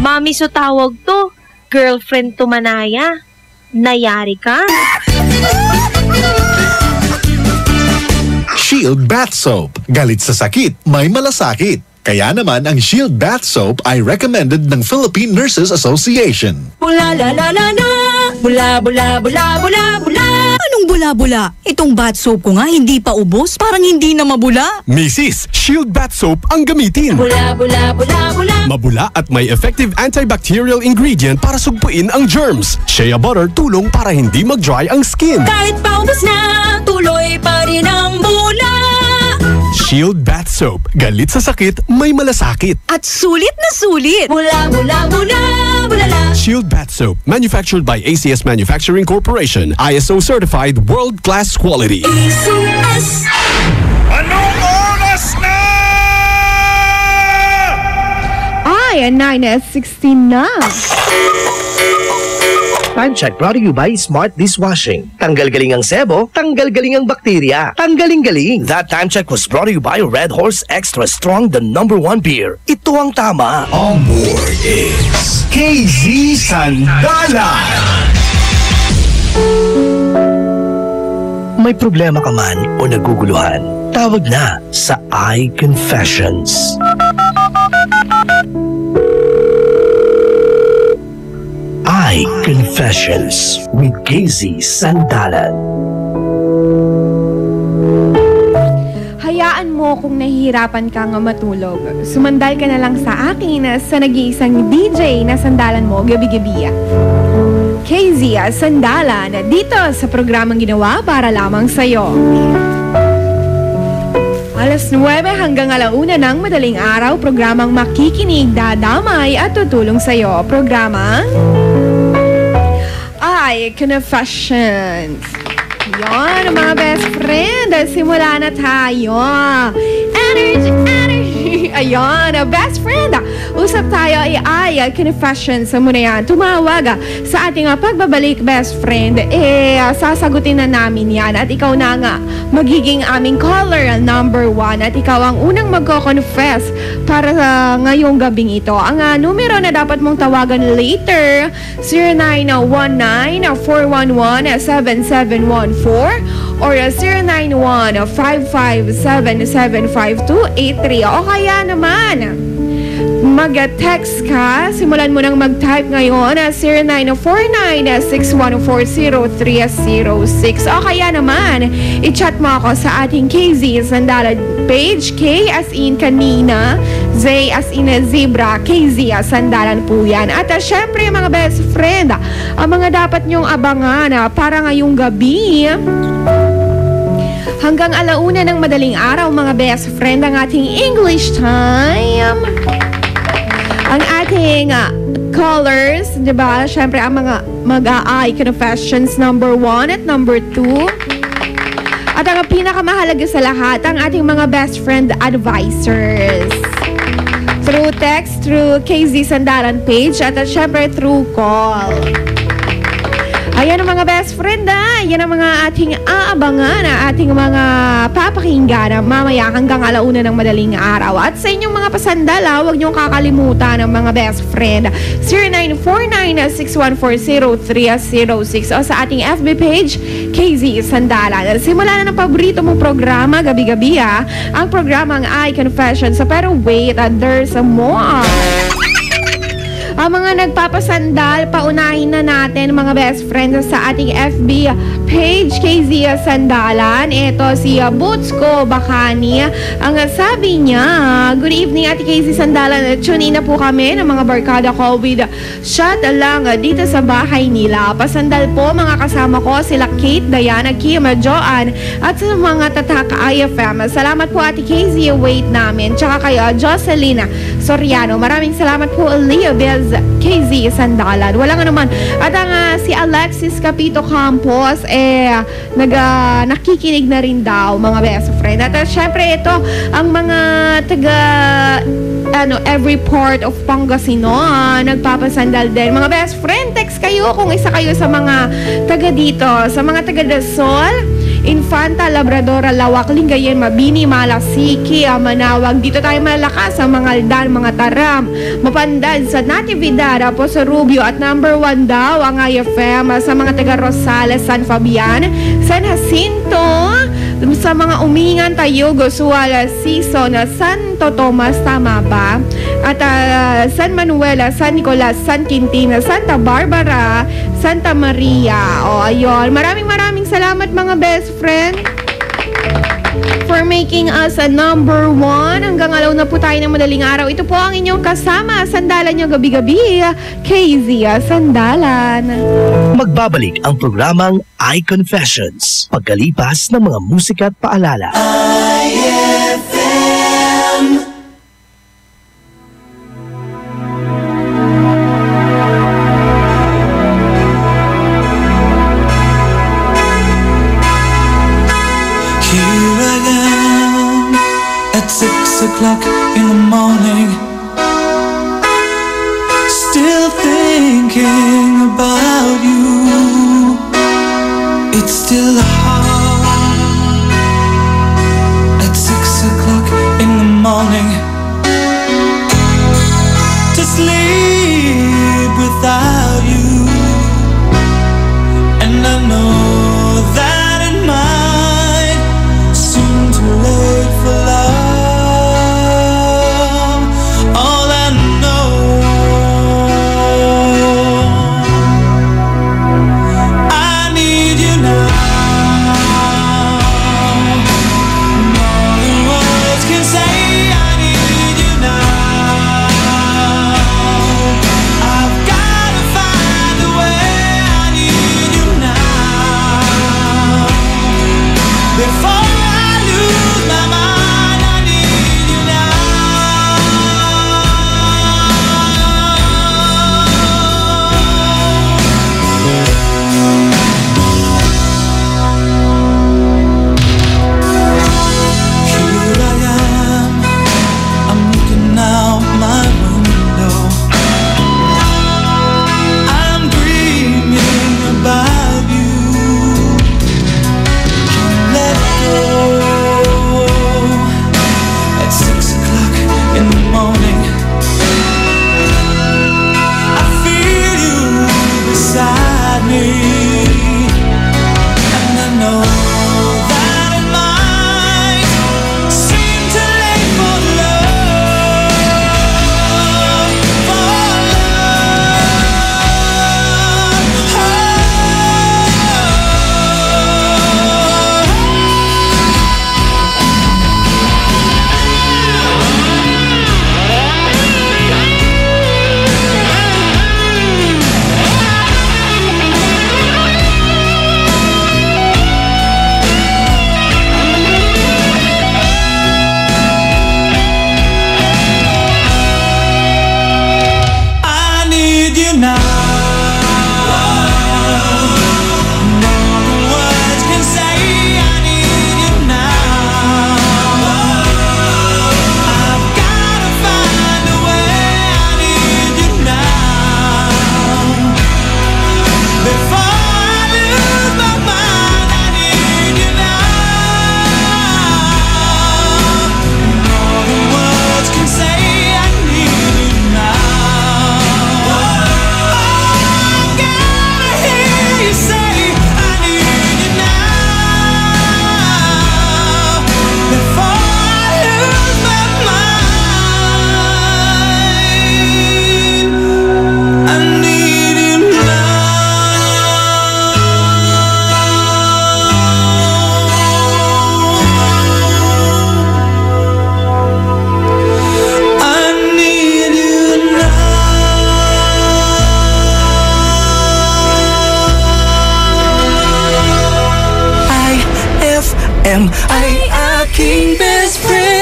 Mami, so tawag to, girlfriend to Manaya. Nayari ka? Shield Bath Soap. Galit sa sakit, may malasakit. Kaya naman ang Shield Bath Soap ay recommended ng Philippine Nurses Association. Bula la la la la, bula bula bula bula bula. Anong bula-bula? Itong bath soap ko nga hindi pa ubos, parang hindi na mabula. Mrs. Shield Bath Soap ang gamitin. Bula bula bula bula. Mabula at may effective antibacterial ingredient para sugpuin ang germs. Shea butter tulong para hindi mag-dry ang skin. Kahit pa ubos na, tuloy pa rin ang bula. Shield Bath Soap. Galit sa sakit, may malasakit. At sulit na sulit. Bula bula bula bula la. Shield Bath Soap. Manufactured by ACS Manufacturing Corporation. ISO certified world-class quality. ACS. Anong oras na? Ay, 9:16 na. Time check brought to you by Smart Dishwashing. Tanggal galing ang sebo, tanggal galing ang bakterya. Tanggaling galing. That time check was brought to you by Red Horse Extra Strong, the #1 beer. Ito ang tama. On board is KZ Sandalan. May problema ka man o naguguluhan, tawag na sa iConfessions. iConfessions with KZ Sandalan. hayaan mo kung nahihirapan kang matulog. Sumandal ka na lang sa akin sa nag-iisang DJ na sandalan mo gabi-gabi. KZ Sandalan, dito sa programang ginawa para lamang sa'yo. Alas 9 hanggang 1 ng madaling araw, programang makikinig, dadamay at tutulong sa'yo. Programang Confessions. Yan, mga best friend. Simula na tayo. Energy. Ayan, best friend. Usap tayo ay confessions mo na yan. Tumawag sa ating pagbabalik, best friend. Sasagutin na namin yan. At ikaw na nga magiging aming caller number 1. At ikaw ang unang magko-confess para ngayong gabing ito. Ang numero na dapat mong tawagan later, 0919-411-7714 or 091-557-75283. O kaya naman, mag-text ka. Simulan mo nang mag-type ngayon 0949-614-0306. O kaya naman, i-chat mo ako sa ating KZ Sandalan page. K as in kanina, Z as in zebra, KZ Sandalan po yan. At syempre mga best friend, ang mga dapat nyong abangan para ngayong gabi hanggang 1 ng madaling araw, mga best friend, ang ating English time. Ang ating callers, di ba? Siyempre, ang mga mag-a-eye confessions number 1 at number 2. At ang pinakamahalaga sa lahat, ang ating mga best friend advisors. Through text, through KZ Sandalan page, at siyempre through call. Ayan ang mga best friend, yan ang mga ating aabangan, ating mga papakinggan mamaya hanggang 1 ng madaling araw. At sa inyong mga pasandal, huwag niyong kakalimutan ang mga best friend, 0949-614-0306 o sa ating FB page, KZ Sandalan. Simula na ng paborito mong programa, gabi-gabi ang programang iConfessions. Pero wait, there's more. Ang mga nagpapasandal, paunahin na natin mga best friends sa ating FB page, KZ Sandalan. Ito si Boots ko Bakani. Ang sabi niya, good evening Ate KZ Sandalan. Tune in na po kami ng mga barkada ko with shot lang dito sa bahay nila. Pasandal po mga kasama ko, sila Kate, Diana, Kim, Joanne at sa mga tatak iFM. Salamat po Ate KZ, wait namin. Tsaka kay Jocelyn Soriano. Maraming salamat po Leo Bez KZ Sandalan. Wala nga naman. At ang si Alexis Capito Campos nakikinig na rin daw mga best friend. At syempre ito ang mga taga every part of Pangasinan nagpapasandal din. Mga best friend, text kayo kung isa kayo sa mga taga dito, sa mga taga Dasol, Infanta, Labrador, Lawak, Lingayen, Mabini, Malasiki, Manawag. Dito tayo malalakas sa mga Aldan, mga Taram, Mapandad, sa Natividad, po sa Rubio at number 1 daw ang iFM sa mga taga Rosales, San Fabian, San Jacinto, sa mga Umingan, Tayugo, Suala, Sison, Santo Tomas, tama ba? At San Manuel, San Nicolas, San Quintin, Santa Barbara, Santa Maria. O ayun, maraming salamat mga best friend for making us a number 1. Hanggang 1 na po tayo ng madaling araw. Ito po ang inyong kasama, sandalan nyo gabi-gabi, KZ Sandalan. Magbabalik ang programang iConfessions pagkalipas ng mga musika at paalala. iFM. Here I am at 6 o'clock in the morning, still thinking about you. It's still hard at 6 o'clock in the morning to sleep without you, and I know that it might seem too late for love. All I know, I need you now more than iFM ay aking best friend.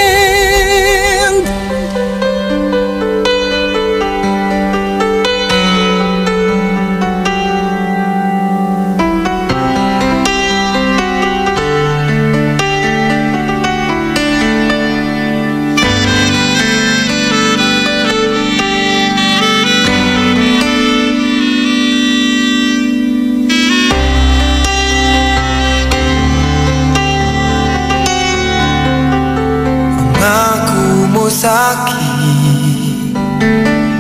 Sa'kin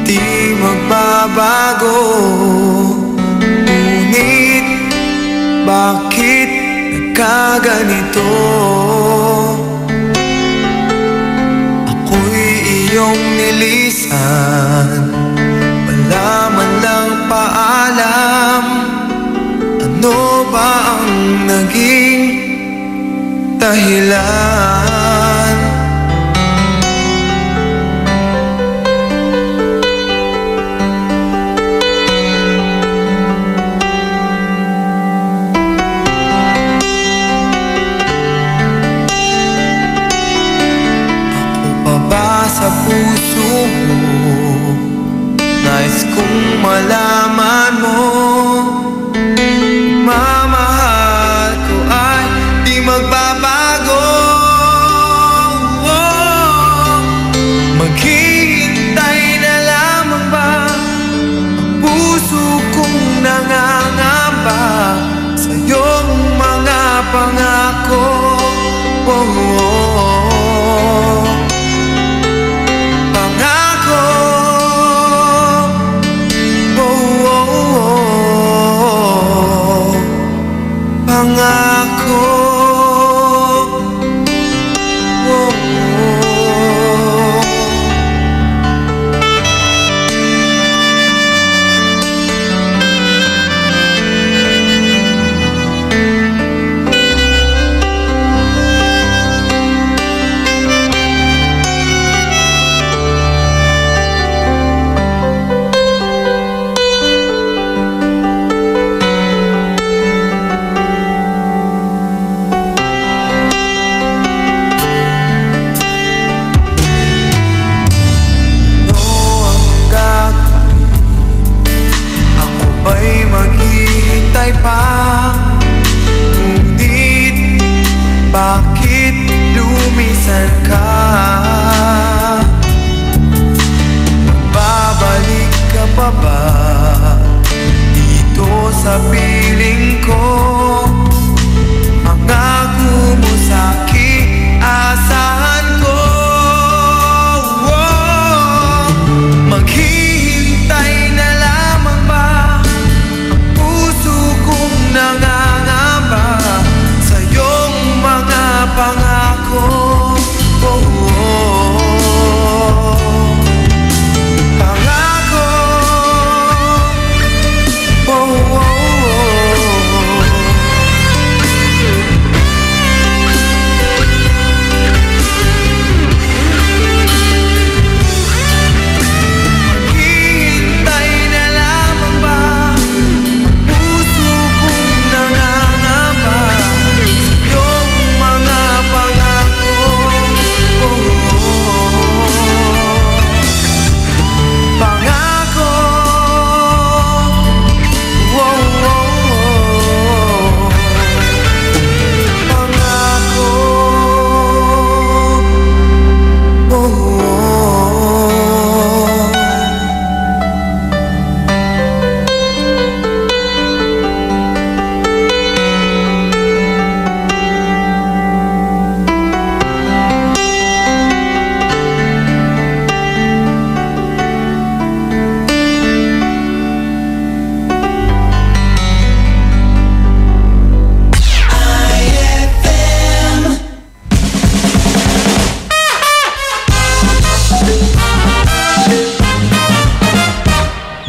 di magbabago, ngunit bakit nagkaganito? Ako'y iyong nilisan, wala man lang paalam. Ano ba ang naging dahilan? Sa puso mo, nais kong malaman mo, mamahal ko ay di magbabago. Maghihintay na lamang ba ang puso kong nangangamba sa iyong mga pangako? Bakit lumisan ka? Babalik ka pa ba dito sa piling ko? Pangako mo sa'kin, asahan ko. Maghihintay na lamang ba ang puso kong nangangamba sa iyong mga pangako? Pangako. Maghihintay na lamang ba ang puso kong nangangamba sa iyong mga pangako? Pangako.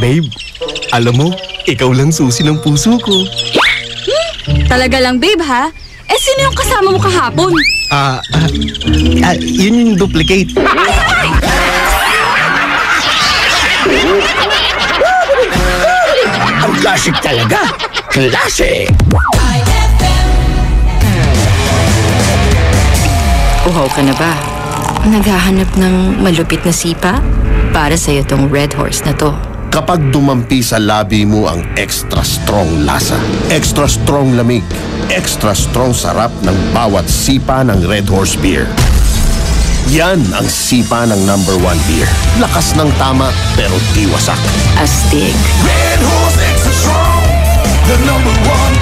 Babe, alam mo, ikaw lang susi ng puso ko. Talaga lang, babe, ha? Eh, sino yung kasama mo kahapon? Yun yung duplicate. Ang classic talaga. Classic! Uhaw ka na ba? Naghahanap ng malupit na sipa? Para sa'yo tong Red Horse na to. Kapag dumampi sa labi mo ang extra strong lasa, extra strong lamig, extra strong sarap ng bawat sipa ng Red Horse Beer. Yan ang sipa ng #1 beer. Lakas ng tama pero di wasak. Astig. Red Horse Extra Strong, the #1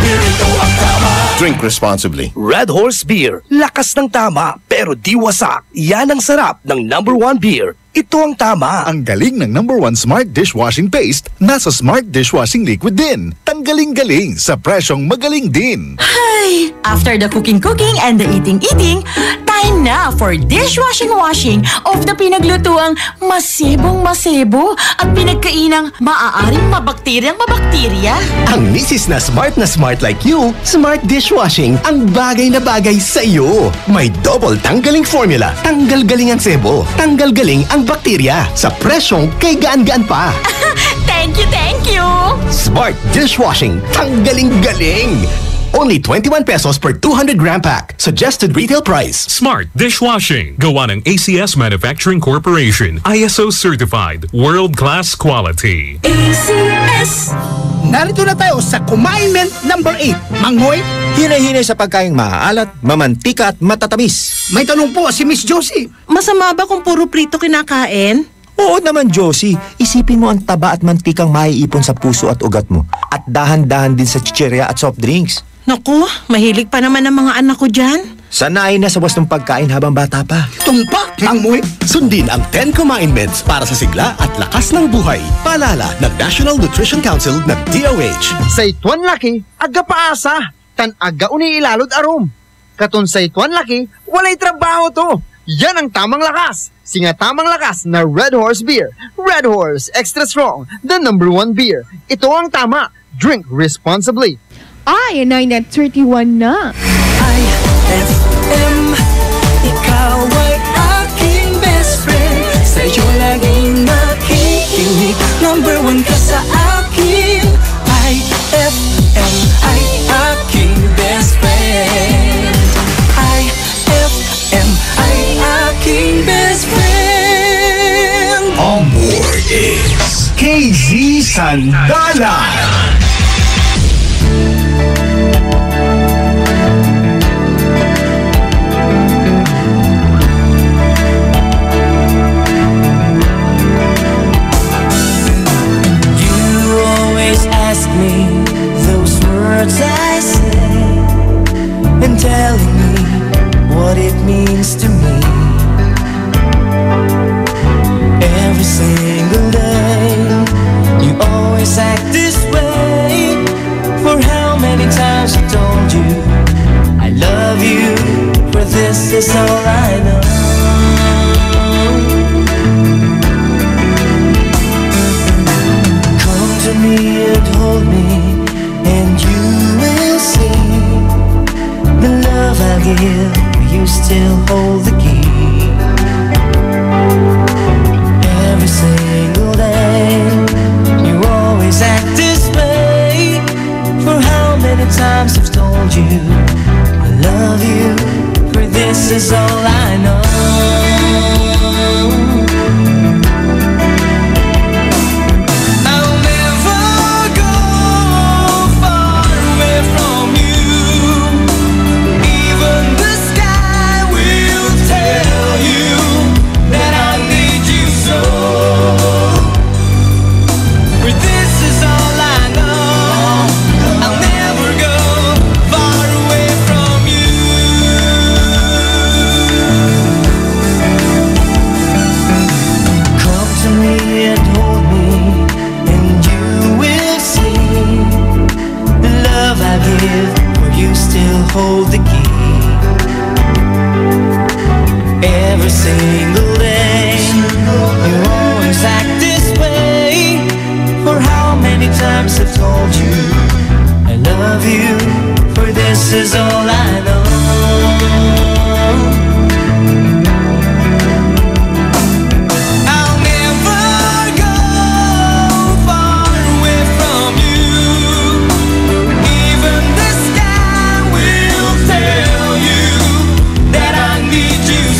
beer, ito ang tama. Drink responsibly. Red Horse Beer. Lakas ng tama pero di wasak. Yan ang sarap ng #1 beer. Ito ang tama. Ang galing ng #1 Smart Dishwashing Paste, nasa Smart Dishwashing Liquid din. Tanggaling-galing sa presyong magaling din. Ay! After the cooking and the eating, time na for dishwashing of the pinaglutuang masibong-masibo at pinagkainang maaaring mabakterya. Ang misis na smart like you, Smart Dishwashing ang bagay na bagay sa iyo. May double tanggaling formula. Tanggal galing ang sebo. Tanggal galing ang bakterya. Sa presyong kay gaan-gaan pa. Thank you! Smart Dishwashing. Tanggaling galing. Only 21 pesos per 200 gram pack. Suggested retail price. Smart Dishwashing. Gawa ng ACS Manufacturing Corporation. ISO certified. World-class quality. ACS! Narito na tayo sa Kumainment number 8. Manghoy, hinay-hinay sa pagkaing maaalat, mamantika at matatamis. may tanong po si Miss Josie. Masama ba kung puro prito kinakain? Oo naman, Josie. Isipin mo ang taba at mantikang maiipon sa puso at ugat mo. At dahan-dahan din sa chichirya at soft drinks. Naku, mahilig pa naman ang mga anak ko dyan. Sanayin na sa wastong pagkain habang bata pa. Tumpak, Manghoy. Sundin ang 10 Kumainments para sa sigla at lakas ng buhay. Paalala ng National Nutrition Council ng DOH. Sa ituan laki, aga paasa. Tan aga uniilalod arom. Katon sa ituan laki, walay trabaho to. Yan ang tamang lakas. Singa tamang lakas na Red Horse Beer. Red Horse Extra Strong, the #1 beer. Ito ang tama. Drink responsibly. Ay, 9:31 na. iFM, ikaw ay aking best friend. Sa'yo laging makikinig. #1 ka sa akin. iFM ay aking best friend. iFM ay aking best friend. On board is KZ Sandalan. Ask me those words I say, and telling me what it means to me. Every single day, you always act this way. For how many times I told you I love you, for this is all I know. To me and hold me, and you will see the love I give. You still hold the key. Every single day, you always act this way. For how many times I've told you I love you, for this is all I know. Hold the key. Every single day, you always act this way. For how many times I've told you I love you, for this is all I know. Need you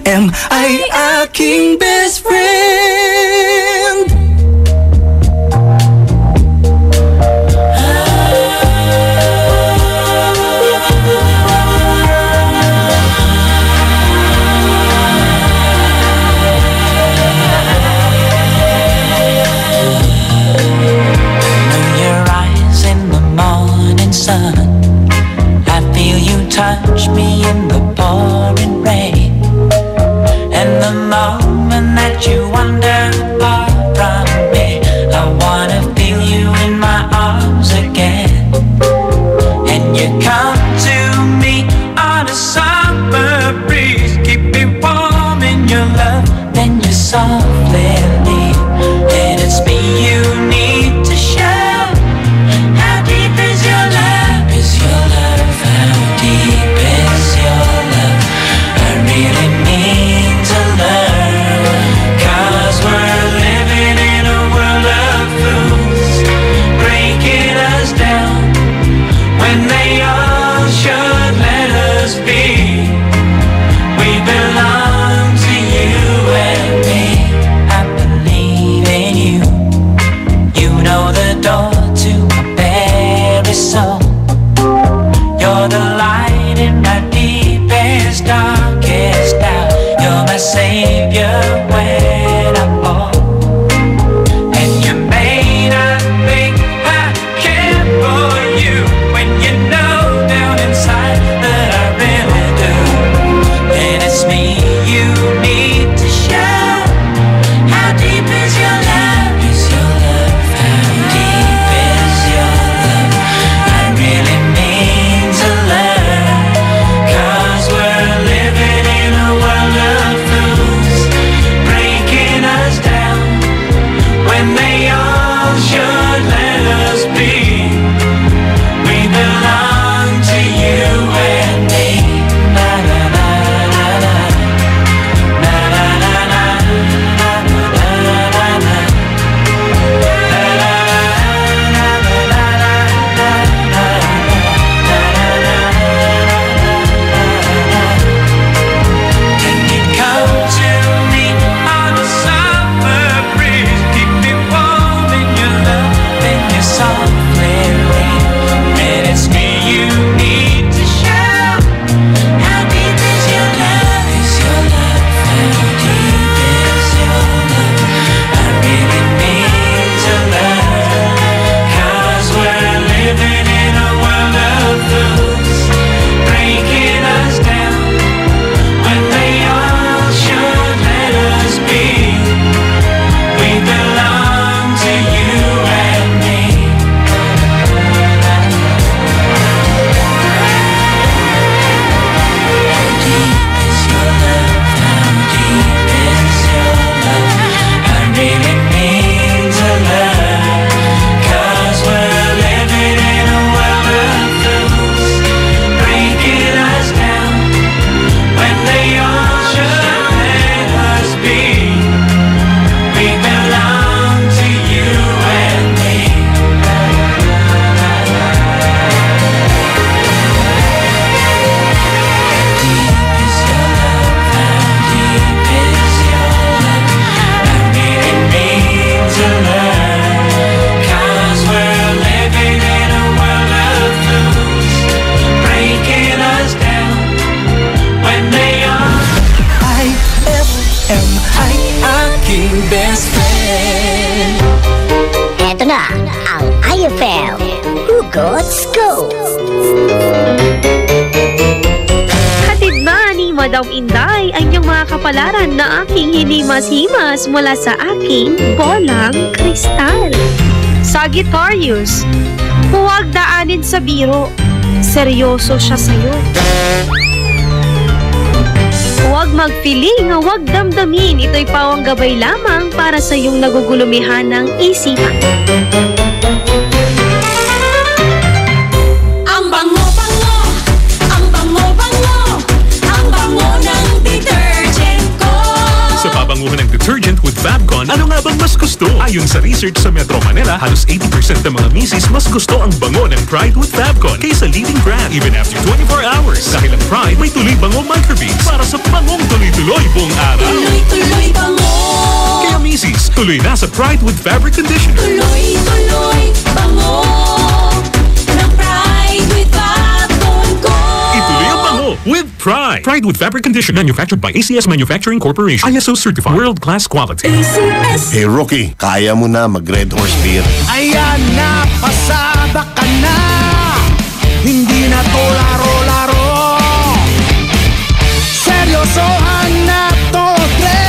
iFM ay aking best friend. Touch me in the pouring rain, and the moment that you wander far from me, I wanna feel you in my arms again. And you come to me on a summer breeze, keep me warm in your love, then you softly leave, and it's me you need to show. How deep is your love? Is your love? How deep is your love? I really need to learn, 'cause we're living in a world of fools, breaking us down when they all should let us be. We belong to you and me. I believe in you. You know the door to my very soul. You're the light in my deepest, darkest doubt. You're my savior when I fall. And you may not think I care for you, when you know down inside that I really do. And it's me you need to show. How deep is your love? Is your love? How deep is your love? I really need to learn, 'cause we're living in a world of fools, breaking us down when they all should let us be. We belong to you and me. Na na na na na. Na na na na. Na na na na. Can you come to me on a summer breeze, keep me warm in your love, then you softly leave, and it's me you need to show. How deep is your love? Is your love? How deep is your love? I really need to learn, 'cause we're living in a world of fools, breaking us down when they all should let us be. We belong to you and me. How deep is your love? How deep is your love? I really need to learn, 'cause we're living in a world of fools, breaking us down when they all should let us be. We belong to you and me. Deep is your love? How deep is your love? I really need to learn, 'cause we're living in a world of fools, breaking us down when they all. iFM ay aking best friend. Eto na ang iFM Hugot Scoop. Hatid ba ni Madam Inday ang iyong mga kapalaran na aking hinimas-himas mula sa aking bolang kristal? Sagittarius, huwag daanin sa biro. Seryoso siya sa'yo. Huwag magpiling, huwag damdamin. Ito'y pawang gabay lamang para sa iyong nagugulumihan ng isipan. Ang bango-bango, ang bango-bango, ang bango ng detergent ko. Sa pabanguhan ng detergent with Fabcon, ano nga bang mas gusto? Ayon sa research sa Metro Manila, halos 80% ng mga misis mas gusto ang bango ng Pride with Fabcon kaysa leading brand even after 24 hours. Dahil ang Pride may tuloy bango microbeads para sa bangong tuloy-tuloy buong araw. Tuloy-tuloy bango. Kaya misis, tuloy na sa Pride with Fabric Conditioner. Tuloy-tuloy bango ng Pride with Fabcon ko. Ituloy ang bango with Pride. Pride with Fabric Conditioner, manufactured by ACS Manufacturing Corporation. ISO certified, world-class quality. Hey Rookie, kaya mo na mag-Red Horse Beer. Ayan na, pasada ka na. Hindi na to laro-laro. Seryosohan na to, pre.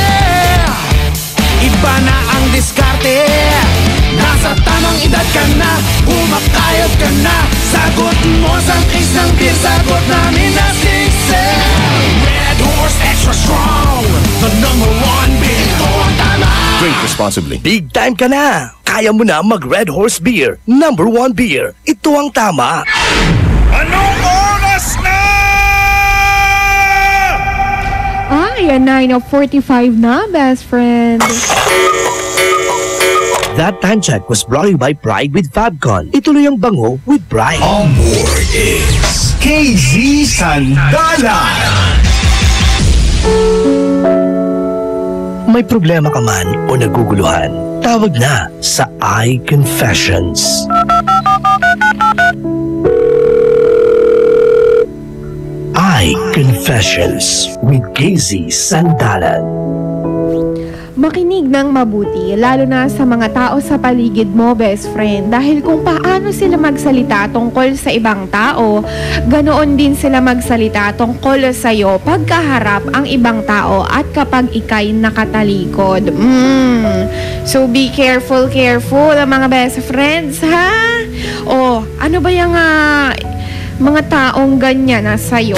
Iba na ang diskarte. Nasa tamang edad ka na, kumakayod ka na. Sagot mo sa case ng beer, sagot namin na sixer. Red Horse Extra Strong, the #1 beer. Ito ang tama. Drink responsibly. Big time ka na. Kaya mo na mag-Red Horse Beer. #1 beer. Ito ang tama. Anong oras na? Ayan, 9:45 na, best friend. That time check was brought to you by Pride with Fabcon. Ituloy ang bango with Pride. On board is KZ Sandalan. May problema ka man o naguguluhan, tawag na sa iConfessions. iConfessions with KZ Sandalan. Makinig ng mabuti, lalo na sa mga tao sa paligid mo, best friend. Dahil kung paano sila magsalita tungkol sa ibang tao, ganoon din sila magsalita tungkol sa iyo pagkaharap ang ibang tao at kapag ikay nakatalikod. So be careful, mga best friends, ha? O, ano ba yung mga taong ganyan na sa'yo?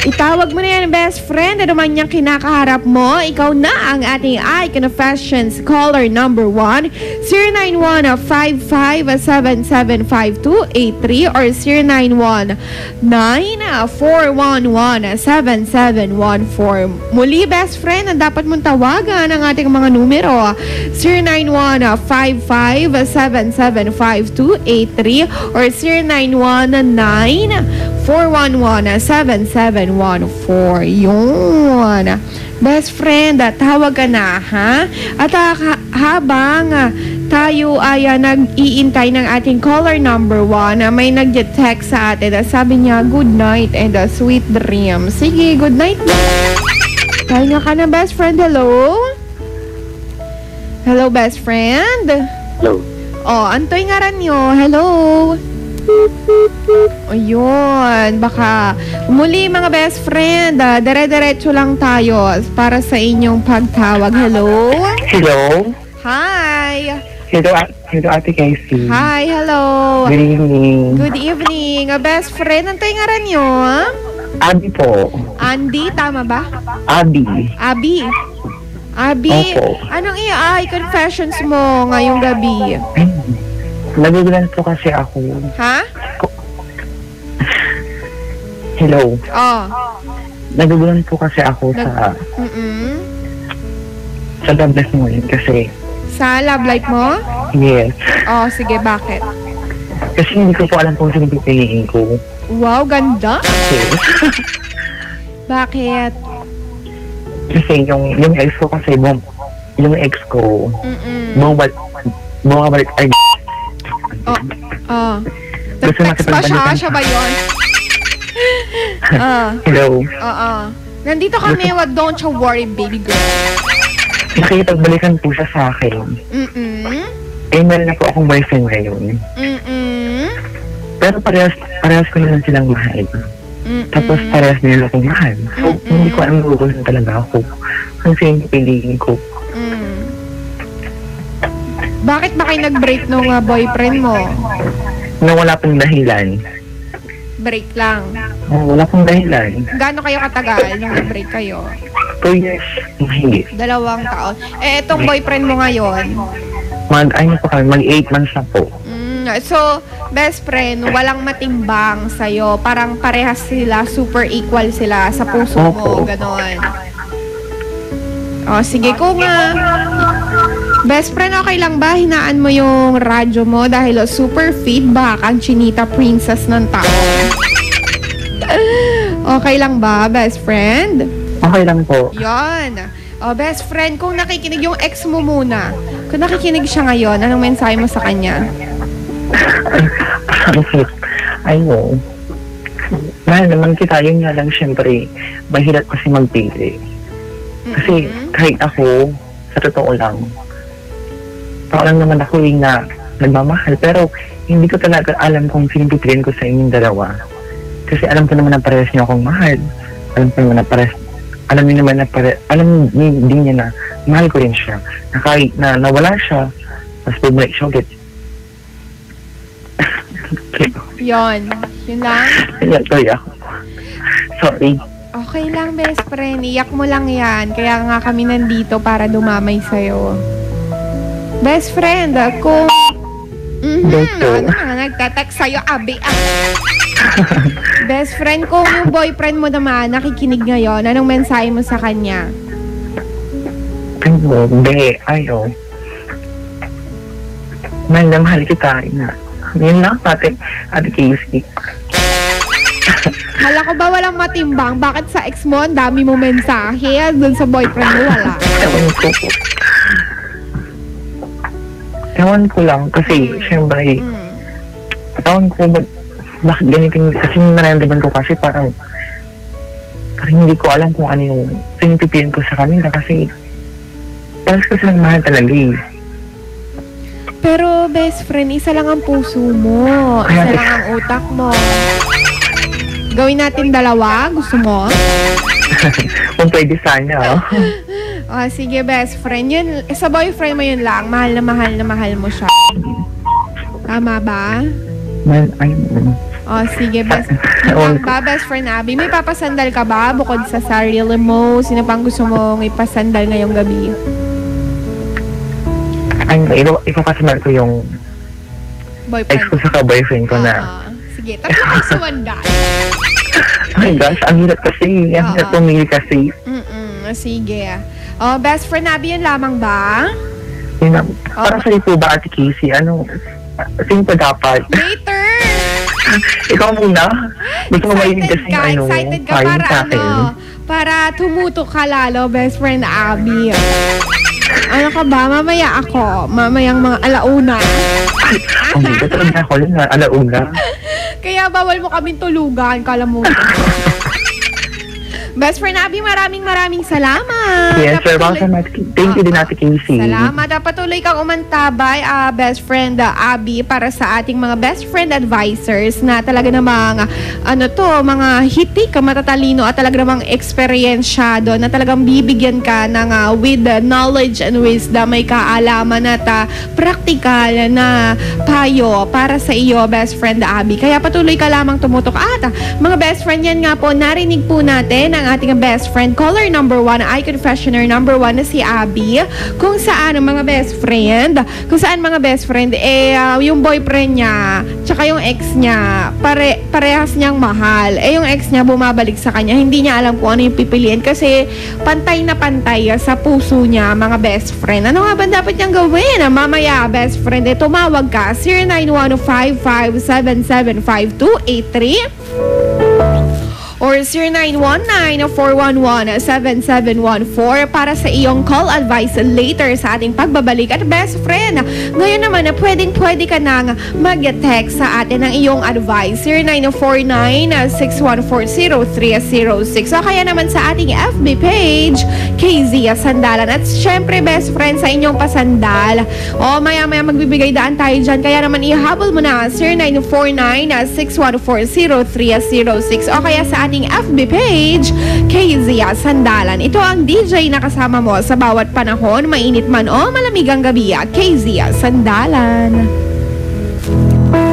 Itawag mo na yan, best friend. Ano man niyang kinakaharap mo, ikaw na ang ating iConfessions caller number 1, 091-55775283 or 091-941-7714. Muli, best friend, ang dapat mong tawagan ang ating mga numero, 091-55775283 or 091-941-7714. Yun. Best friend, tawag ka na, ha? At habang tayo ay nag-iintay ng ating caller number 1, may nag-text sa atin. Sabi niya, good night and sweet dreams. Sige, good night na. Tayo ka na, best friend. Hello? Hello, best friend? Hello. Oh, antoy nga ran nyo. Hello? Ayun, baka muli mga best friend, dire-diretso lang tayo para sa inyong pagtawag. Hello? Hello? Hi! Hello, Ate Casey. Hi, hello! Good evening. Good evening. Best friend, antay nga rin nyo, ha? Abby po. Andy, tama ba? Abby. Abby. Abby, Opo. anong i-confessions mo ngayong gabi? Nagugulan po kasi ako. Ha? Hello. Oh. Nagugulan po kasi ako sa love life mo yun kasi. Sa love life mo? Yes. Oh, sige, bakit? Kasi hindi ko po alam kung sino pipiliin ko. Wow, ganda. Yes. Bakit? Kasi yung ex ko kasi, yung ex ko, bumabalik, ay, Nag-text pa siya ba yun? Hello. Nandito kami, don't you worry, baby girl. Nakipagbalikan po siya sa akin. Eh, meron na po akong boyfriend ngayon. Pero parehas ko naman silang mahal. Tapos parehas nila akong mahal. So, hindi ko alam gugulan talaga ako. Kung sino yung piliin ko. Bakit ba kayo nag-break nung boyfriend mo? Na wala pong dahilan. Break lang? Wala pong dahilan. Gaano kayo katagal nung nag-break kayo? 2 years. Mahigit. 2 taon. Eh, itong boyfriend mo ngayon? Mag-8 months na po. So, best friend, walang matimbang sa'yo. Parang parehas sila, super equal sila sa puso mo, ganon. O, sige, kung best friend, okay lang ba? Hinaan mo yung radyo mo dahil super feedback ang Chinita Princess ng tao. Okay lang ba, best friend? Okay lang po. Yon. O, best friend, kung nakikinig yung ex mo muna, kung nakikinig siya ngayon, anong mensahe mo sa kanya? I know. Mahal naman kita, yun nga lang, syempre, mahirap kasi magpili. Kasi kahit ako, sa totoo lang, parang naman ako yung na nagmamahal, pero hindi ko talaga alam kung sino pipiliin ko sa inyong dalawa. Kasi alam ko naman na parehas niyo akong mahal. Alam ko naman na parehas, alam niyo naman na alam din niya na mahal ko rin siya. Na kahit na nawala siya, mas bumalik siya ulit. Yon. Yun lang? Sorry ako. Sorry. Okay lang, best friend. Iyak mo lang yan. Kaya nga kami nandito para dumamay sa'yo. Best friend, kung... ano nga nagtatext sa'yo, abi. Best friend, kung yung boyfriend mo naman nakikinig ngayon, anong mensahe mo sa kanya? Be, ayaw. Mahal na mahal kita. Yun lang, Ate Casey. Hala ko ba walang matimbang? Bakit sa ex mo, ang dami mo mensahe? Doon sa boyfriend mo, wala. Ewan ko lang, kasi, syempre, ewan ko, bakit ganito, kasi nararamdaman ko kasi parang hindi ko alam kung ano yung pinipipiliin ko sa kanila kasi parang kasi mahal talaga eh. Pero best friend, isa lang ang puso mo. Isa lang ang utak mo. Gawin natin dalawa? Gusto mo? Kung pwede sana. Oh, sige best friend. Yun, sa boyfriend mo yun lang. Mahal na mahal mo siya. Tama ba? Oh, sige best. Yun lang ba best friend Abby? May papasandal ka ba? Bukod sa sarili mo, sino pang gusto mong ipasandal ngayong gabi? Ipapasandal ko yung boyfriend. ex ko sa boyfriend ko na. Sige, tapos kayo sa one guy. Oh my gosh, ang hirap kasi. Ang hirap pumili kasi. Sige. Oh, best friend Abby, yun lamang ba? Yun lang. Para sa'yo po ba, Ate Casey? Sino pa dapat? Later! Ikaw muna. Gusto mo mahinig kasi excited ka para para tumutok ka lalo, best friend Abby. Ano ka ba? Mamaya ako. Mamayang mga alauna. Hindi ka talaga ako yun na alauna. Kaya bawal mo kaming tulugan. Kala mo. Best friend Abby, maraming salamat. Yes, sir. Thank you din, Ate Casey. Salamat. Patuloy kang umantabay, best friend Abby, para sa ating mga best friend advisors na talaga namang, mga hitik, matatalino at talaga namang eksperyensyado na talagang bibigyan ka ng with knowledge and wisdom, may kaalaman at practical na payo para sa iyo, best friend Abby. Kaya patuloy ka lamang tumutok. At mga best friend, yan nga po, narinig po natin ang ating best friend, caller number 1, I-confessioner number 1 na si Abby, kung saan mga best friend, yung boyfriend niya, tsaka yung ex niya, parehas niyang mahal. Yung ex niya bumabalik sa kanya, hindi niya alam kung ano yung pipiliin kasi pantay na pantay sa puso niya, mga best friend. Ano nga ba dapat niyang gawin? Mamaya, best friend, tumawag ka, 0915577523 or 0919-411-7714 para sa iyong call advice later sa ating pagbabalik. At best friend, ngayon naman na pwede ka nang mag-text sa atin ng iyong advice, 0949-614-0306 o kaya naman sa ating FB page, KZ Sandalan. At syempre best friend, sa inyong pasandal, maya magbibigay daan tayo dyan, kaya naman ihabol mo na 0949-614-0306 o kaya sa ating FB page, KZ Sandalan. Ito ang DJ na kasama mo sa bawat panahon, mainit man o malamig ang gabi, KZ Sandalan.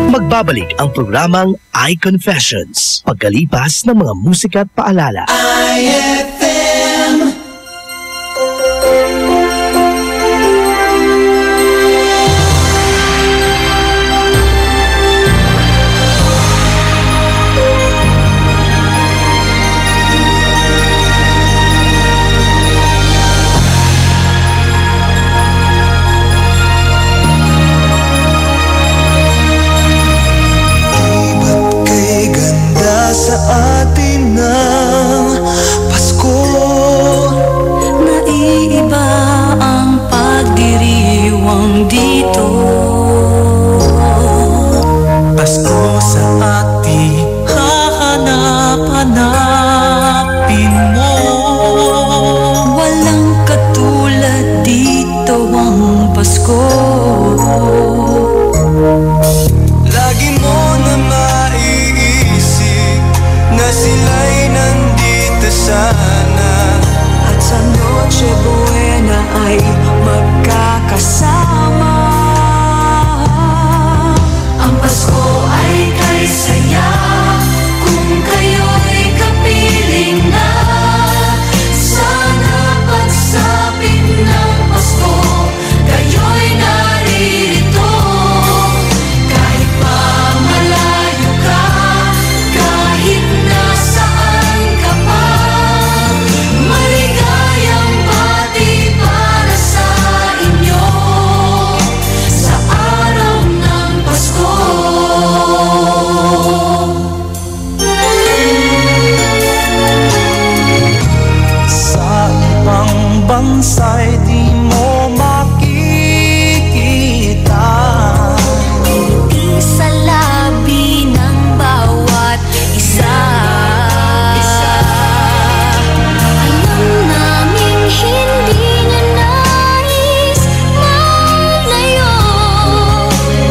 Magbabalik ang programang iConfessions pagkalipas ng mga musika at paalala. iFM. minsa'y di mo makikita. Ngiti sa labi ng bawat isa. Alam naming hindi na nais malayo.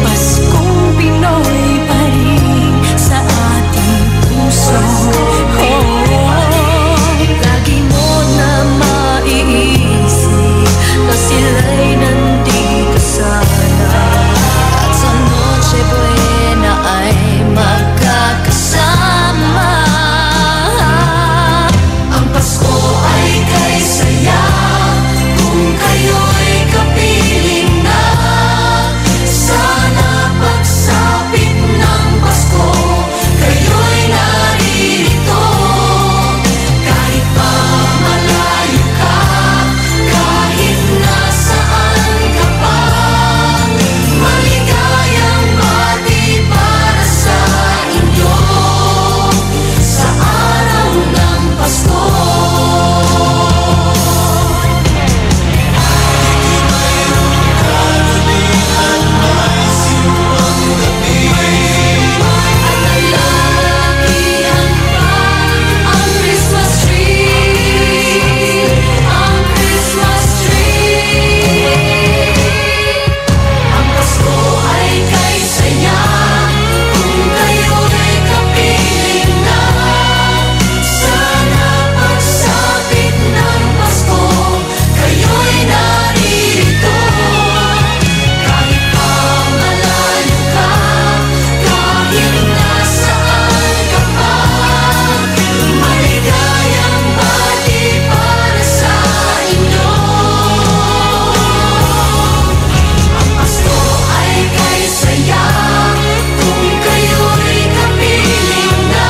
Paskong Pinoy pa rin sa ating puso. Lagi mo na maiisip na sila'y nandito sana. At sa Noche Buena ay magkakasama. Ang Pasko ay kay saya kung kayo'y kapiling na. Sana pagsapit ng Pasko kayo'y naririto. Kahit pa malayo ka, kahit nasaan ka pa, maligayang bati para sa inyo sa araw ng Pasko. Nalalakihan pa ang Christmas tree, ang Christmas tree. Ang Pasko ay kay saya kung kayo'y kapiling na. Sana pagsapit ng Pasko kayo'y naririto. Kahit pa malayo ka, kahit nasaan ka pa, maligayang bati para sa inyo. Ang Pasko ay kay saya kung kayo'y kapiling na.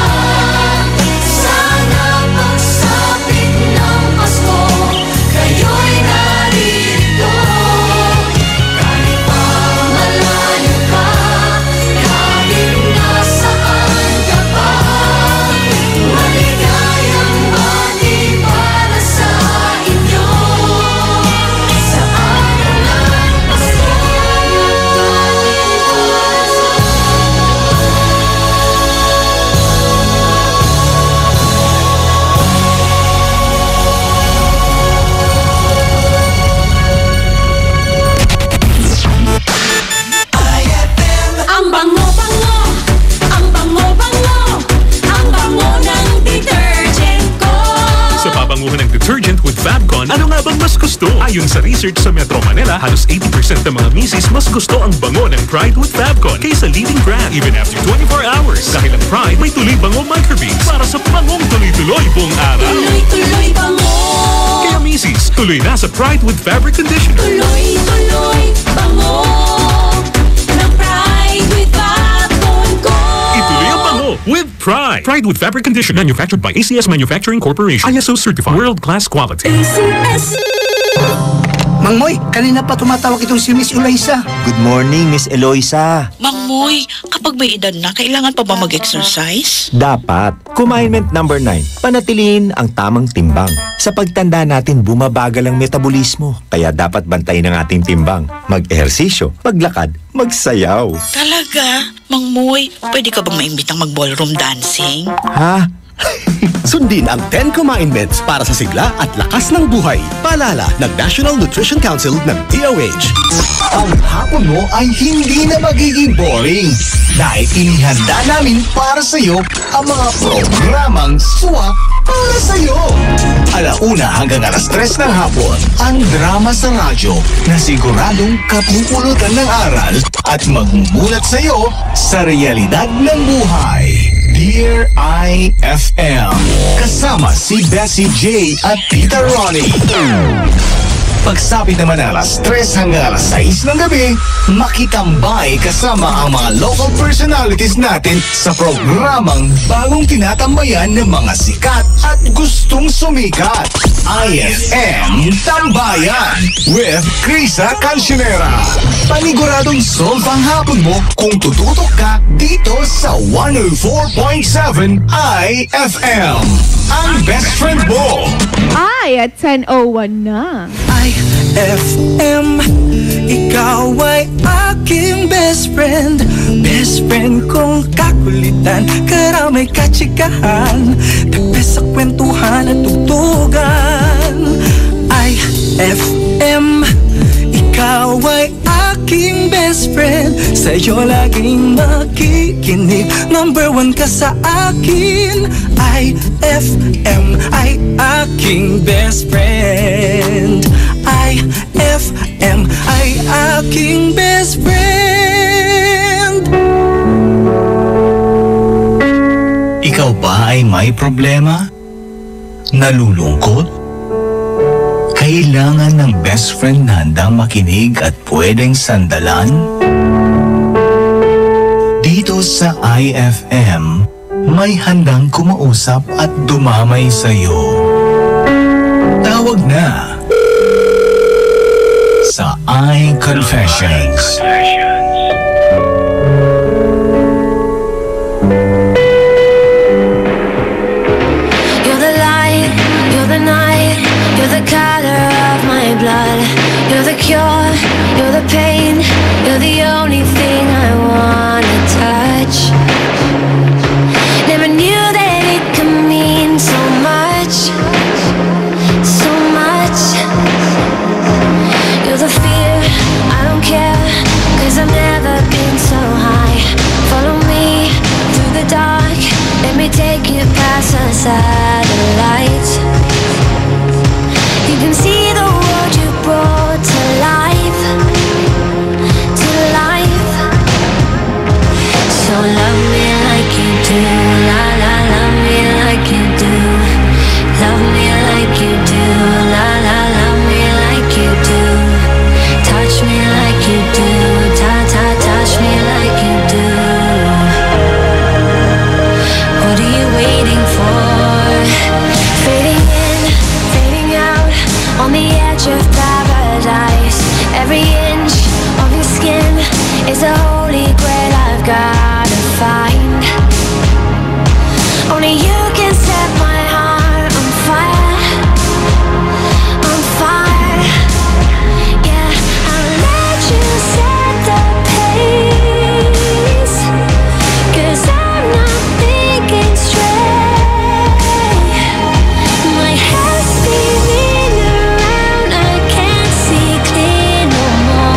Sana pagsapit ng Pasko kayo'y naririto. Kahit pa malayo ka, kahit nasaan ka pa, maligayang bati para sa inyo sa araw ng Pasko. Ang bango-bango, ang bango-bango, ang bango ng detergent ko. Sa pabanguhan ng detergent with Fabcon, ano nga bang mas gusto? Ayon sa research sa Metro Manila, halos 80% ng mga misis mas gusto ang bango ng Pride with Fabcon kaysa leading brand even after 24 hours. Dahil ang Pride may tuloy bango microbeads para sa bangong tuloy-tuloy buong araw. Tuloy-tuloy bango. Kaya misis, tuloy na sa Pride with Fabric Conditioner. Tuloy-tuloy bango ng Pride with Fabcon ko. Ituloy ang bango with Pride. Pride with Fabric Conditioner, manufactured by ACS Manufacturing Corporation. ISO certified. World-class quality. ACS. Mang Moy, kanina pa tumatawag itong si Miss Eloisa. Good morning, Miss Eloisa. Mang Moy, kapag may edad na, kailangan pa ba mag-exercise? Dapat. Commandment number 9. Panatiliin ang tamang timbang. Sa pagtanda natin, bumabagal ang metabolismo. Kaya dapat bantayin ang ating timbang. Mag-ehersisyo, maglakad, magsayaw. Talaga? Mang Moy, pwede ka bang maimbitang mag-ballroom dancing? Ha? Sundin ang 10 commandments para sa sigla at lakas ng buhay. Paalala ng National Nutrition Council ng DOH. Ang hapon mo ay hindi na magiging boring dahil inihanda namin para sa iyo ang mga programang swak para sa iyo. 1:00 hanggang 3:00 ng hapon, ang drama sa radyo na siguradong kapupulutan ng aral at magmumulat sa iyo sa realidad ng buhay. Dear iFM, kasama si Bessie J at Peter Ronnie. Pagsapit naman ng 3:00 hanggang 6:00 ng gabi, makitambay kasama ang mga local personalities natin sa programang bagong tinatambayan ng mga sikat at gustong sumikat. iFM Tambayan with Krisa Cancionera. Paniguradong solve ang hapon mo kung tututok ka dito sa 104.7 iFM. Ang best friend mo. Ay, at 10:01 na. iFM, ikaw ay aking best friend. Best friend kong kakulitan, karamay katsikahan, tabi sa kwentuhan at tugtugan. iFM, ikaw ay aking best friend. Sa'yo laging makikinig, number one ka sa akin. iFM ay aking best friend. iFM ay aking best friend. Ikaw ba ay may problema? Nalulungkot? Kailangan ng best friend na handang makinig at pwedeng sandalan? Dito sa iFM, may handang kumausap at dumamay sa'yo. Tawag na sa iConfessions. You're the light, you're the night, you're the color of my blood. You're the cure, you're the pain, you're the only thing I wanna touch. Never knew that it could mean so much, so much. You're the fear, I don't care, 'cause I've never been so high. Follow me through the dark, let me take you past the satellites. You can see the world you brought to life, to life. So love me like you do, la la, love me like you do. Love me like you do, la la, love me like you do. Touch me like you do, ta ta, touch me like you do. What are you waiting for? Fading in, fading out, on the edge of paradise. Every inch of your skin is a holy grail I've gotta find. Only you can set my heart on fire, on fire. Yeah, I'll let you set the pace, 'cause I'm not thinking straight. My head's spinning around, I can't see clear no more.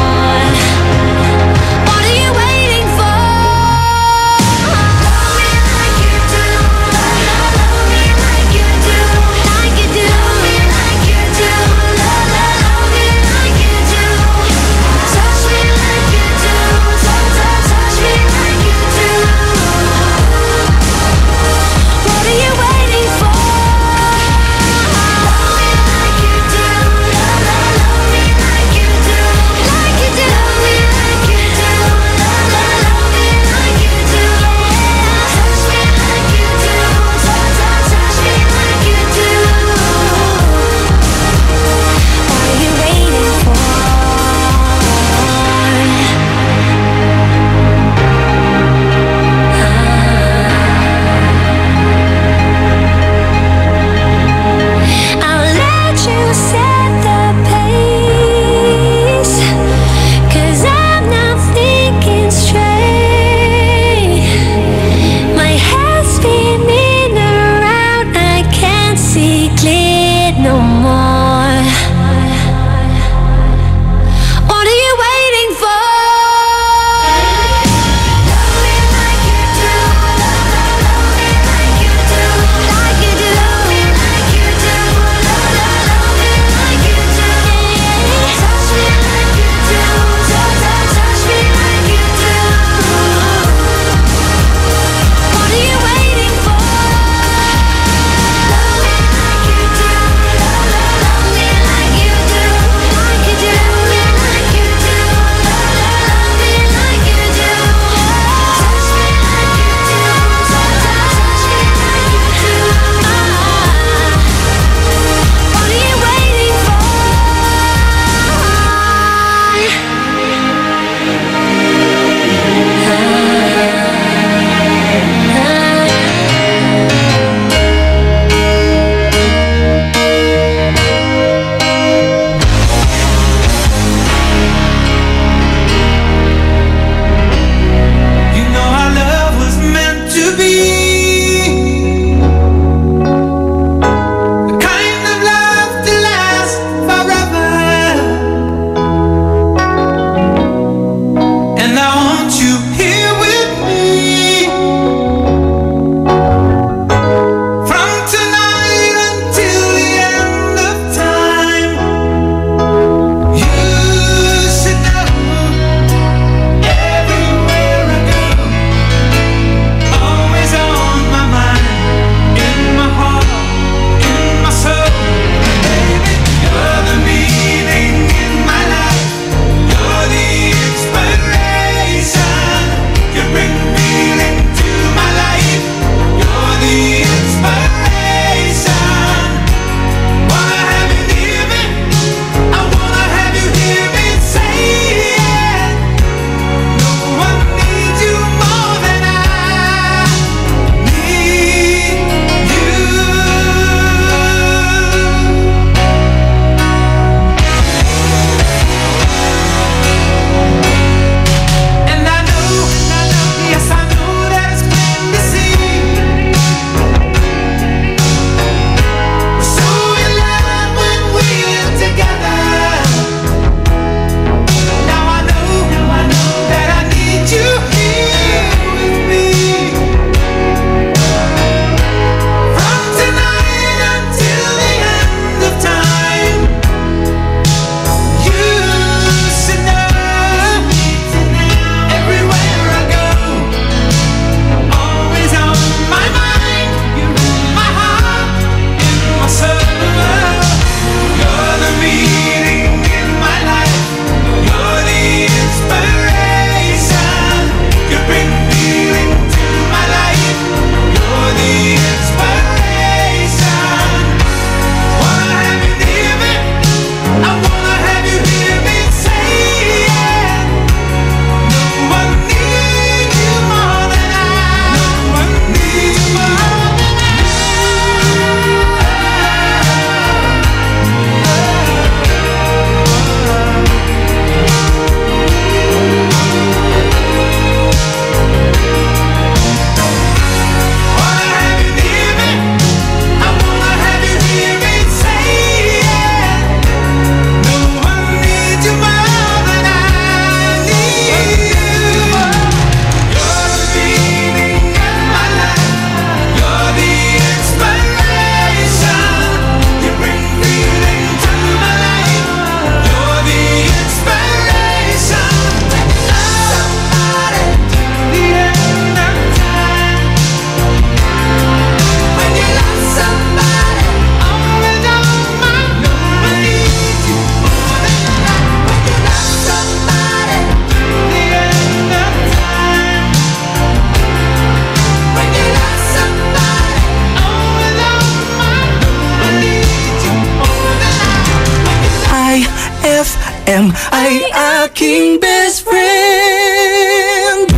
iFM ay aking best friend.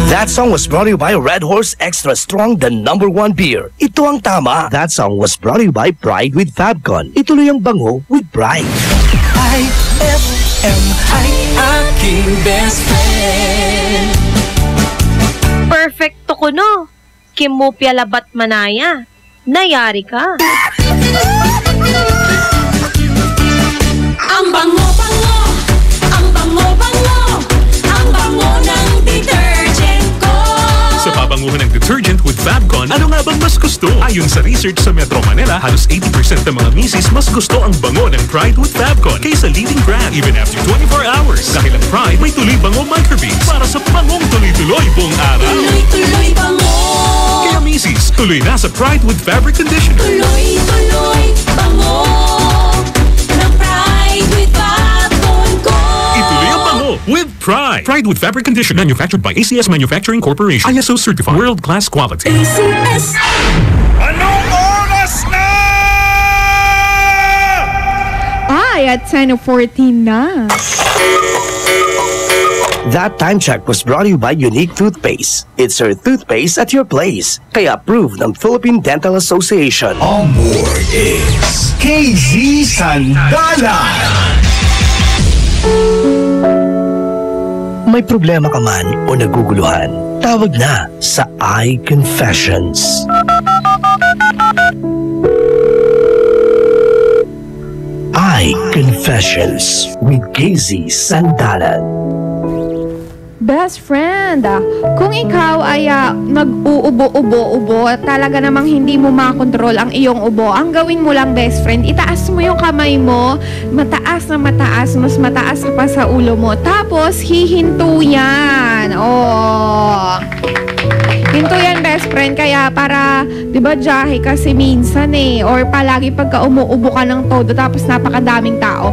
That song was brought to you by Red Horse Extra Strong, the #1 beer. Ito ang tama. That song was brought to you by Pride with Fabcon. Ituloy ang bango with Pride. iFM ay aking best friend. Perfecto ko no. Kimupya labat manaya. Nayari ka. Ang bango-bango, ang bango-bango, ang bango ng detergent ko. Sa pabanguhan ng detergent with Fabcon, ano nga bang mas gusto? Ayon sa research sa Metro Manila, halos 80% ng mga misis mas gusto ang bango ng Pride with Fabcon kaysa leading brand even after 24 hours. Dahil ang Pride may tuloy bango microbeads para sa bangong tuloy-tuloy buong araw. Tuloy-tuloy bango. Kaya misis, tuloy na sa Pride with Fabric Conditioner. Tuloy-tuloy bango ng Pride with Fabcon ko. Ituloy ang bango with Pride. Pride with Fabric Conditioner, manufactured by ACS Manufacturing Corporation. ISO certified, world-class quality. ACS. Anong oras na? Ay, at 10:14 na. That time check was brought to you by Unique Toothpaste. It's your toothpaste at your place. Kaya approved ng Philippine Dental Association. On board is KZ Sandalan. May problema ka man o naguguluhan, tawag na sa iConfessions. Confessions with KZ Sandalan. Best friend, kung ikaw ay nag-uubo-ubo-ubo at talaga namang hindi mo makontrol ang iyong ubo, ang gawin mo lang, best friend, itaas mo yung kamay mo, mataas na mataas, mas mataas pa sa ulo mo, tapos hihinto yan. Oh. Hinto yan, best friend, kaya para, di ba, jahe kasi minsan or palagi pagka umuubo ka ng todo tapos napakadaming tao,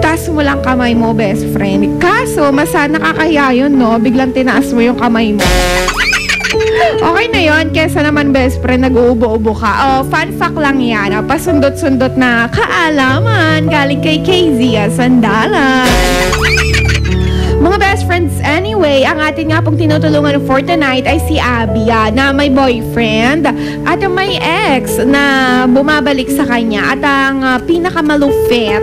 taas mo lang kamay mo, best friend. Kaso, nakakahiya yun, no? Biglang tinaas mo yung kamay mo. Okay na yun, kesa naman, best friend, nag-uubo-ubo ka. Fun fact lang yan. Pasundot-sundot na kaalaman galing kay KZ Sandalan. Mga best friends, anyway, ang atin nga pong tinutulungan for tonight ay si Abby na may boyfriend at may ex na bumabalik sa kanya at ang pinakamalupit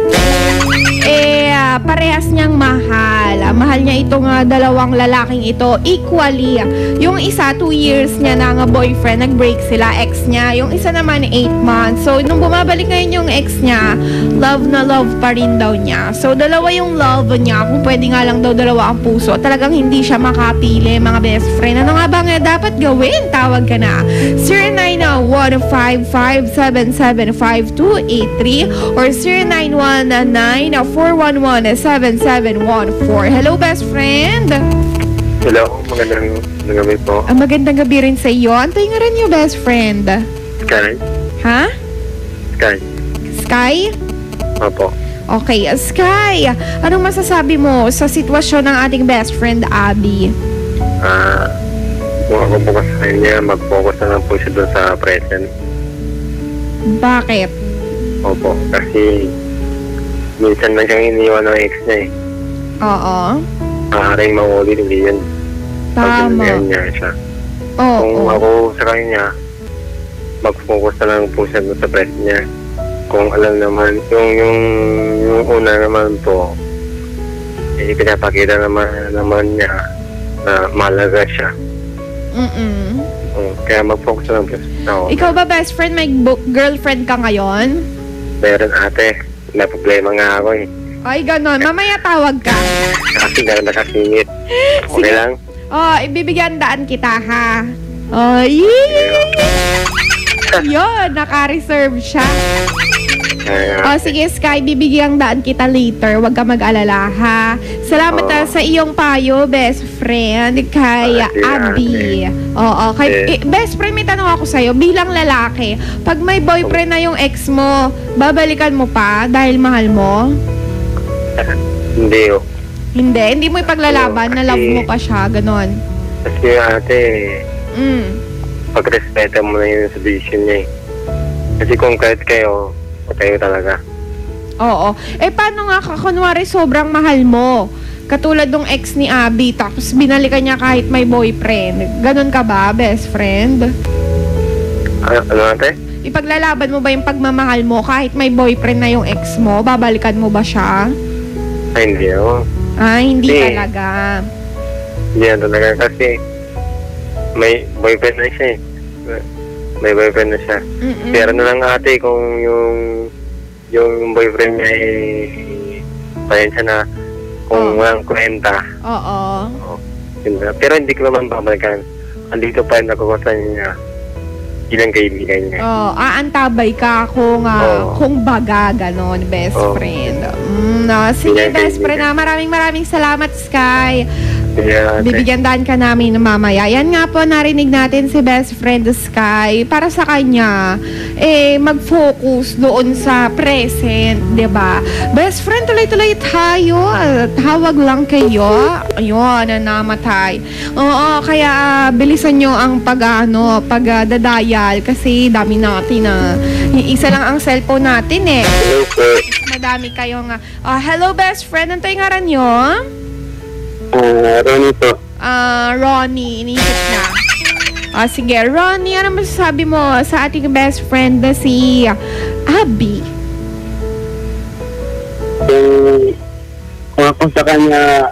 parehas niyang mahal. Mahal niya itong dalawang lalaking ito equally. Yung isa 2 years niya na boyfriend, nag-break sila, ex niya. Yung isa naman 8 months. So nung bumabalik ngayon yung ex niya, love na love pa rin daw niya. So dalawa yung love niya. Kung pwede nga lang daw dalawa ang puso, talagang hindi siya makapili, mga best friend. Ano nga ba dapat gawin? Tawag ka na 0915577523 or 0919-411-7714. Hello, best friend. Hello, magandang gabi po. Magandang gabi rin sa iyo. Antoy nga rin yung best friend. Sky. Ha? Sky. Sky? Opo. Okay, Sky, anong masasabi mo sa sitwasyon ng ating best friend, Abby? Kung ako po sa kanya, mag-focus na lang po siya doon sa present. Bakit? Opo, kasi minsan lang siyang iniwan ng ex niya eh. Oo. Maaaring maulit, hindi yan. Tama. Pag niya siya. Kung ako sa kanya, mag-focus na lang po siya doon sa present niya. Kung alam naman, yung una naman po, pinapakita naman niya na malaga siya. Kaya mag-focus lang po. Ikaw ba, best friend, may girlfriend ka ngayon? Meron, ate. May problema nga ako eh. Ay, ganon. Mamaya tawag ka. Kasi gano'n nakasingit. Okay lang? Ibibigyan daan kita, ha? Yun, naka-reserve siya. Sige, Sky, bibigyang daan kita later. Huwag ka mag-alala, ha? Salamat sa iyong payo, best friend, kay Abby. Best friend, may tanong ako sa'yo. Bilang lalaki, pag may boyfriend na yung ex mo, babalikan mo pa dahil mahal mo? Hindi, Hindi mo ipaglalaban na love mo pa siya, ganon. Kasi ate, pag-respeto mo na yun sa decision niya eh. Kasi kung kahit kayo talaga. Oo. Paano nga kunwari sobrang mahal mo? Katulad ng ex ni Abby, tapos binalikan niya kahit may boyfriend. Ganon ka ba, best friend? Ano ate? Ipaglalaban mo ba yung pagmamahal mo kahit may boyfriend na yung ex mo? Babalikan mo ba siya? Ay, hindi ako. Hindi talaga. Hindi talaga kasi may boyfriend na siya eh. May boyfriend na siya. Pero na lang ate kung yung boyfriend niya pasensya na kung walang kwenta. Oo. Pero hindi ko naman babalikan. Andito pa rin nakukusan niya ilang kaibigan niya. Aantabay ka kung baga, ganon, best friend. Sige, best friend, maraming salamat, Sky. Bibigyan daan ka namin mamaya. Yan nga po, narinig natin si best friend Sky. Para sa kanya, mag-focus doon sa present, 'di ba? Best friend, tuloy-tuloy tayo. Tawag lang kayo. Ayun, namatay. Oo, kaya bilisan nyo ang pagdadayal kasi dami natin isa lang ang cellphone natin eh. Madami kayong hello best friend, anong ngaran nyo? Ronnie po. Ronnie, iniisip na. Sige, Ronnie, ano masasabi mo sa ating best friend na si Abby? Kung ako sa kanya,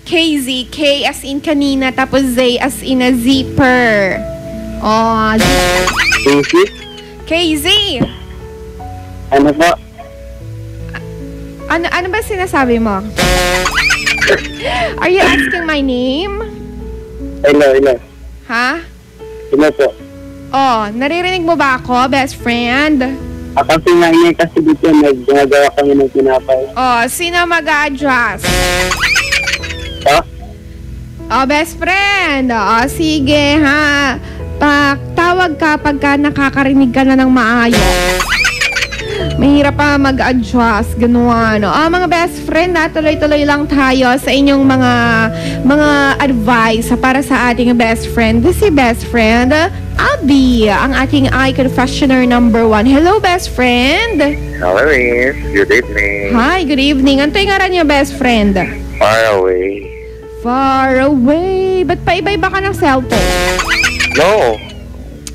KZ, K as in kanina, tapos Z as in a zipper. KZ. Ano po? Ano ba sinasabi mo? Are you asking my name? Hello. Ha? Hello po. Oh, naririnig mo ba ako, best friend? Kasi ngayon kasi dito nagagawa kami ng tinapay. Oh, sino mag-a-adjust? Ha? Oh, best friend. Oh, sige ha. Tawag ka pagka nakakarinig ka na ng maayos. Mahirap pa mag-adjust, gano'n. Mga best friend, tuloy-tuloy lang tayo sa inyong mga advice para sa ating best friend. This is best friend, Abby, ang ating confessioner number 1. Hello, best friend. Hello, Miss. Good evening. Hi, good evening. Ano yung ngaran niyo, best friend? Far away. Far away. Ba't pa-iba-iba ka ng cellphone? No.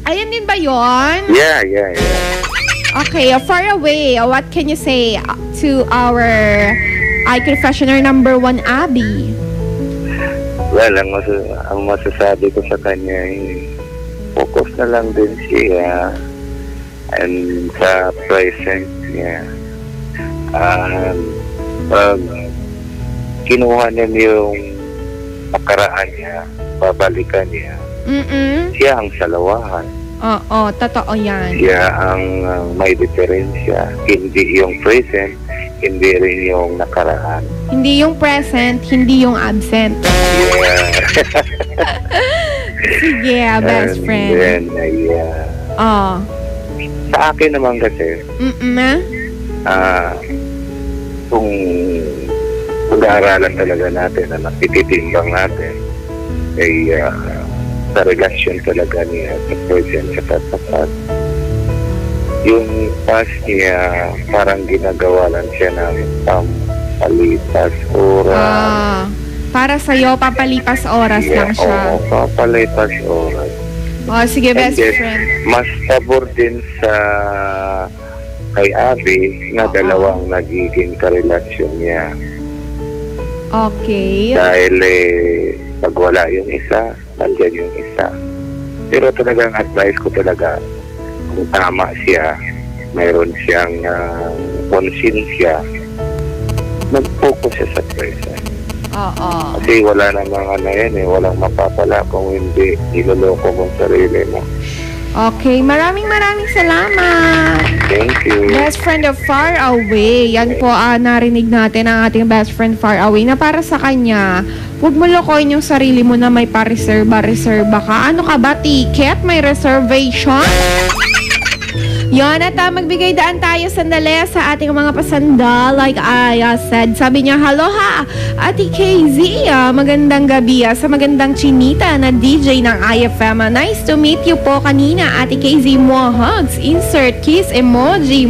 Ayan din ba yon? Yeah. Okay, far away. What can you say to our confessioner number 1, Abby? Well, ang masasabi ko sa kanya ay focus na lang din siya and sa present niya. Pag kinuha niya yung nakaraan niya, babalikan niya, siya ang salawahan. Oo, totoo yan. Siya ang may diferensya. Hindi yung present, hindi rin yung nakaraan. Hindi yung present, hindi yung absent. Yeah. Sige, best friend. And then, sa akin naman kasi, kung pag-aaralan talaga natin na nakititimbang natin, ay sa relasyon talaga niya sa present sa tapat. Yung past niya, parang ginagawa lang siya ng pampalipas oras. Para sa'yo, papalipas oras lang siya. Oo, papalipas oras. Sige, best friend. Mas pabor din sa kay Abby na dalawang nagiging karelasyon niya. Okay. Dahil pag wala yung isa, nandiyan yung isa. Pero talagang advice ko talaga, kung tama siya, mayroon siyang konsensya, mag-focus siya sa present. Kasi wala namang walang mapapala kung hindi niloloko mong sarili mo. Okay, maraming salamat. Thank you. Best friend of Far Away. Yan po, narinig natin ang ating best friend Far Away na para sa kanya, huwag mo lokohin yung sarili mo na may pa-reserva ka. Ano ka ba, ticket? May reservation? Yan, at magbigay daan tayo sandali sa ating mga pasandal. Like I said, sabi niya, hello ha, Ate KZ, magandang gabi sa magandang chinita na DJ ng iFM. Nice to meet you po kanina, Ate KZ mo. Hugs, insert kiss emoji.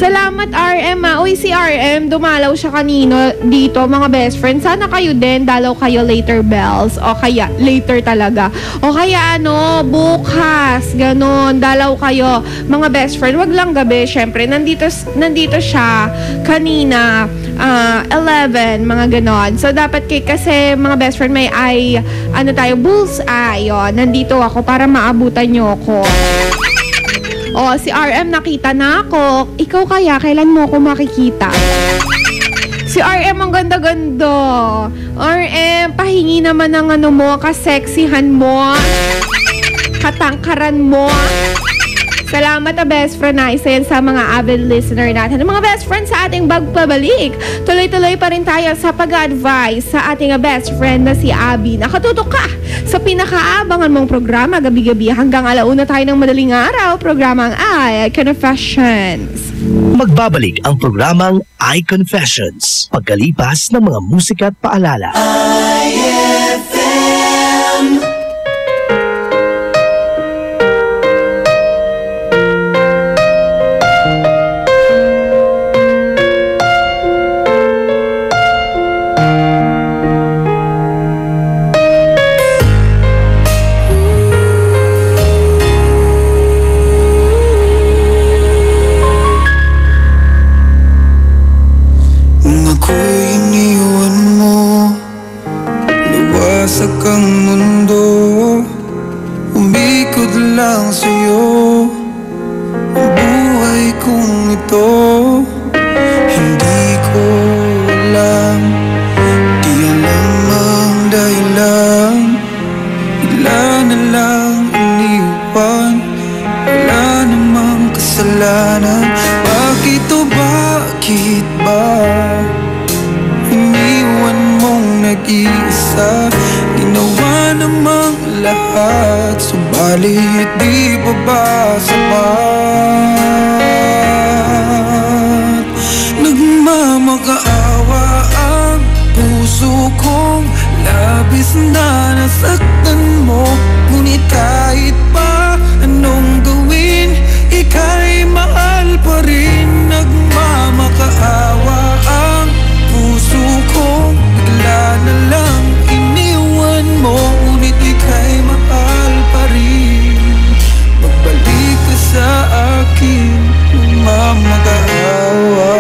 Salamat, RM. Uy, si RM, dumalaw siya kanino dito, mga best friends. Sana kayo din, dalaw kayo later bells. O kaya, later talaga. O kaya bukas, ganon, dalaw kayo, mga best friend. Wag lang gabi, syempre. Nandito siya kanina, 11, mga ganon. So, dapat kasi, mga best friend, may bullseye. Nandito ako para maabutan nyo ako. Si RM, nakita na ako. Ikaw kaya, kailan mo ako makikita? Si RM, ang ganda-ganda. RM, pahingi naman ng kaseksihan mo. Katangkaran mo. Salamat best friend na isa yan sa mga avid listener natin. Mga best friend sa ating pabalik. Tuloy-tuloy pa rin tayo sa pag-advise sa ating best friend na si Abby. Nakatutok ka sa pinakaabangan mong programa gabi-gabi hanggang alauna tayo ng madaling araw. Programang Confessions. Magbabalik ang programang Confessions pagkalipas ng mga musika at paalala. iFM. kasalanan. Bakit o bakit ba iniwan mong nag-iisa? Ginawa namang lahat, subalit di pa ba sapat? Nagmamakaawa ang puso kong labis na nasaktan mo. Ngunit kahit pa anong gawin, ika'y mahal pa rin. Nagmamakaawa ang puso kong bigla na lang iniwan mo. Ngunit ika'y mahal pa rin. Magbalik ka sa akin, nagmamakaawa.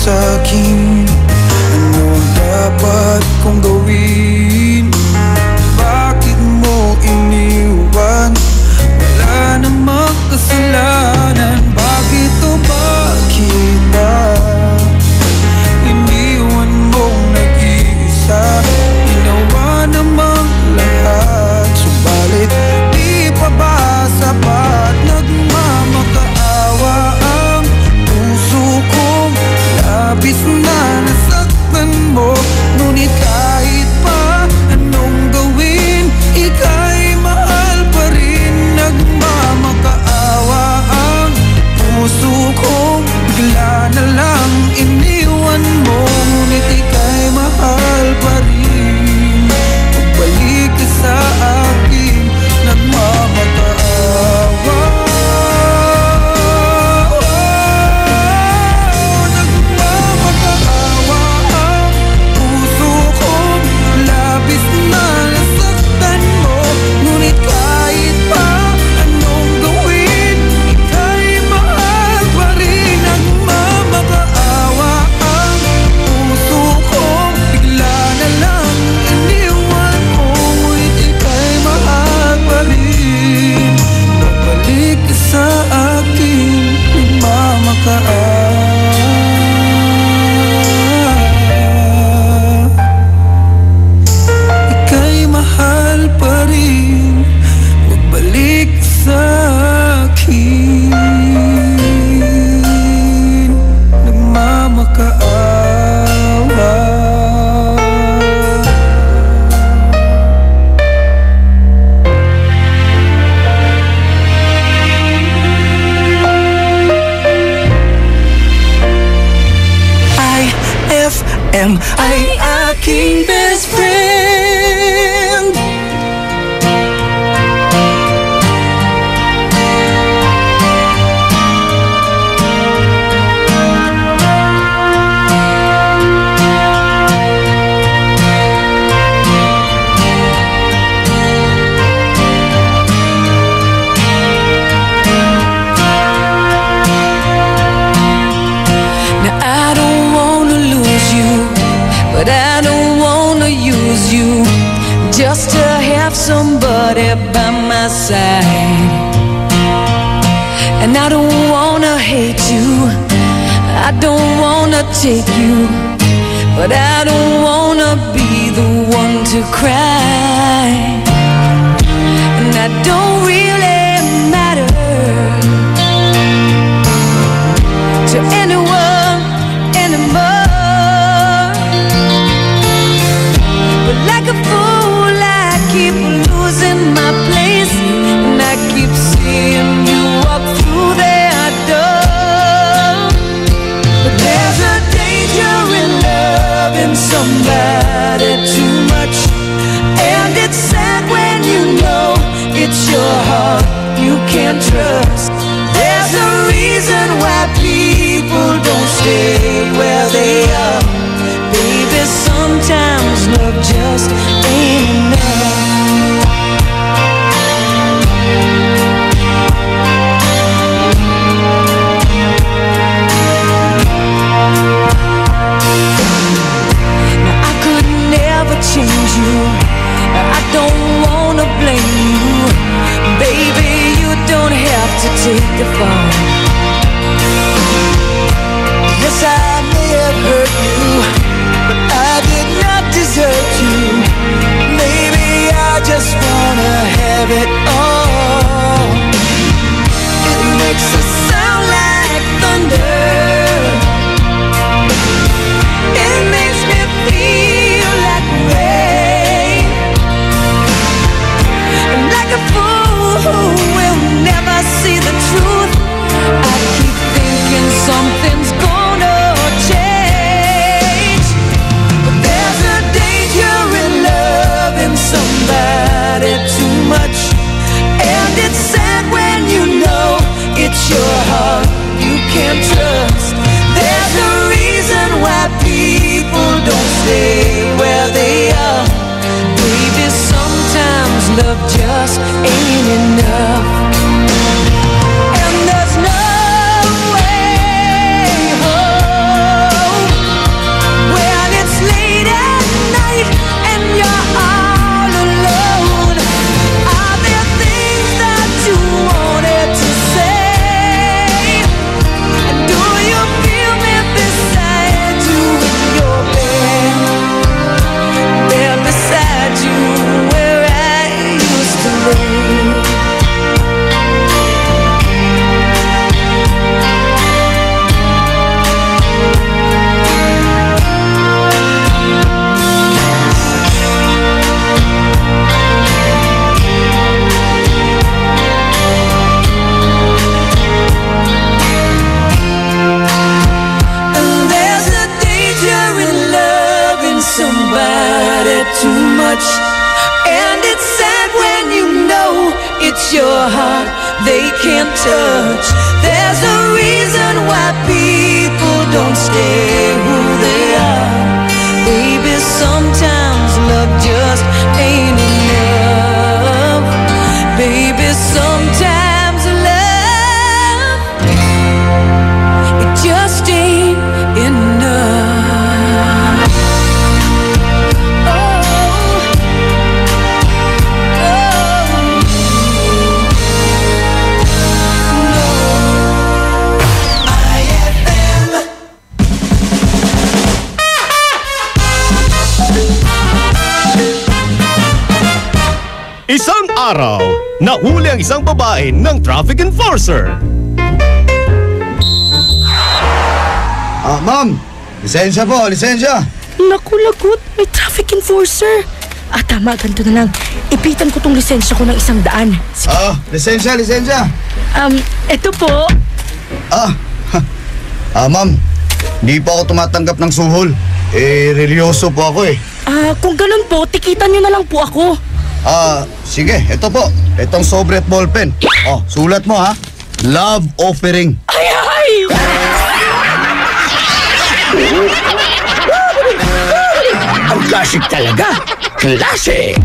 Sa'kin, ano dapat kong gawin? Bakit mo iniwan? Wala namang kasalanan. Bakit o bakit ba iniwan mong nag-iisa? Ginawa namang lahat, subalit di pa ba sapat? Nagmamakaawa ang puso kong labis na nasaktan mo. Ngunit kahit pa anong gawin, ika'y mahal pa rin. Nagmamakaawa ang puso kong bigla na lang iniwan mo. Ngunit ika'y mahal pa rin. Magbalik ka sa akin, nagmamakaawa. Ika'y mahal pa rin, magbalik sa akin, nagmamakaawa. iFM ay aking best friend. But I don't wanna use you just to have somebody by my side. And I don't wanna hate you, I don't wanna take you, but I don't wanna be the one to cry. And I don't really matter to anyone anymore. Like a fool, I keep losing my place, and I keep seeing you walk through that door. But there's a danger in loving somebody too much, and it's sad when you know it's your heart you can't trust. There's a reason why people don't stay where they are. Baby, sometimes love just ain't enough. Now I could never change you, I don't wanna blame of it all. It makes us sound like thunder. It makes me feel like rain. And like a fool who will never see the truth, I keep thinking something's gonna change. But there's a danger in loving somebody too much, and it's sad when you know it's your heart you can't trust. There's a reason why people don't stay where they are. Maybe sometimes love just ain't enough. And there's no way home when it's late at night and you're all alone. Are there things that you wanted to say? And do you feel me beside you in your bed? There beside you where I used to lay. And there's a danger in loving somebody too much, and it's sad when you know it's your heart they can't touch. There's a reason why people don't stay who they are. Baby, sometimes love just ain't enough. Baby, sometimes love, it just ain't enough. Isang araw, nahuli ang isang babae ng traffic enforcer. Ma'am, lisensya po, lisensya. Naku, lagot. May traffic enforcer. Tama, ganito na lang. Ipitan ko tong lisensya ko ng 100. Sige. Lisensya, lisensya. Ito po. Ma'am, hindi po ako tumatanggap ng suhol. Religyoso po ako eh. Kung ganun po, tikitan nyo na lang po ako. Sige, ito po. Itong sobre at ballpen. Sulat mo ha. Love offering. Ay! Ang classic talaga. Classic!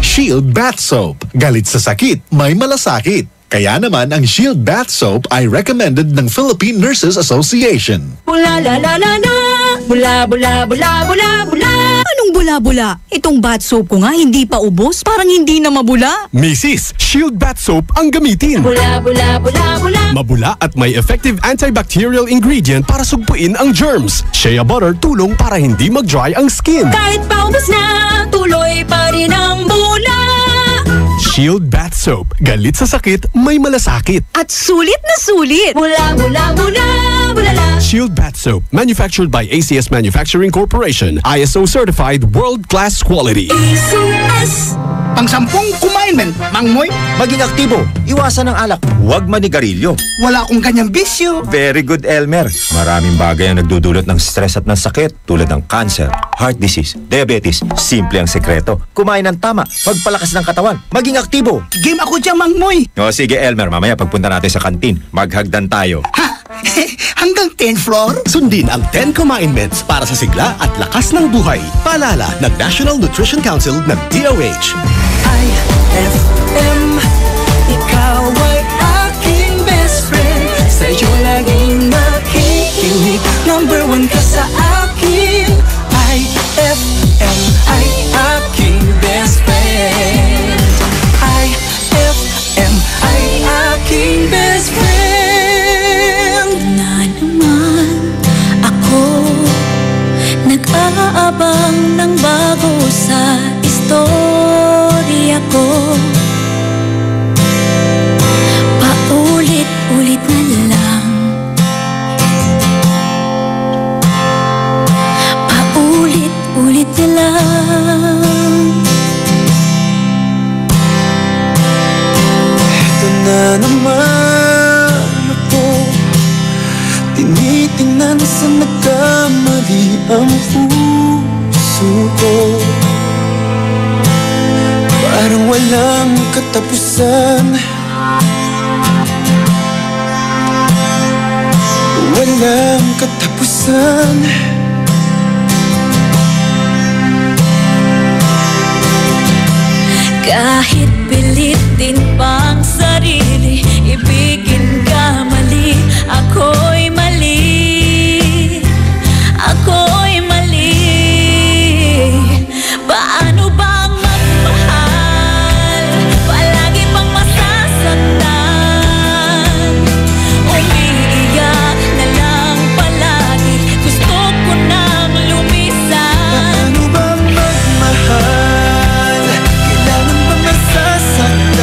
Shield Bath Soap. Galit sa sakit, may malasakit. Kaya naman ang Shield Bath Soap ay recommended ng Philippine Nurses Association. Bula la la la la. Bula bula bula bula bula. Anong bula-bula? Itong bath soap ko nga hindi pa ubos, parang hindi na mabula. Mrs. Shield Bath Soap ang gamitin. Bula bula bula bula. Mabula at may effective antibacterial ingredient para sugpuin ang germs. Shea butter tulong para hindi mag-dry ang skin. Kahit pa ubos na, tuloy pa rin ang bula. Shield Bath Soap. Galit sa sakit, may malasakit. At sulit na sulit. Bula bula bula bula la. Shield Bath Soap. Manufactured by ACS Manufacturing Corporation. ISO certified world-class quality. ACS. Pang-sampung kumainment, Mangmoy. Maging aktibo. Iwasan ang alak. Huwag manigarilyo. Wala akong ganyang bisyo. Very good, Elmer. Maraming bagay ang nagdudulot ng stress at ng sakit tulad ng cancer, heart disease, diabetes. Simple ang sekreto. Kumain ng tama. Magpalakas ng katawan. Maging aktibo. Game ako dyan, Mangmoy. O sige, Elmer. Mamaya pagpunta natin sa kantin, maghagdan tayo. Hanggang 10th floor? Sundin ang 10 Kumain-ments para sa sigla at lakas ng buhay. Paalala ng National Nutrition Council ng DOH. iFM, ikaw ay aking best friend. Sa'yo laging makikinig. Number 1 ka sa akin. iFM ay aking best friend. iFM ay aking best friend. Na naman ako nag-aabang ng bago sa istorya. walang katapusan. Walang katapusan. Kahit pilitin pang sarili, ibigin ka mali, ako'y mali, ako'y mali. Paano bang magmahal, palagi pang masasaktan, umiiyak na lang palagi, gusto ko nang lumisan. Paano bang magmahal, kailangan bang masasaktan,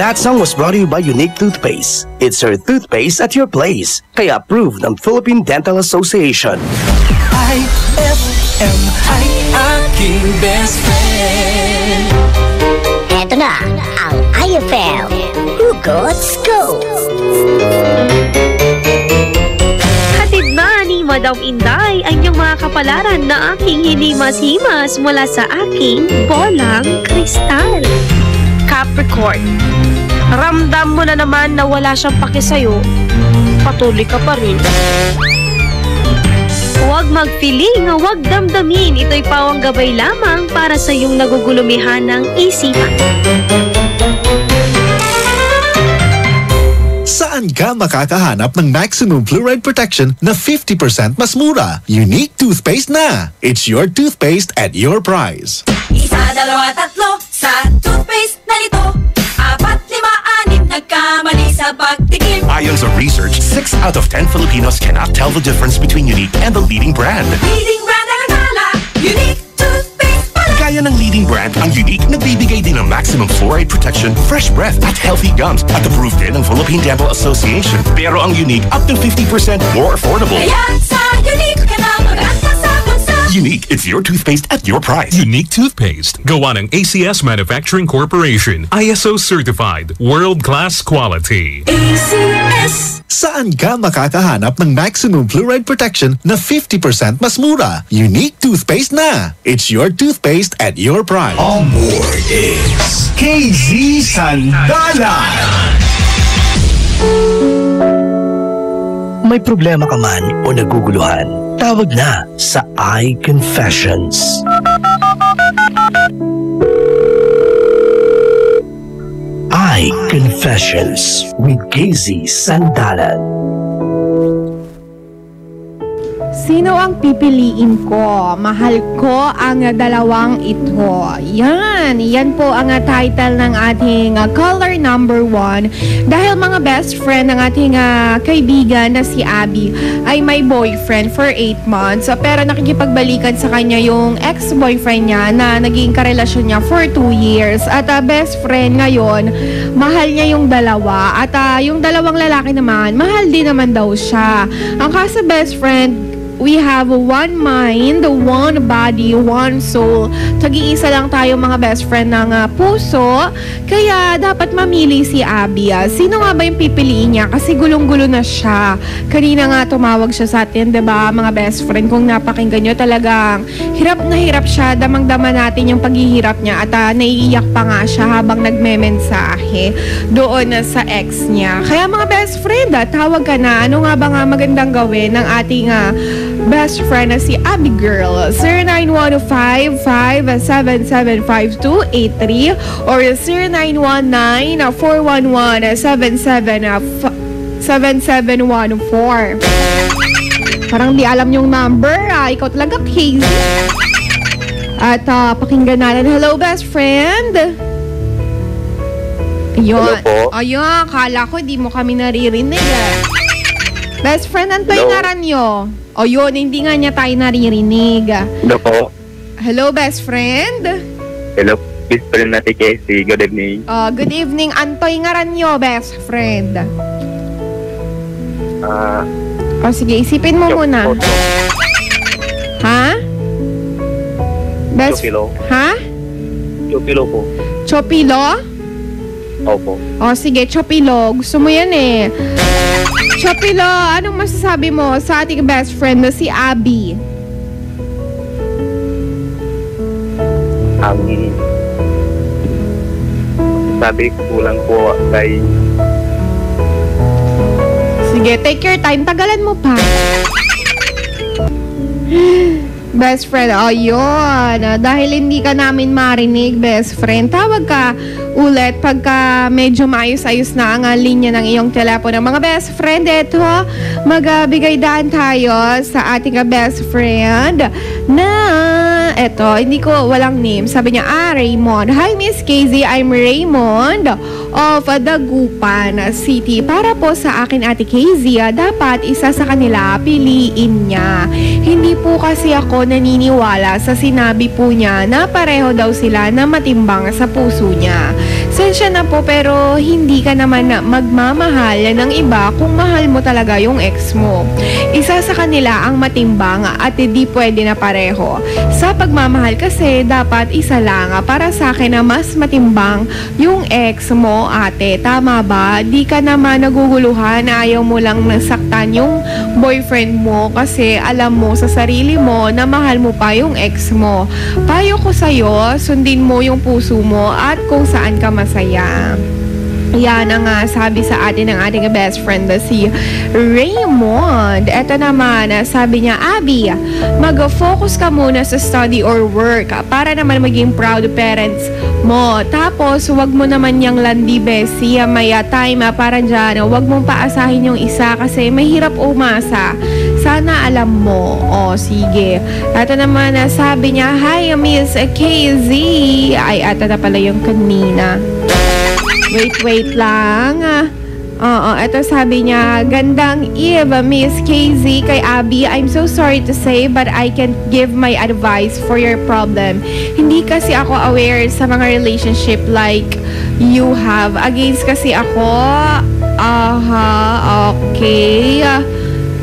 That song was brought to you by Unique Toothpaste. It's your toothpaste at your place. Kaya approved ng Philippine Dental Association. iFM ay aking best friend. Eto na ang iFM Hugots Go! Hatid na ni Madam Inday ang iyong mga kapalaran na aking hinimas-himas mula sa aking bolang kristal. Capricorn, ramdam mo na naman na wala siyang paki sa'yo, patuloy ka pa rin. Huwag mag-feeling, huwag damdamin, ito'y pawang gabay lamang para sa iyong nagugulumihan ng isipan. Saan ka makakahanap ng maximum fluoride protection na 50% mas mura? Unique toothpaste na! It's your toothpaste at your price. Isa, dalawa, tatlo sa toothpaste na nito. 4, 5, 6 nagkamali sa pagtikim. Ayon sa research, 6 out of 10 Filipinos cannot tell the difference between Unique and the leading brand. Leading brand ang akala, Unique toothpaste pala. Kaya ng leading brand, ang Unique nagbibigay din ng maximum fluoride protection, fresh breath at healthy gums at approved din ng Philippine Dental Association. Pero ang Unique up to 50% more affordable. Kaya sa Unique ka na mag-asa sa bansa. Unique, it's your toothpaste at your price. Unique toothpaste. Gawa ng ACS Manufacturing Corporation. ISO certified. World-class quality. ACS. Saan ka makakahanap ng maximum fluoride protection na 50% mas mura? Unique toothpaste na! It's your toothpaste at your price. On board is KZ Sandalan. May problema ka man o naguguluhan, tawag na sa iConfessions. iConfessions with KZ Sandalan. Sino ang pipiliin ko? Mahal ko ang dalawang ito. Yan po ang title ng ating caller number 1. Dahil mga best friend ng ating kaibigan na si Abby ay may boyfriend for 8 months. Pero nakikipagbalikan sa kanya yung ex-boyfriend niya na naging karelasyon niya for 2 years. At best friend ngayon, mahal niya yung dalawa. At yung dalawang lalaki naman, mahal din naman daw siya. Ang kasa best friend, we have one mind, one body, one soul. Tag-iisa lang tayo mga best friend ng puso. Kaya dapat mamili si Abby. Sino nga ba yung pipiliin niya? Kasi gulong-gulo na siya. Kanina nga tumawag siya sa atin, diba mga best friend? Kung napakinggan nyo, talagang hirap na hirap siya. Damang-dama natin yung paghihirap niya. At naiiyak pa nga siya habang nagmemensahe doon sa ex niya. Kaya mga best friend, tawag ka na. Ano nga ba nga magandang gawin ng ating best friend na si Abby Girl? 0915-577-5283 or 0919-411-7714. Parang di alam yung number. Ikaw talaga crazy. At pakinggan natin. Hello, best friend. Ayun. Ayun, kala ko di mo kami naririnig. Best friend, antoy nga ranyo. O yun, hindi nga niya tayo naririnig. Hello po. Hello, best friend. Hello, best friend natin Casey. Good evening. Good evening. Antoy nga ranyo, best friend. O sige, isipin mo muna. Ha? Best Chopilo. Ha? Chopilo po. Chopilo? Opo. O sige, Chopilo. Gusto mo yan eh. Chopilo, anong masasabi mo sa ating best friend na si Abby? Sabi ko kulang po kay... Sige, take your time. Tagalan mo pa. Best friend, yun. Dahil hindi ka namin marinig, best friend, tawag ka ulit pagka medyo maayos-ayos na ang linya ng iyong telepono. Mga best friend, eto, magbigay daan tayo sa ating best friend na, eto, hindi ko walang name. Sabi niya, Raymond. Hi, Miss KZ, I'm Raymond of Dagupan City. Para po sa akin, Ate KZ, dapat isa sa kanila piliin niya. Hindi po kasi ako naniniwala sa sinabi po niya na pareho daw sila na matimbang sa puso niya. sensya na po, pero hindi ka naman na magmamahal ng iba kung mahal mo talaga yung ex mo. Isa sa kanila ang matimbang at hindi pwede na pareho. Sa pagmamahal kasi, dapat isa lang. Para sa akin na mas matimbang yung ex mo, ate. Tama ba? Di ka naman naguguluhan na ayaw mo lang nasaktan yung boyfriend mo kasi alam mo sa sarili mo na mahal mo pa yung ex mo. Payo ko sa'yo, sundin mo yung puso mo at kung saan ka masaya. Yan ang sabi sa atin ng ating best friend na si Raymond. Eto naman, sabi niya, Abby, mag-focus ka muna sa study or work para naman maging proud parents mo. Tapos, wag mo naman yung landi, Bessie. May time para dyan. Wag mong paasahin yung isa kasi mahirap umasa. Sana alam mo. O, sige. Eto naman, sabi niya, hi, Miss KZ. Ay, eto na pala yung kanina. Wait lang. Ito sabi niya, gandang eve, Miss KZ, kay Abby. I'm so sorry to say, but I can't give my advice for your problem. Hindi kasi ako aware sa mga relationship like you have. Against kasi ako. Okay.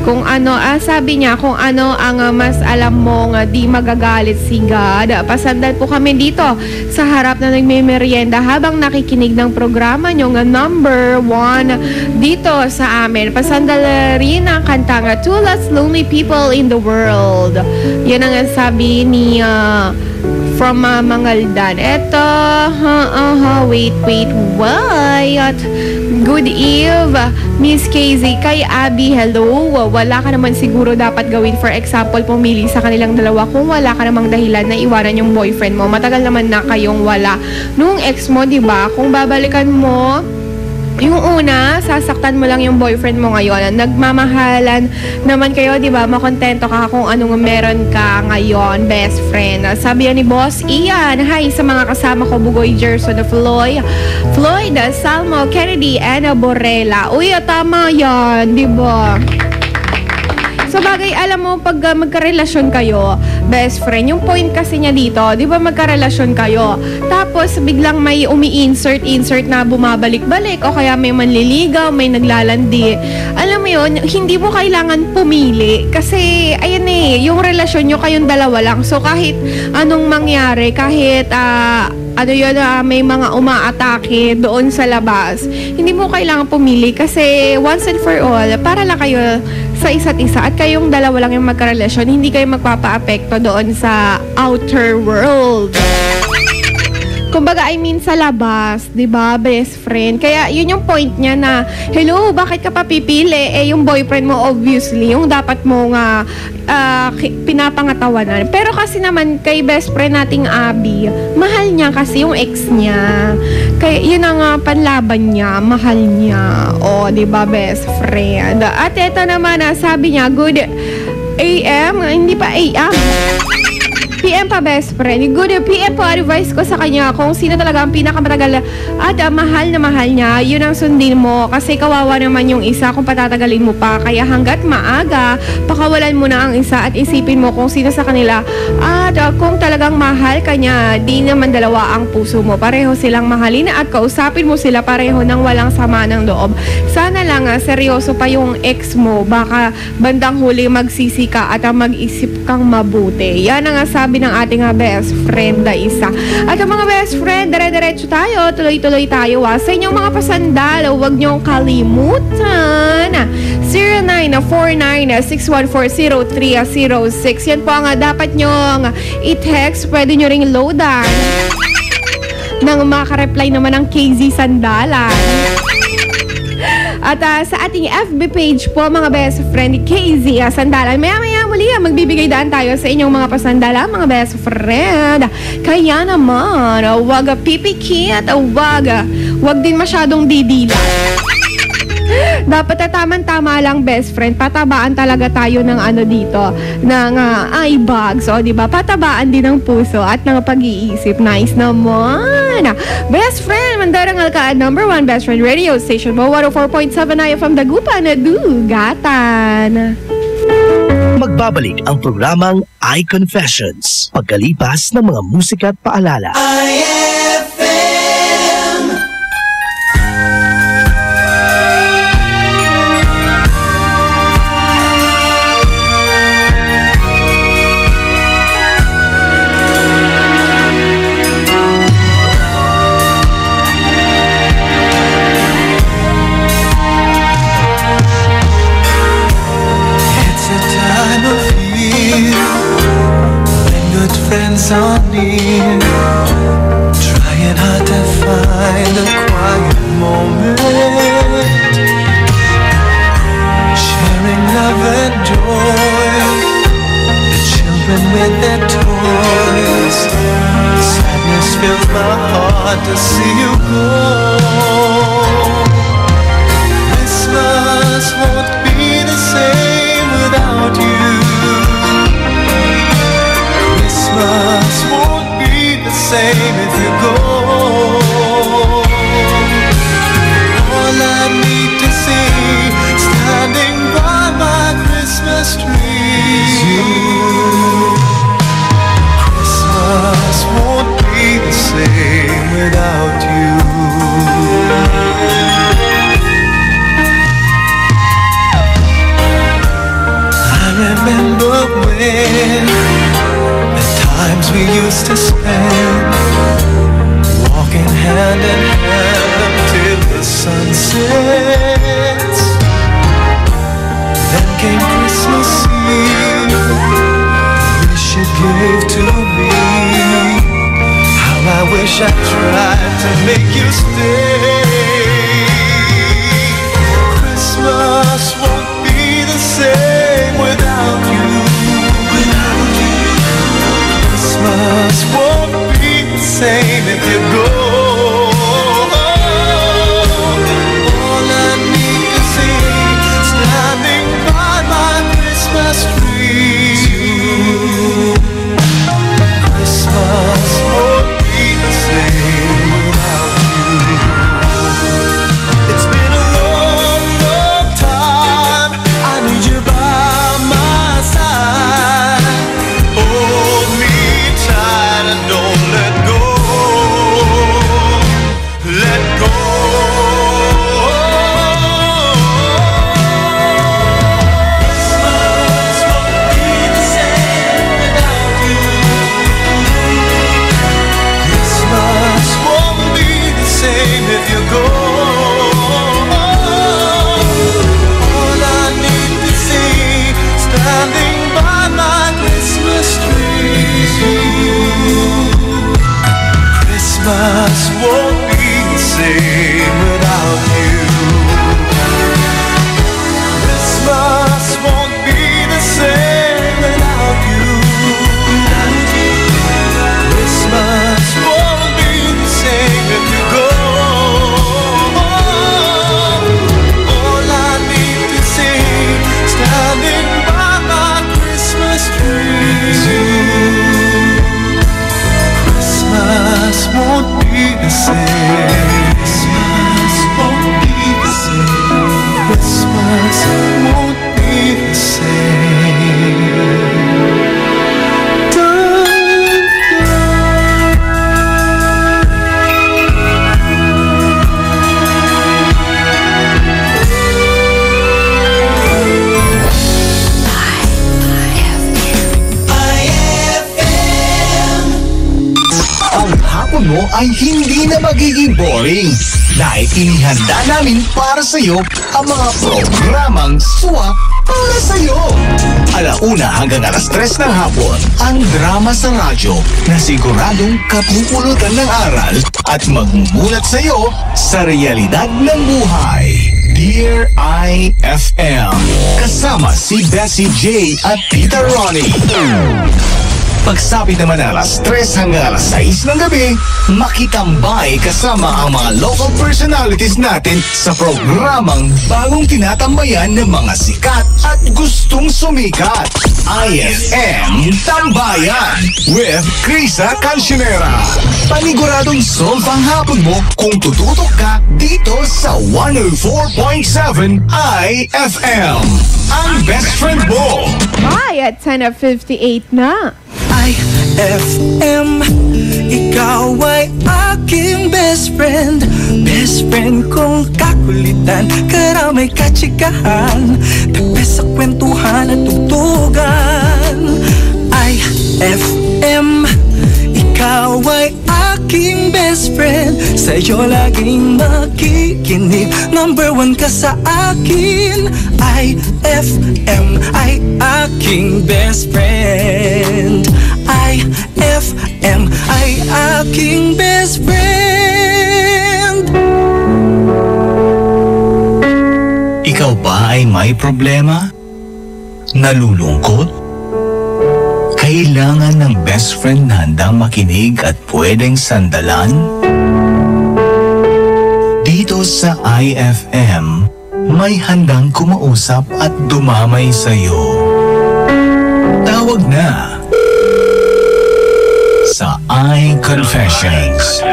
Kung ano, sabi niya, kung ano ang mas alam mo nga di magagalit si God. Pasandal po kami dito sa harap na nagme-merienda habang nakikinig ng programa nyo nga number 1 dito sa amin. Pasandal rin ang kanta nga To Less Lonely People in the World. Yan ang sabi ni from Mangaldan. Eto, wait, what? Good eve, Miss KZ. Kay Abby, hello. Wala ka naman siguro dapat gawin. For example, pumili sa kanilang dalawa kung wala ka namang dahilan na iwanan yung boyfriend mo. Matagal naman na kayong wala nung ex mo, diba? Kung babalikan mo yung una, sasaktan mo lang yung boyfriend mo ngayon. Nagmamahalan naman kayo, di ba? Makontento ka kung anong meron ka ngayon, best friend. Sabi yan ni Boss Ian, hi sa mga kasama ko, Bugoy, Gerson, Floyd, Salmo, Kennedy, and Borrella. Uy, tama yan, di ba? So bagay, alam mo, pag magkarelasyon kayo, best friend, yung point kasi niya dito, di ba magkarelasyon kayo, tapos biglang may umi-insert na bumabalik-balik, o kaya may manliligaw, may naglalandi. Alam mo yun, hindi mo kailangan pumili, kasi, ayan yung relasyon nyo kayong dalawa lang. So kahit anong mangyari, kahit, may mga umaatake doon sa labas, hindi mo kailangan pumili kasi once and for all, para lang kayo sa isa't isa at kayong dalawa lang yung magkarelasyon, hindi kayo magpapa-apekto doon sa outer world. Kumbaga, I mean sa labas, 'di ba, best friend? Kaya 'yun yung point niya na, hello, bakit ka pa pipili? Yung boyfriend mo obviously, yung dapat mo nga pinapangatawanan. Pero kasi naman kay best friend nating Abby, mahal niya kasi yung ex niya. Kaya 'yun ang panlaban niya, mahal niya. O, 'di ba, best friend? At ito naman, sabi niya, good AM, hindi pa AM. PM pa, best friend. Good PM po, advice ko sa kanya kung sino talaga ang pinakamatagal at mahal na mahal niya, yun ang sundin mo. Kasi kawawa naman yung isa kung patatagalin mo pa. Kaya hanggat maaga, pakawalan mo na ang isa at isipin mo kung sino sa kanila. At kung talagang mahal ka niya, di naman dalawa ang puso mo. Pareho silang mahalin at kausapin mo sila pareho ng walang sama ng loob. Sana lang seryoso pa yung ex mo. Baka bandang huli magsisi ka at mag-isip kang mabuti. Yan ang sabi ng ating best friend na isa. At ang mga best friend, dire-diretso tayo, tuloy-tuloy tayo sa inyong mga pasandal. Huwag niyong kalimutan 0949-614-0306. Yan po ang dapat niyong i-text. Pwede niyo ring loadan nang maka-reply naman ng KZ Sandalan. At sa ating FB page po, mga best friend, KZ Sandalan. Maya-maya muli, magbibigay daan tayo sa inyong mga pasandala, mga best friend. Kaya naman, wag pipikit, wag din masyadong didila. Dapat tama-tama lang, best friend. Patabaan talaga tayo ng dito, ng eye bags. O, diba? Patabaan din ng puso at ng pag-iisip. Nice naman. Best friend, Mandarangal ka at number 1 best friend radio station mo, 104.7 iFM Dagupan, Dugatan. Magbabalik ang programang iConfessions pagkalipas ng mga musika at paalala. iFM near, trying hard to find a quiet moment, sharing love and joy, the children with their toys. Sadness fills my heart to see you go. Christmas won't be the same without you. Christmas won't be the same if you go. All I need to see standing by my Christmas tree is you. Christmas won't be the same without you. I remember when the times we used to spend, walking hand in hand until the sun sets. Then came Christmas Eve, the wish you gave to me. How I wish I tried to make you stay. Christmas won't be the same without you. Without you. Christmas won't be the same if you go. All I need to see standing by my Christmas tree is you. Christmas won't be the same without you. It's been a long, long time. I need you by my side. Hold me tight and don't let go. Let go. Christmas won't be the same without you. Christmas won't be the same if you go. All I need to see standing by my Christmas tree is you. Christmas won't be the same without you. Christmas won't be the same without you. Christmas won't be the same if you go. All I need to see standing by my Christmas tree is you. Christmas won't be the same. Christmas won't be the same. Christmas won't be the same. Ang hapon mo ay hindi na magiging boring dahil inihanda namin para sa iyo ang mga programang swak para sa iyo. 1:00 hanggang 3:00 ng hapon, ang drama sa radyo na siguradong kapupulutan ng aral at magmumulat sa iyo sa realidad ng buhay. Dear iFM, kasama si Bessie J at Tita Ronnie. Pagsapit naman ng 3:00 hanggang 6:00 ng gabi, makitambay kasama ang mga local personalities natin sa programang bagong tinatambayan ng mga sikat at gustong sumikat. iFM Tambayan with Krisa Cancionera. Paniguradong solve ang hapon mo kung tututok ka dito sa 104.7 iFM. Ang best friend mo. Ay, at 10:58 na. iFM, ikaw ay aking best friend. Best friend kong kakulitan, karamay katsikahan, tapos sa kwentuhan at tugtugan. iFM, ikaw ay aking best friend. Sa'yo laging makikinig, number 1 ka sa akin. iFM ay aking best friend. iFM PM ay aking best friend. Ikaw ba ay may problema? Nalulungkot? Kailangan ng best friend na handang makinig at pwedeng sandalan? Dito sa iFM, may handang kumausap at dumamay sa'yo. Tawag na sa iConfessions.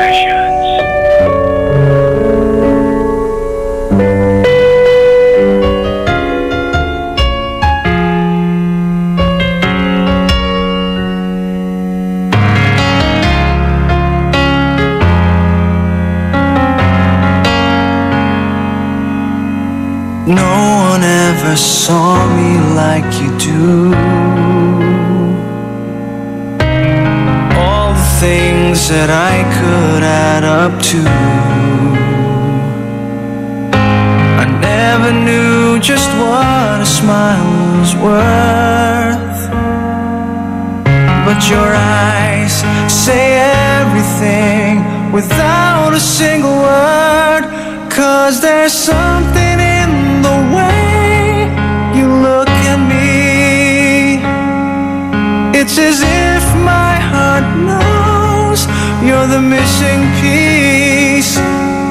No one ever saw me like you do. All the things that I could add up to, I never knew just what a smile was worth. But your eyes say everything without a single word. 'Cause there's something in the way you look at me. It's as if my heart knows you're the missing piece.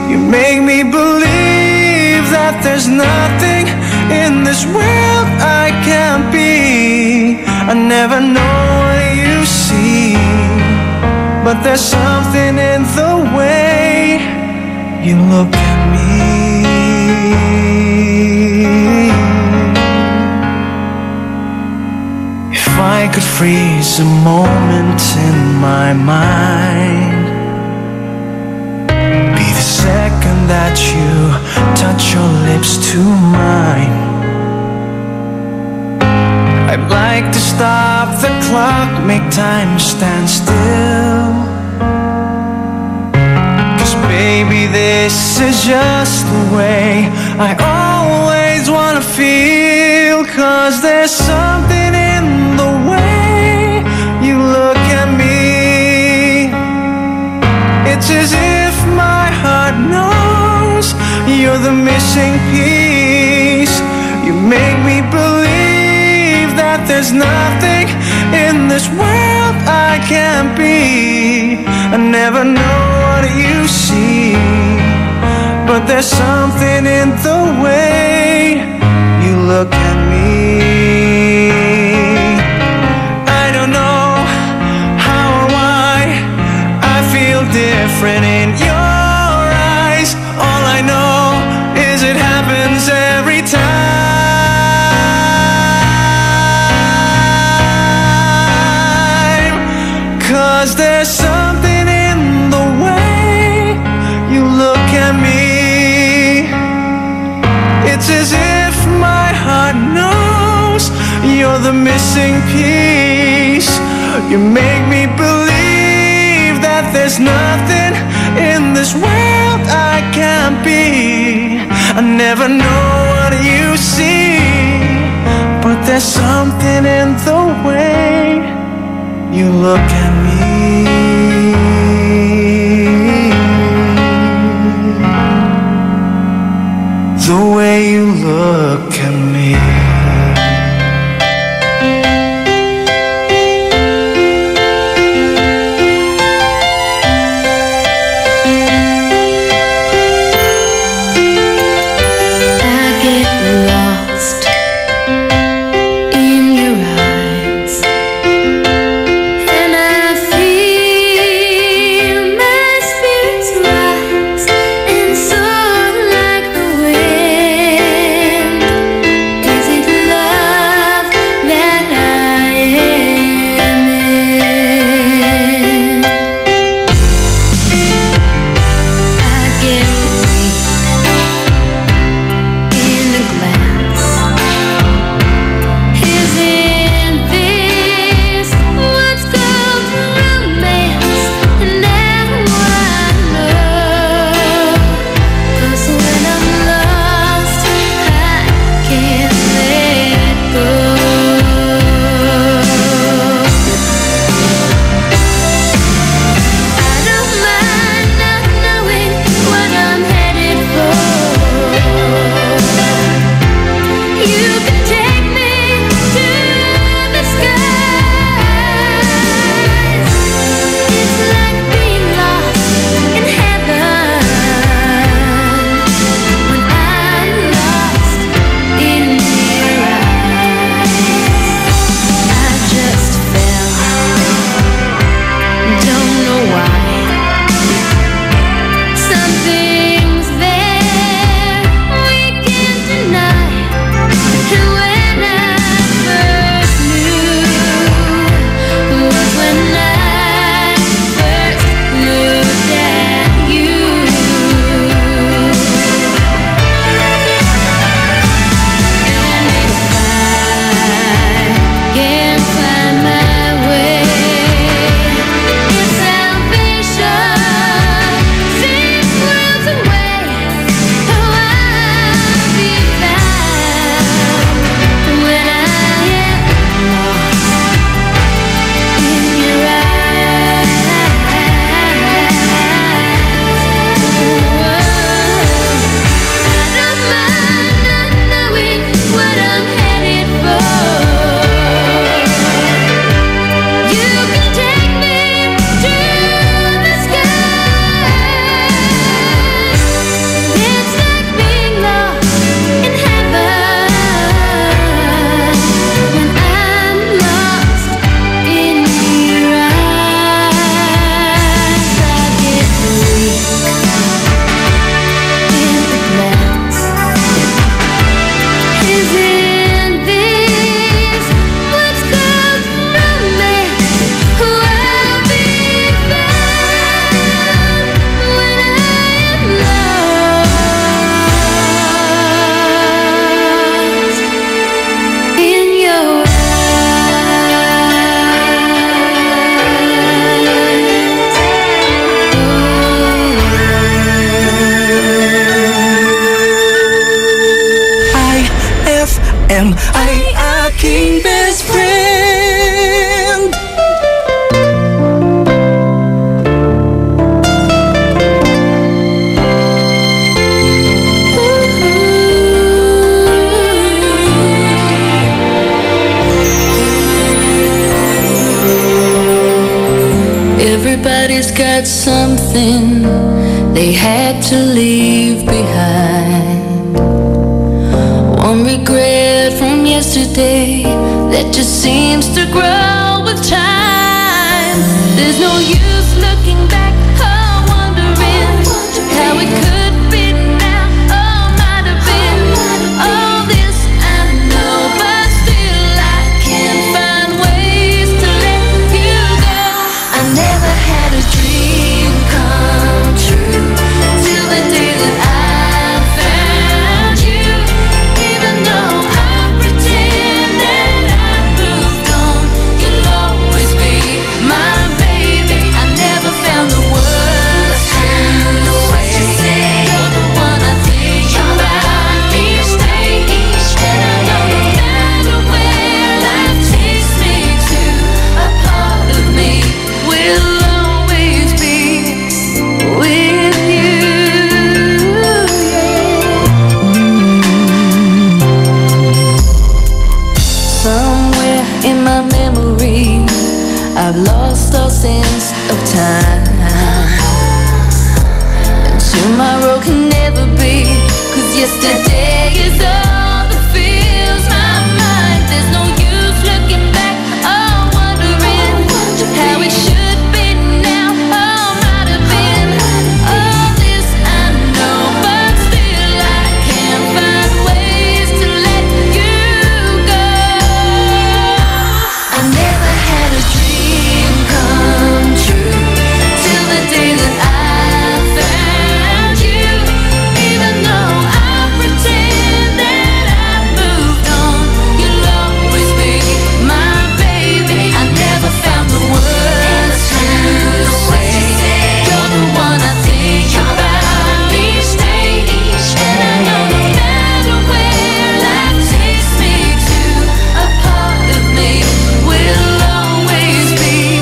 You make me believe that there's nothing in this world I can't be. I never know what you see, but there's something in the way you look at me. If I could freeze a moment in my mind, be the second that you touch your lips to mine. I'd like to stop the clock, make time stand still. Baby, this is just the way I always wanna feel. 'Cause there's something in the way you look at me. It's as if my heart knows you're the missing piece. You make me believe that there's nothing in this world I can't be. I never know what you see, but there's something in the way you look at me. I don't know how or why I feel different in your eyes. All I know is it happens every time. 'Cause there's something in the way you look at me. It's as if my heart knows you're the missing piece. You make me believe that there's nothing in this world I can't be. I never know what you see, but there's something in the way you look at me. The way you look at me. Is it got something they had to leave behind. One regret from yesterday that just seems to grow with time. There's no use looking back or wondering how it could be now or might have been. All this I know, but still I can't find ways to let you go. I never had a dream come true till the day that I found you. Even though I pretend that I moved on, you'll always be my baby. I never found the words to say. You're the one I think about each day, and I know no matter where life takes me to, a part of me will always be with you. Somewhere in my memory, I've lost all sense of time, and tomorrow can never be, 'cause yesterday is all that fills my mind. There's no use looking back or wondering how it should be now or might have been. All this I know, but still I can't find ways to let you go. I never had a dream come true till the day that I found you. Even though I pretend that I moved on, you'll always be my baby. I never found the words to say. You're the one I think about each day, and I know no matter where life takes me to, a part of me will always be.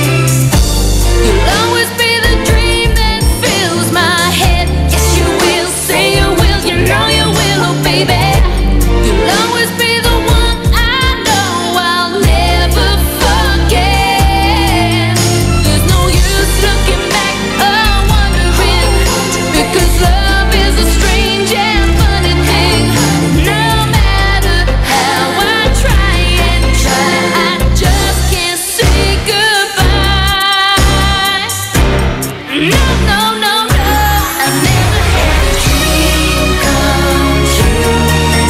You'll always be the dream that fills my head. Yes, you will, say you will, you know you will, oh baby. You'll always be the one I know I'll never forget. There's no use looking back or wondering, because love is a strange and funny thing. No matter how I try and try, I just can't say goodbye. No, no, no, no. I never had a dream come true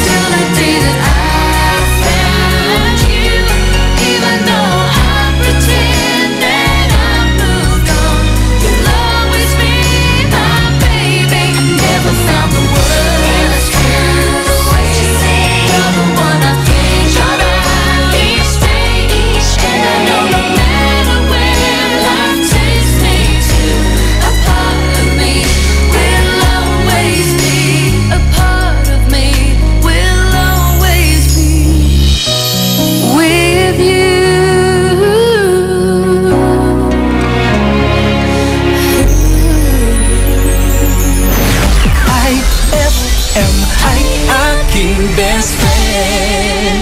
till the day that I found you. Even though I pretend that I moved on, you'll always be my baby. Never found the words to say. You're the one I think about each day, and I know no matter where life takes me to, a part of me will always be. A part of me will always be with you. iFM ay aking best friend.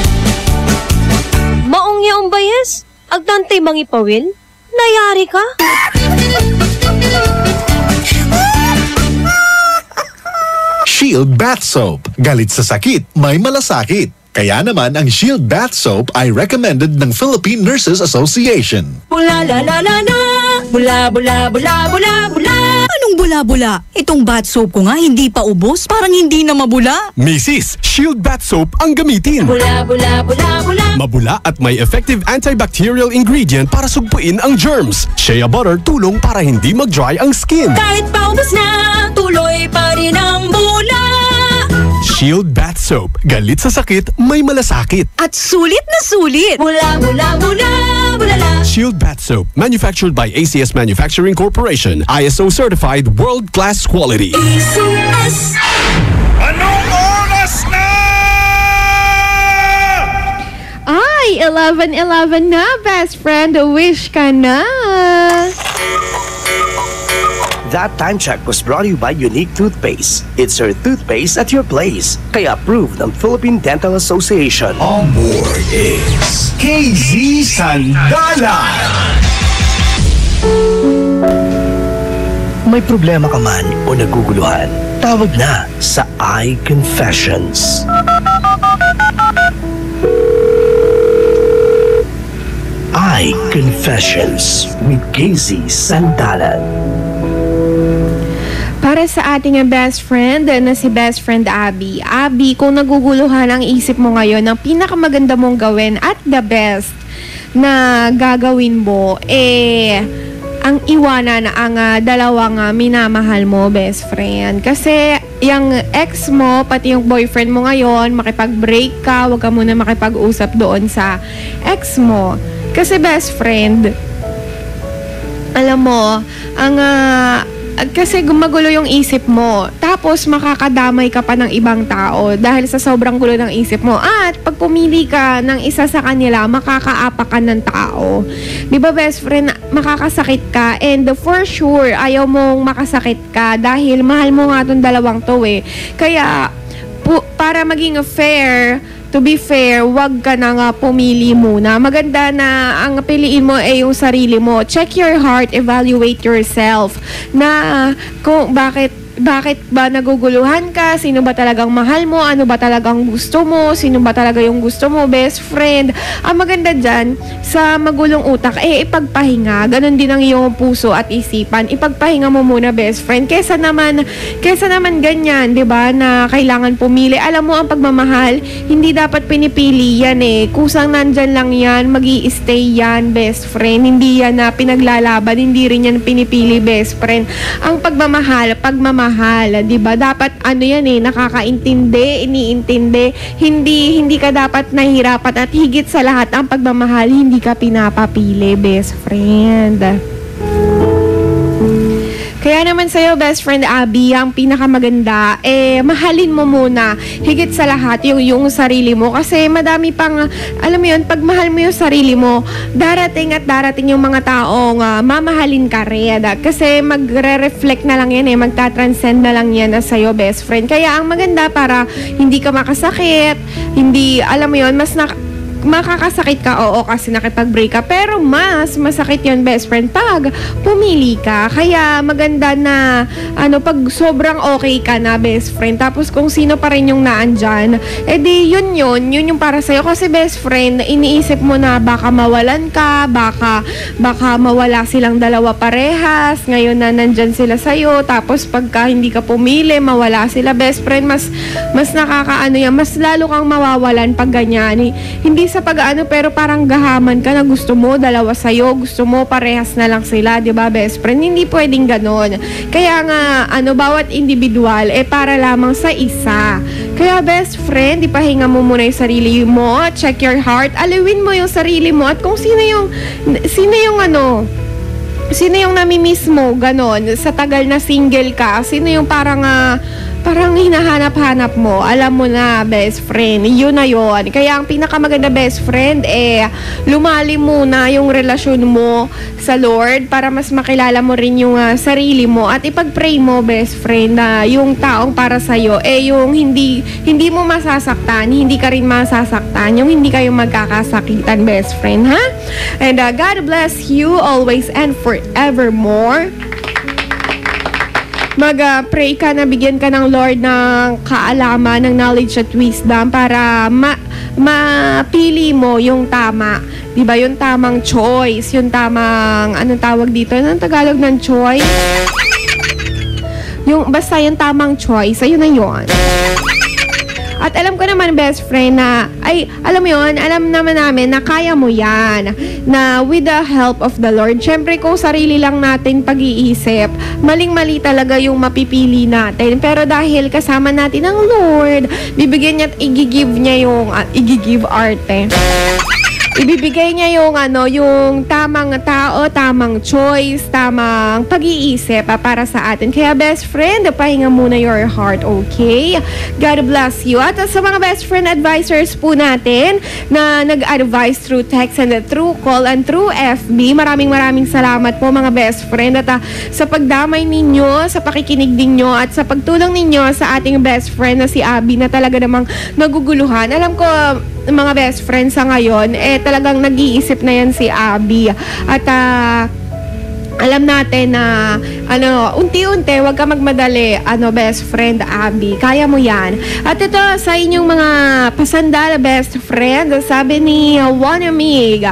Maong yaong bayes, agdantay mangipawil, nayari ka? Shield Bath Soap. Galit sa sakit, may malasakit. Kaya naman ang Shield Bath Soap ay recommended ng Philippine Nurses Association. Bula la la la la, bula bula bula bula bula. Anong bula-bula? Itong bath soap ko nga hindi pa ubos, parang hindi na mabula. Mrs. Shield Bath Soap ang gamitin. Bula bula bula bula. Mabula at may effective antibacterial ingredient para sugpuin ang germs. Shea butter tulong para hindi mag-dry ang skin. Kahit pa ubos na, tuloy pa rin ang bula. Shield Bath Soap. Galit sa sakit, may malasakit. At sulit na sulit. Bula bula bula bula la. Shield Bath Soap. Manufactured by ACS Manufacturing Corporation. ISO certified world-class quality. ACS. Anong oras na? Ay, 11:11 na, best friend. Wish ka na. That time check was brought to you by Unique Toothpaste. It's your toothpaste at your place. Kaya approved ng Philippine Dental Association. On board is KZ Sandalan. May problema ka man o naguguluhan, tawag na sa iConfessions. iConfessions with Casey Sandalan. Para sa ating best friend na si best friend Abby. Abby, kung naguguluhan ang isip mo ngayon, ang pinakamaganda mong gawin at the best na gagawin mo, ang iwanan ang dalawang minamahal mo, best friend. Kasi yung ex mo, pati yung boyfriend mo ngayon, makipag-break ka, huwag ka muna makipag-usap doon sa ex mo. Kasi best friend, alam mo, kasi gumagulo yung isip mo. Tapos makakadamay ka pa ng ibang tao dahil sa sobrang gulo ng isip mo. At pag pumili ka ng isa sa kanila, makakaapak ka ng tao. Di ba best friend, makakasakit ka. And for sure, ayaw mong makasakit ka dahil mahal mo nga itong dalawang to eh. Kaya, para maging fair, to be fair, wag ka na nga pumili muna. Maganda na ang piliin mo ay yung sarili mo. Check your heart, evaluate yourself. Na kung bakit ba naguguluhan ka? Sino ba talagang mahal mo? Ano ba talagang gusto mo? Sino ba talaga yung gusto mo? Best friend. Ang maganda dyan, sa magulong utak, ipagpahinga. Ganon din ang iyong puso at isipan. Ipagpahinga mo muna, best friend. Kesa naman ganyan, di ba, na kailangan pumili. Alam mo, ang pagmamahal, hindi dapat pinipili yan eh. Kusang nandyan lang yan, magi-stay yan, best friend. Hindi yan na pinaglalaban, hindi rin yan pinipili, best friend. Ang pagmamahal, di ba? Dapat yan nakakaintindi, iniintindi. Hindi ka dapat nahihirapan at higit sa lahat ang pagmamahal, hindi ka pinapapili, best friend. Kaya naman sa'yo, best friend Abby, ang pinakamaganda, mahalin mo muna, higit sa lahat, yung sarili mo. Kasi madami pang, alam mo yun, pag mahal mo yung sarili mo, darating yung mga taong mamahalin ka rin. Kasi magre-reflect na lang yan magta-transcend na lang yan sa'yo, best friend. Kaya ang maganda para hindi ka makasakit, hindi, alam mo yun, makakasakit ka, oo, kasi nakipag-break ka. Pero mas masakit yun, best friend, pag pumili ka. Kaya maganda na, pag sobrang okay ka na, best friend, tapos kung sino pa rin yung naandyan, edi yun yung para sa'yo. Kasi best friend, iniisip mo na baka mawalan ka, baka mawala silang dalawa parehas, ngayon na nandyan sila sa'yo, tapos pagka hindi ka pumili, mawala sila, best friend, mas mas lalo kang mawawalan pag ganyan. Hindi sa pag-ano, pero parang gahaman ka na gusto mo dalawa sa'yo, gusto mo parehas na lang sila, di ba, best friend? Hindi pwedeng ganon. Kaya nga, bawat individual, para lamang sa isa. Kaya best friend, ipahinga mo muna yung sarili mo, check your heart, alawin mo yung sarili mo, at kung sino yung namimiss mo, ganon, sa tagal na single ka, sino yung parang hinahanap-hanap mo, alam mo na, best friend, yun na yun. Kaya ang pinakamaganda, best friend, lumalim muna yung relasyon mo sa Lord para mas makilala mo rin yung sarili mo at ipag-pray mo, best friend, na yung taong para sa'yo, yung hindi mo masasaktan, hindi ka rin masasaktan, yung hindi kayo magkakasakitan, best friend, ha? And God bless you always and forevermore. Mag-pray ka na bigyan ka ng Lord ng kaalaman, ng knowledge at wisdom para mapili mo yung tama. Diba? Yung tamang choice, yung tamang, anong tawag dito? Anong Tagalog ng choice? Basta yung tamang choice, ayun na yun. At alam ko naman, best friend, na, alam mo yun, alam naman namin na kaya mo yan. Na with the help of the Lord, syempre kung sarili lang natin pag-iisip, maling-mali talaga yung mapipili natin. Pero dahil kasama natin ang Lord, bibigyan niya at i-give niya yung, ibibigay niya yung tamang tao, tamang choice, tamang pag-iisip para sa atin. Kaya best friend, pahinga muna your heart, okay? God bless you. At sa mga best friend advisors po natin na nag-advise through text and through call and through FB, maraming salamat po mga best friend. At sa pagdamay ninyo, sa pakikinig ninyo at sa pagtulong ninyo sa ating best friend na si Abby na talaga namang naguguluhan. Alam ko, mga best friends sa ngayon, talagang nag-iisip na yan si Abby. At alam natin na unti-unti, wag ka magmadali, best friend Abby. Kaya mo yan. At ito, sa inyong mga pasandal, best friend, sabi ni Wanamig,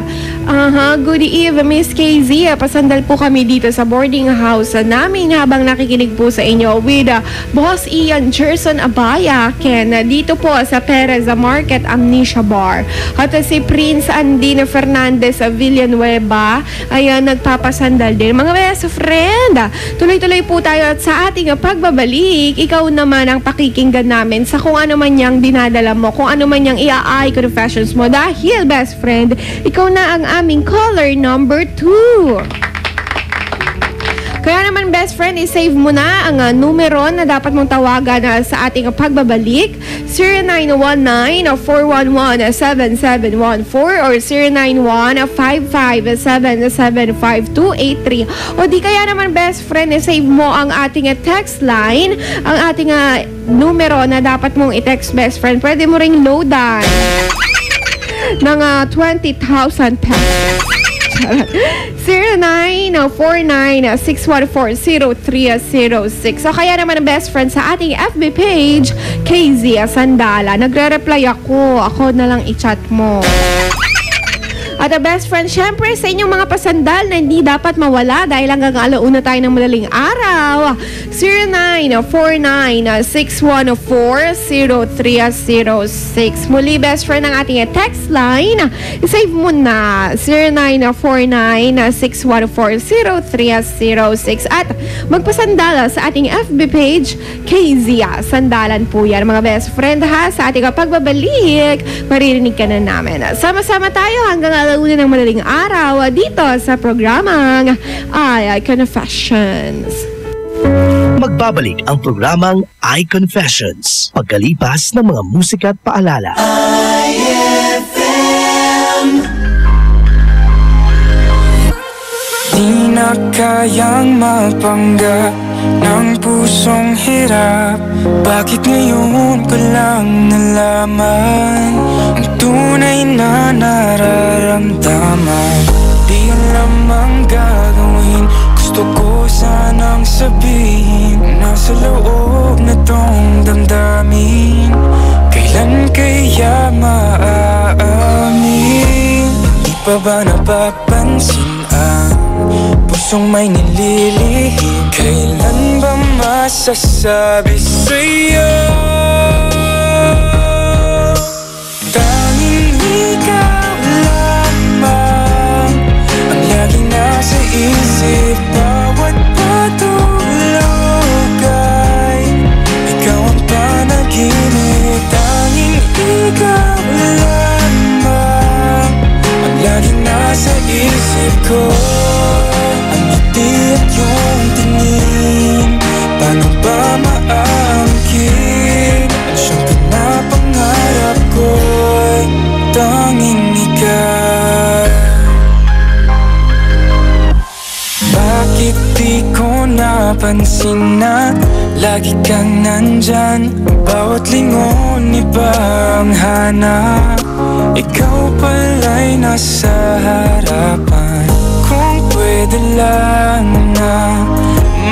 good evening, Miss KZ. Pasandal po kami dito sa boarding house namin habang nakikinig po sa inyo with Boss Ian Gerson Abaya, Ken, dito po sa Perez Market Amnesia Bar. At si Prince Andino Fernandez Villanueva, ayan, nagpapasandal din. Mga best friend, tuloy-tuloy po tayo at sa ating pagbabalik, ikaw naman ang pakikinggan namin sa kung ano man yang dinadala mo, kung ano man yang confessions mo. Dahil, best friend, ikaw na ang aming caller number 2. Kaya naman, best friend, i-save mo na ang numero na dapat mong tawagan sa ating pagbabalik. 0919-411-7714 or 091-557-75283. O di kaya naman, best friend, i-save mo ang ating text line, ang ating numero na dapat mong i-text, best friend. Pwede mo ring loadan ng 20,000 pesos. 0949-614-0306. O kaya naman ang best friend sa ating FB page, KZ Sandala. Nagre-reply ako. Ako na lang i-chat mo. At best friend, syempre sa inyong mga pasandal na hindi dapat mawala dahil hanggang alauna tayo ng madaling araw. 0949-614-0306. Muli, best friend, ang ating text line. I-save mo na 0949-614-0306. At magpasandala sa ating FB page, KZ Sandalan po yan. Mga best friend ha, sa ating pagbabalik, maririnig ka na namin. Sama-sama tayo hanggang alauna ng madaling araw dito sa programang Confessions. Magbabalik ang programang iConfessions pagkalipas ng mga musika at paalala. iFM. Di na kayang mapanggap ng pusong hirap. Bakit ngayon ko lang nalaman ang tunay na nararamdaman? Di alam ang gagawin, gusto ko sanang sabihin. Nasa loob na tong damdamin, kailan kaya maaamin? Di pa ba napapansin ang pusong may nililihim? Kailan ba masasabi sa'yo? Tanging ikaw lamang ang laging nasa isip. Bawat patulog ay ikaw ang panaginip. Tanging ikaw lamang ang laging nasa isip ko. Ang ngiti at yung tingin, paano ba maangkin? Ang siyang pinapangarap ko'y tanging ikaw. Bakit di ko napansin na lagi kang nandyan? Bawat lingon iba ang hanap, ikaw pala'y nasa harapan. Kung pwede lang na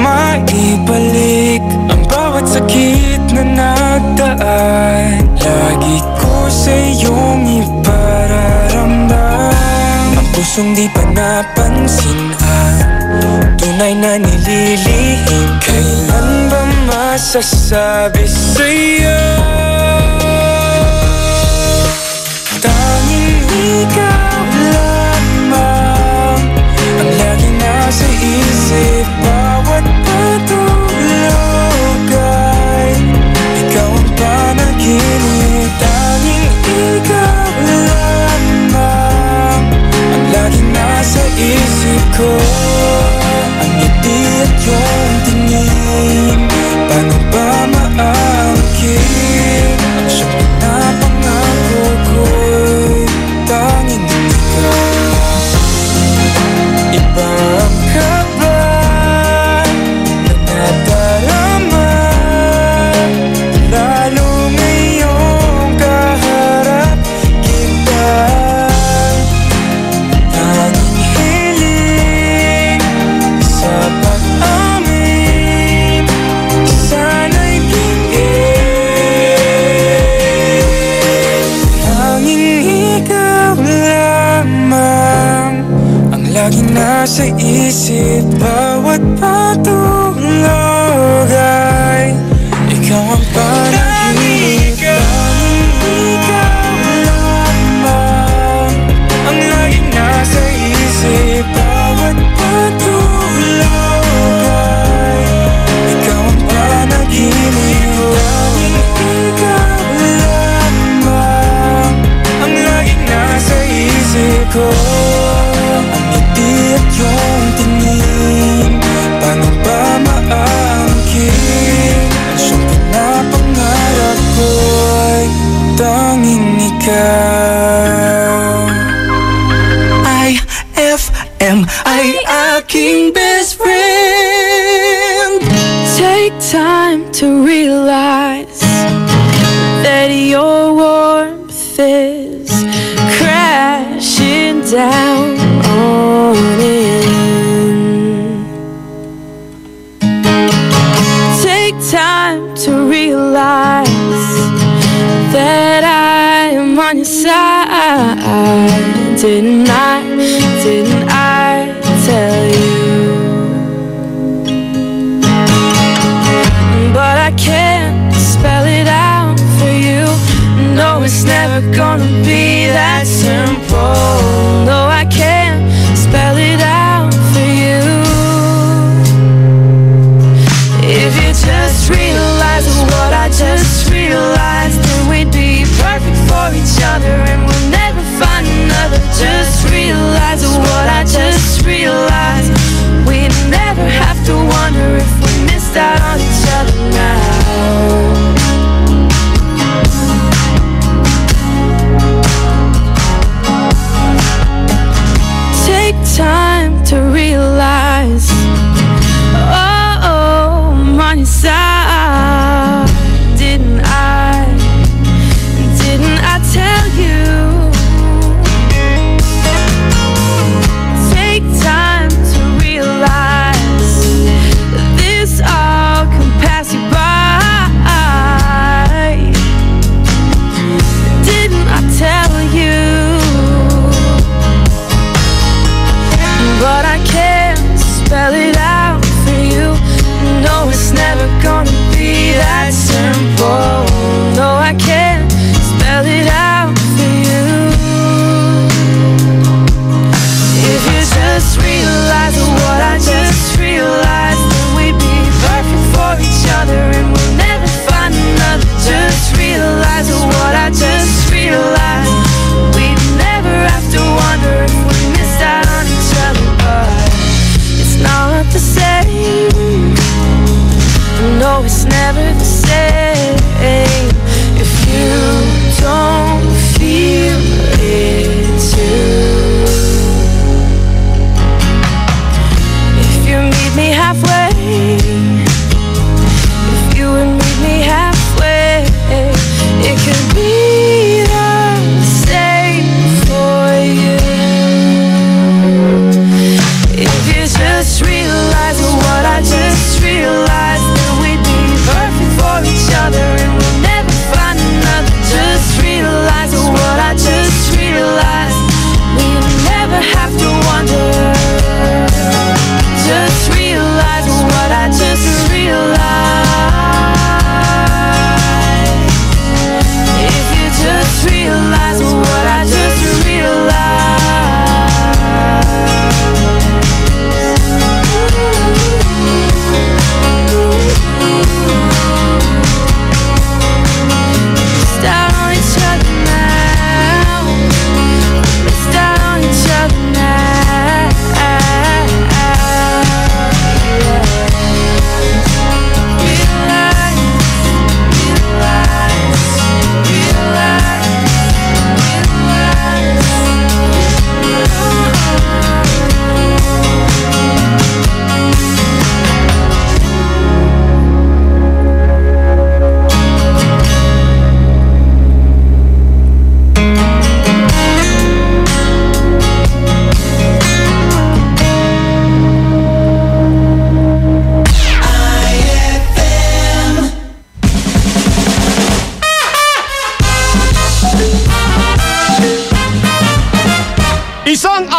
maibalik ang bawat sakit na nagdaan, lagi ko sa iyong ipararamdam. Ang pusong di pa napansin ang tunay na nililihim. Kailan ba masasabi sa'yo? Tanging ikaw lamang ang laging nasa isip. Bawat patulog ay ikaw ang panaginip. Tanging ikaw lamang ang laging nasa isip ko. Ang ngiti at yung tingin, paano ba maangkin? nasa isip, bawat patulog ay ikaw ang panaginip. Tanging ikaw lamang ang laging nasa isip, bawat patulog ay ikaw ang panaginip. Tanging ikaw lamang ang laging nasa isip ko. At yung tingin, paano ba maangkin? Ang siyang pinapangarap ko'y tanging ikaw. iFM ay aking best friend. Take time to realize that your warmth is crashing down on in. Take time to realize that I am on your side. Didn't I tell you? But I can't spell it out for you. No, it's never gonna be that simple. No, I can't spell it out for you. If you just realize what I just realized, then we'd be perfect for each other and we'll never find another. Just realize what I just realized. We'd never have to wonder if we missed out on each other now.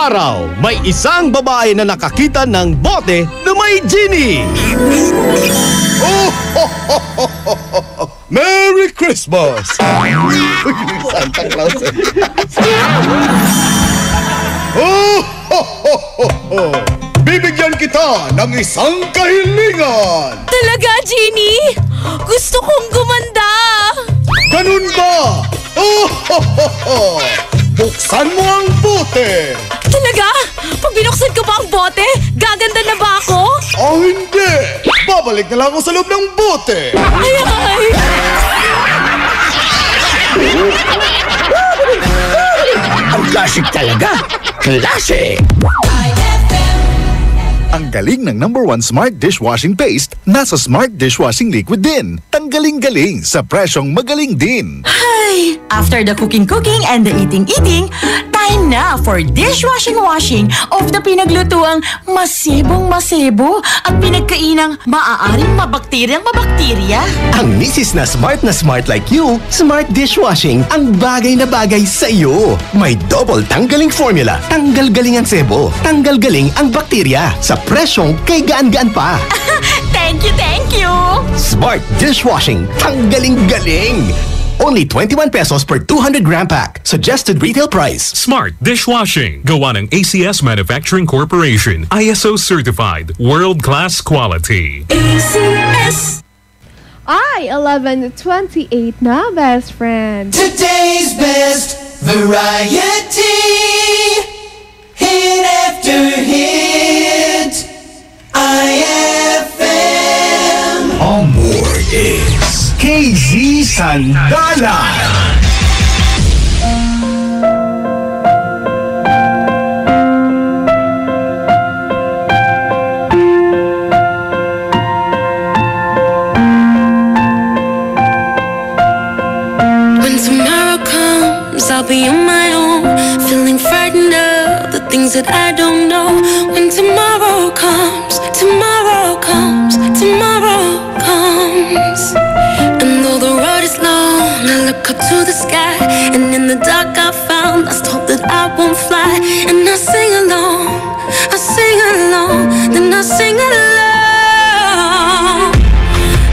araw, may isang babae na nakakita ng bote na may genie. Merry Christmas! Santa Claus. Bibigyan kita ng isang kahilingan. Talaga, Genie? Gusto kong gumanda. Ganun ba? Buksan mo ang bote. Talaga? Pag binuksan ko pa ang bote, gaganda na ba ako? Oh, hindi. Babalik na lang ako sa loob ng bote. Ay, ay. Ang classic talaga. Classic! Ang galing ng #1 Smart Dishwashing Paste nasa Smart Dishwashing Liquid din. Tanggaling-galing sa presyong magaling din. Hi! After the cooking and the eating, time na for dishwashing of the pinaglutuang masebong-masebo at pinagkainang maaaring mabakterya. Ang misis na smart like you, Smart Dishwashing ang bagay na bagay sa iyo. May double tanggaling formula. Tanggal galing ang sebo. Tanggal galing ang bakterya. Sa presyong kay gaan-gaan pa. Thank you! Smart Dishwashing. Tanggaling-galing. Only 21 pesos per 200-gram pack. Suggested retail price. Smart Dishwashing. Gawa ng ACS Manufacturing Corporation. ISO certified. World-class quality. ACS. 11:28 na, best friend. Today's best variety. Hit after hit. iFM. On board is KZ Sandalan. When tomorrow comes, I'll be on my own, feeling frightened of the things that I don't know. When tomorrow comes, and though the road is long, I look up to the sky, and in the dark I found lost hope that I won't fly. And I sing along, then I sing along.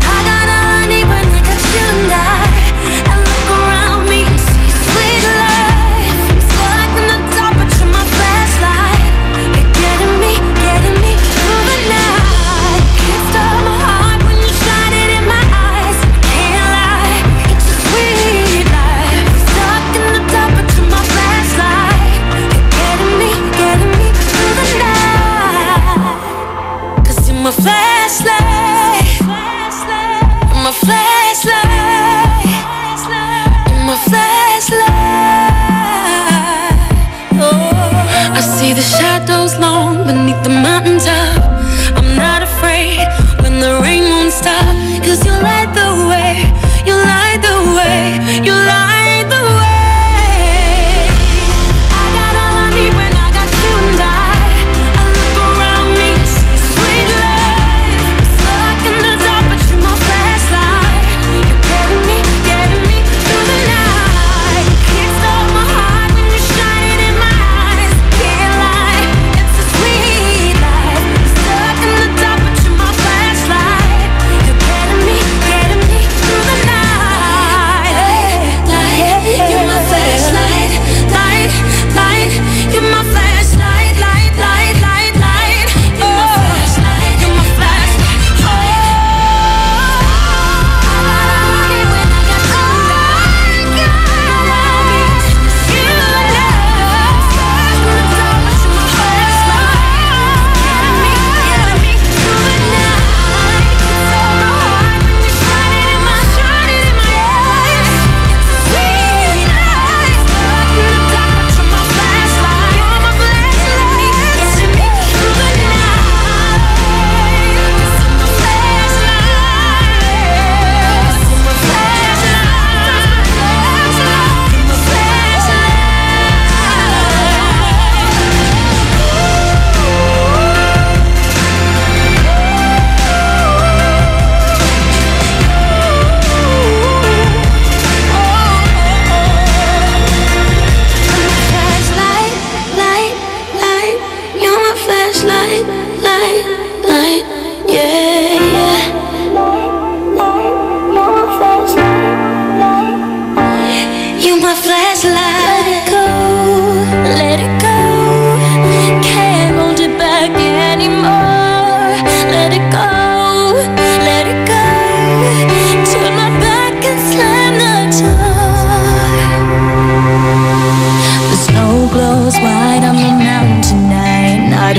I got all I need when I got you and I look around me and see sweet life. It's like in the dark, but you're my flashlight. You're getting me through the night. Can't stop my heart when you shine it in my eyes. Can't lie, it's a sweet life. Stuck in the dark, but you're my flashlight. You're getting me through the night.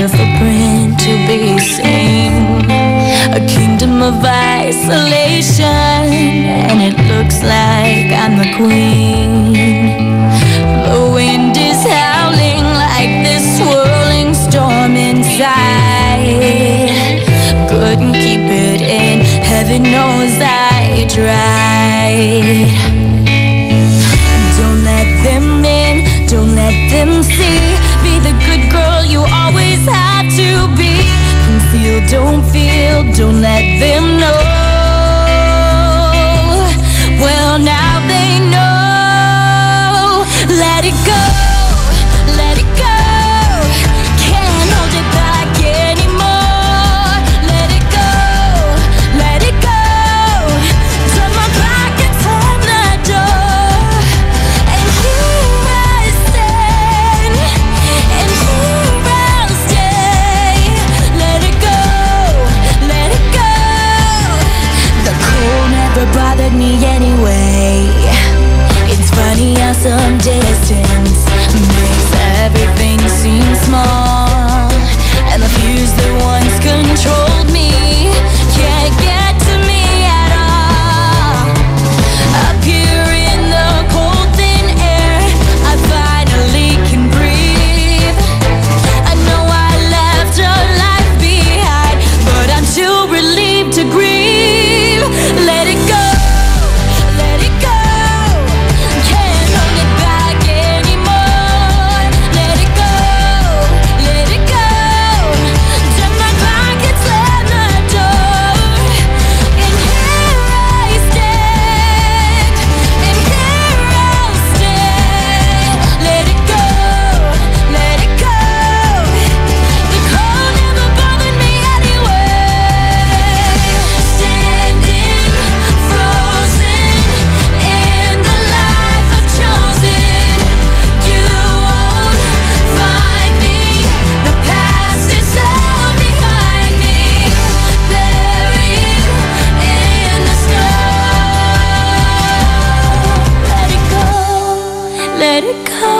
harder for print to be seen. A kingdom of isolation, and it looks like I'm the queen. The wind is howling like this swirling storm inside. Couldn't keep it in, heaven knows I tried. Don't let them in, don't let them see. Be the good girl you always had to be. Conceal, don't feel, don't let them know. Well, now they know. Let it go, let it go. Can't hold it back anymore. Let it go, let it go. Turn my back and turn the door. And here I stand, and here I'll stay. Let it go, let it go. The cold never bothered me anyway. It's funny how some distance makes everything seem small, and the fears that once controlled me can't get to me at all. Up here in the cold thin air, I finally can breathe. I know I left a life behind, but I'm too relieved to grieve. Let it go, let it go. Can't hold it back anymore. Let it go, let it go. Turn my back and slam the door. And here I stand, and here I'll stay. Let it go, let it go. The cold never bothered me anyway. Standing frozen in the life I've chosen. You won't find me. The past is all behind me, buried in the snow. Let it go, let it go.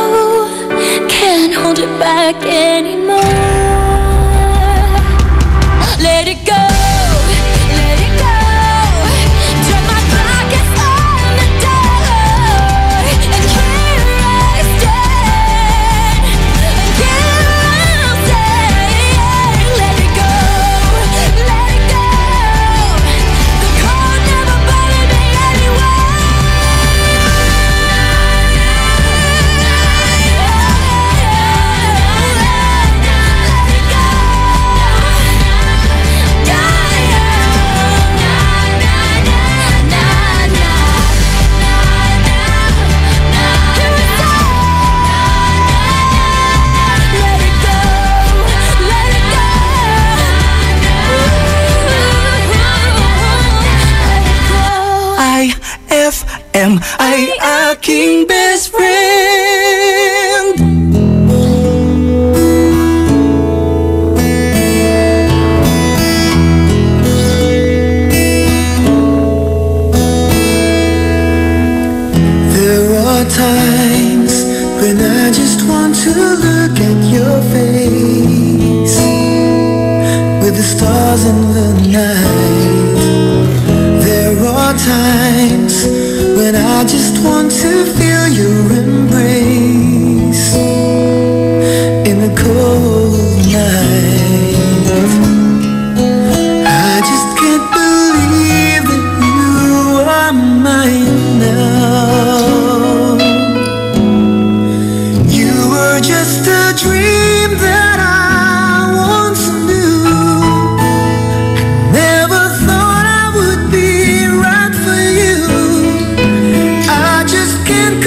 Can't hold it back anymore. Let it go, let it go. Turn my back and slam the door. And here I stand, and here I'll stay. Let it go, let it go. The cold never bothered me iFM ay aking best friend. There are times when I just want to look at your face with the stars in the night. There are times when I just want to feel your embrace in the cold night. I just can't believe that you are mine now. You were just a dream that I once knew. I never thought I would be right for you. I just can't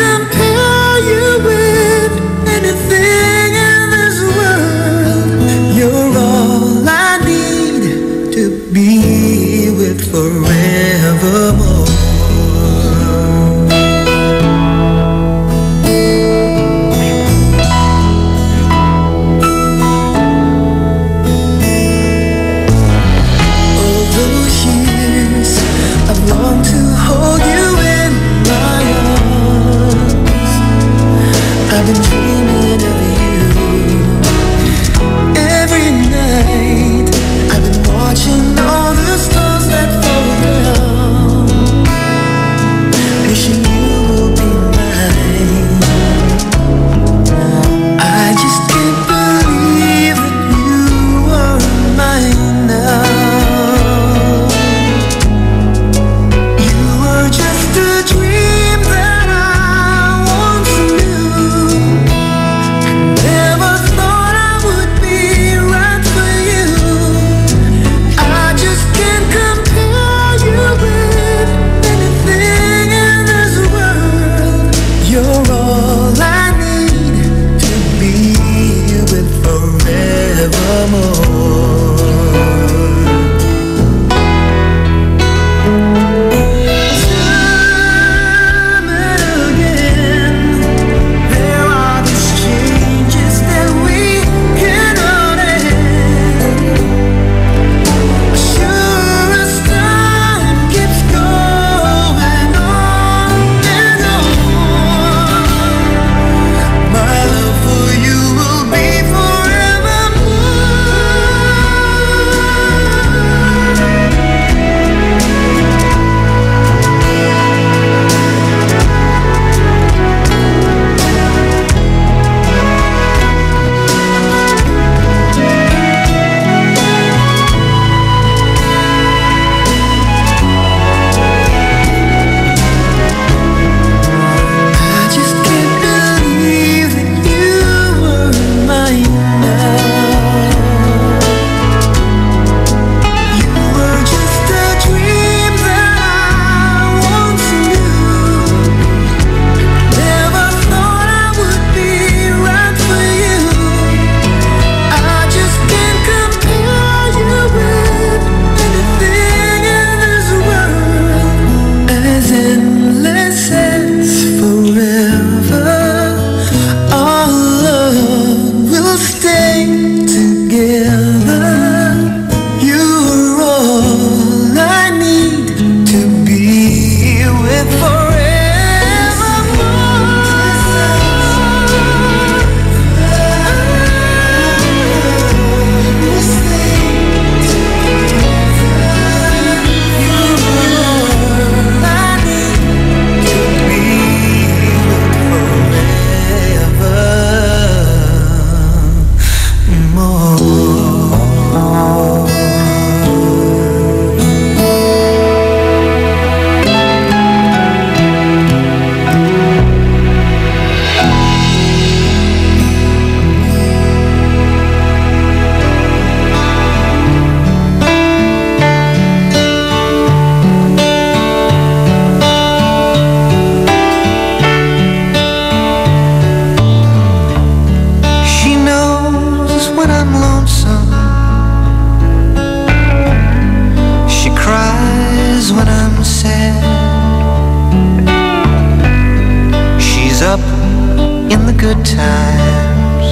good times.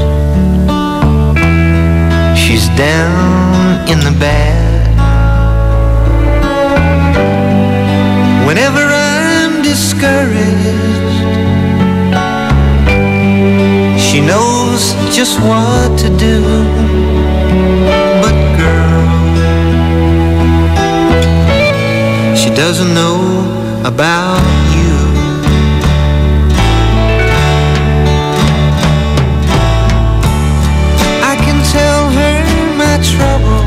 She's down in the bad. Whenever I'm discouraged, she knows just what to do. But girl, she doesn't know about you. I can tell her my trouble.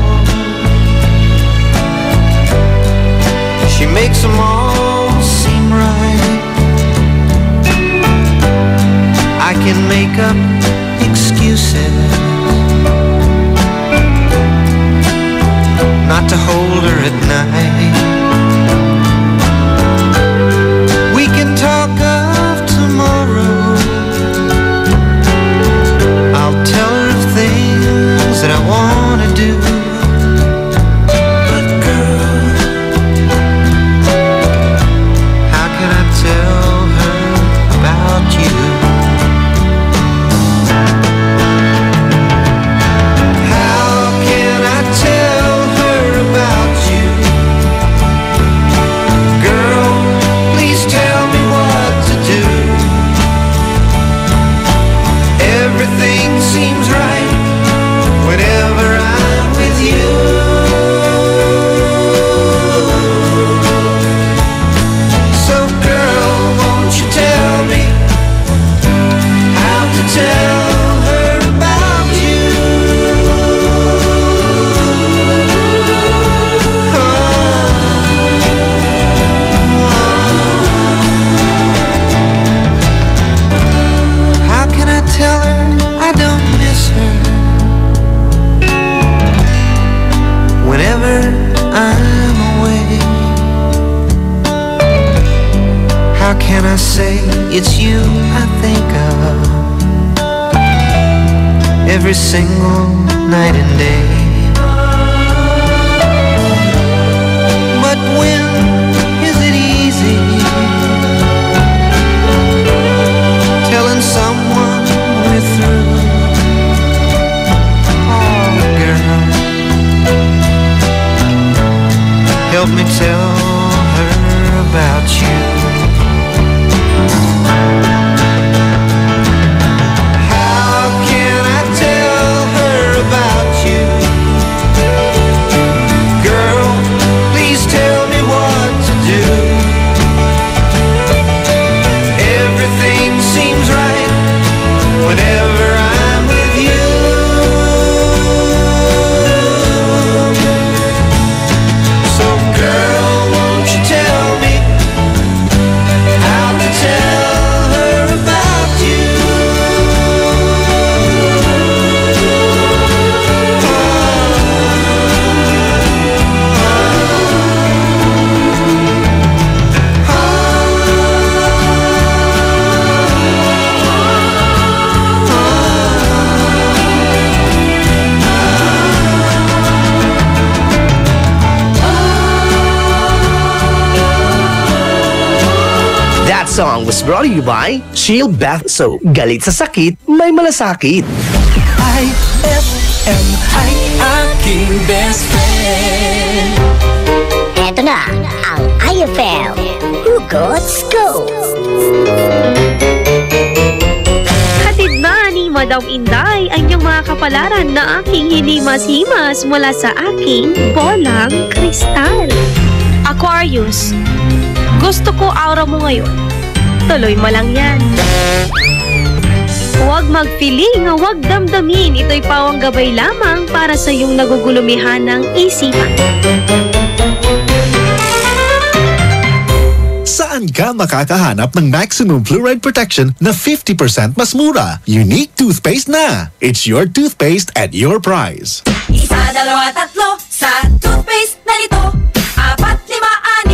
She makes them all seem right. I can make up excuses not to hold her at night. We can talk of tomorrow. I'll tell her of things that I want to do. But girl, how can I tell her about you? Seems right whenever I'm with you. So girl, won't you tell me how to tell her about you? How can I tell her I don't miss her whenever I'm away? How can I say it's you I think of every single night and day? But when is it easy telling someone we're through? Help me tell her about you. How can I tell her about you? Girl, please tell me what to do. Everything seems right whenever I'm with you. Song was brought to you by Shield Bath Soap. Galit sa sakit, may malasakit. iFM ay aking best friend. Eto na ang iFM Hugot Scoop. Hatid na ni Madam Inday ang iyong mga kapalaran na aking hinimas-himas mula sa aking bolang kristal. Aquarius, gusto ko aura mo ngayon. Tuloy mo lang yan. Huwag mag-feeling, huwag damdamin. Ito'y pawang gabay lamang para sa iyong nagugulumihan ng isipan. Saan ka makakahanap ng maximum fluoride protection na 50% mas mura? Unique toothpaste na! It's your toothpaste at your price. Isa, dalawa, tatlo sa toothpaste na ito. 4, 5,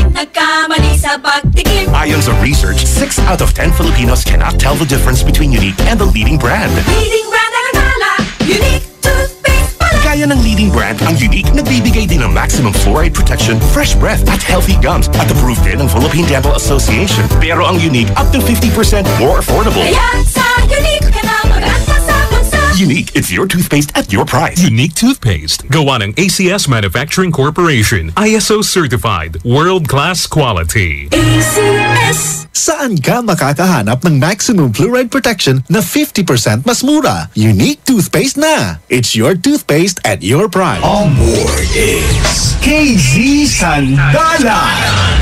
6 nagkamali sa pagtikim. Ayon sa research, 6 out of 10 Filipinos cannot tell the difference between Unique and the leading brand. Leading brand ang akala, Unique toothpaste pala. Kaya ng leading brand, ang Unique nagbibigay din ng maximum fluoride protection, fresh breath at healthy gums at approved din ng Philippine Dental Association. Pero ang Unique up to 50% more affordable. Kaya sa Unique ka na Unique, it's your toothpaste at your price. Unique toothpaste. Gawa ng ACS Manufacturing Corporation. ISO certified. World-class quality. ACS! Saan ka makakahanap ng maximum fluoride protection na 50% mas mura? Unique toothpaste na. It's your toothpaste at your price. On board is KZ Sandalan.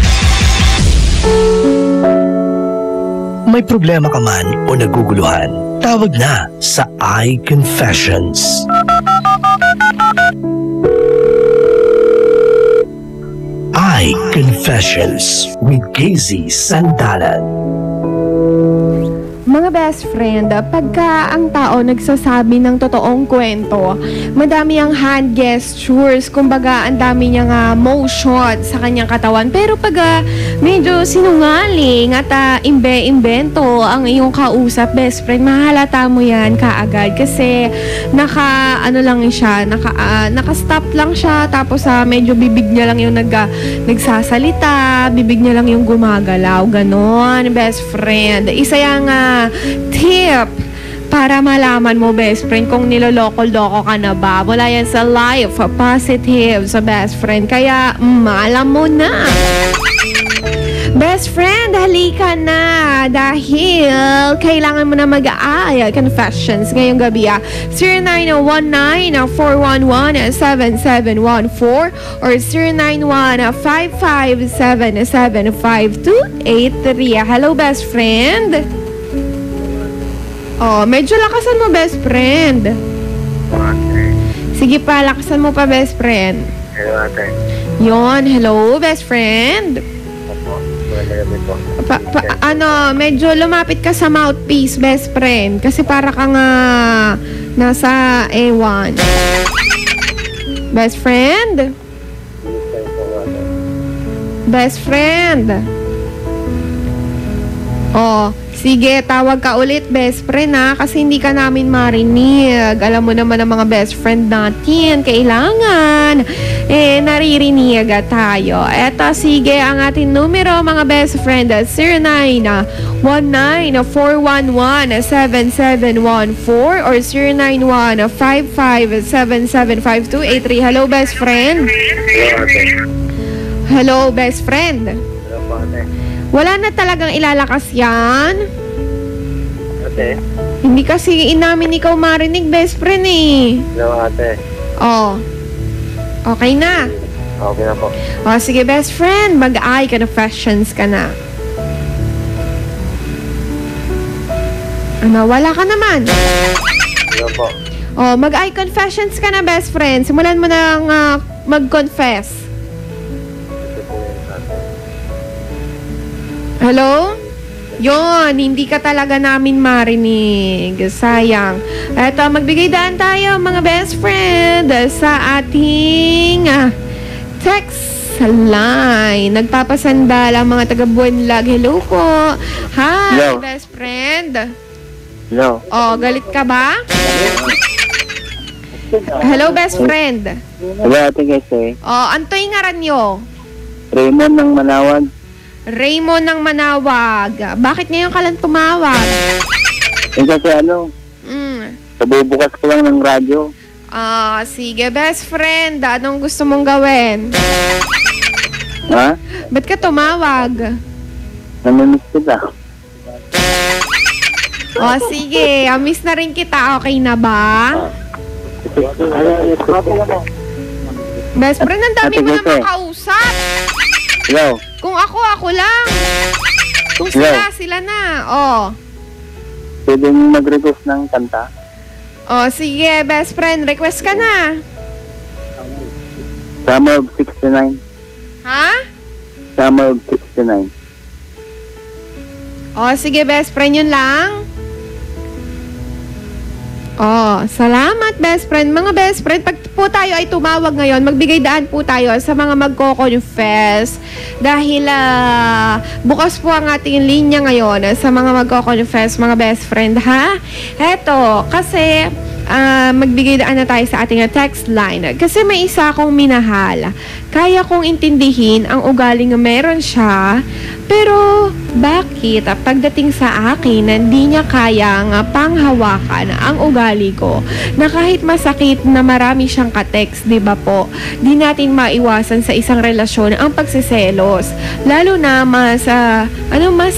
May problema ka man o naguguluhan, tawag na sa iConfessions. iConfessions with KZ Sandalan. Mga best friend, pagka ang tao nagsasabi ng totoong kwento, madami ang hand gestures, kumbaga ang dami niyang motion sa kanyang katawan. Pero pag medyo sinungaling at imbe-imbento ang iyong kausap, best friend, mahalata mo yan kaagad. Kasi naka-stop lang siya, tapos medyo bibig niya lang yung nagsasalita, bibig niya lang yung gumagalaw, ganon, best friend. Isa yung tip para malaman mo, best friend, kung niloloko-loko ka na ba. Wala yan sa life positive sa best friend. Kaya, alam mo na. Best friend, halika na dahil kailangan mo na mag-confessions ngayong gabi. 0919-411-7714 or 091-557-7523. Hello, best friend. Oh, medyo lakasan mo, best friend. Sige pa, lakasan mo pa, best friend. Hello, ate. Yon, hello, best friend. Medyo lumapit ka sa mouthpiece, best friend. Kasi para kang nasa A1. Best friend? Best friend? Oh, sige, tawag ka ulit, best friend, kasi hindi ka namin marinig. Alam mo naman ang mga best friend natin, kailangan naririnig tayo. Eto, sige, ang ating numero, mga best friend, 0919-411-7714 or 091-557-7523. Hello, best friend. Hello, best friend. Hello po, ate. Wala na talagang ilalakas yan. Ate. Hindi kasi inamin ikaw marinig, best friend eh. Hello, ate. Oh. Okay na? Okay na po. Oh, sige, best friend. Mag-eye-confessions ka na. Ano, wala ka naman. Hello po. Oh, mag-eye-confessions ka na, best friend. Simulan mo nang mag-confess. Hello? Yon, hindi ka talaga namin marinig. Sayang. Eto, magbigay daan tayo, mga best friend, sa ating text line. Nagpapasandal ang mga taga-Buenlag. Hello po. Hi, hello, best friend. Hello. Oh, galit ka ba? Hello, best friend. Hello, ate kasi. Oh, antoy ngaran nyo? Raymond ng Manawag. Raymond ng Manawag. Bakit ngayon ka lang tumawag? Kasi nabubukas ko lang ng radyo. Sige, best friend. Anong gusto mong gawin? Ha? Ba't ka tumawag? Namimiss kita. Sige. Miss na rin kita. Okay na ba? Best friend, ang dami mo na makausap. Hello. Kung ako lang. Kung sila na. Pwede mo mag-request ng kanta? Sige, best friend. Request ka na. Summer of 69. Ha? Summer of 69. Sige, best friend. Yun lang. Salamat, best friend. Mga best friend, pag po tayo ay tumawag ngayon, magbigay daan po tayo sa mga magko-confess dahil bukas po ang ating linya ngayon sa mga magko-confess, mga best friend, ha? Eto, kasi magbigay daan na tayo sa ating text line. Kasi may isa akong minahal Kaya kong intindihin ang ugaling meron siya, pero bakit pagdating sa akin, hindi niya kayang panghawakan ang ugali ko na kahit masakit na marami siyang ka-text, di ba po? Di natin maiwasan sa isang relasyon ang pagsiselos. Lalo na mas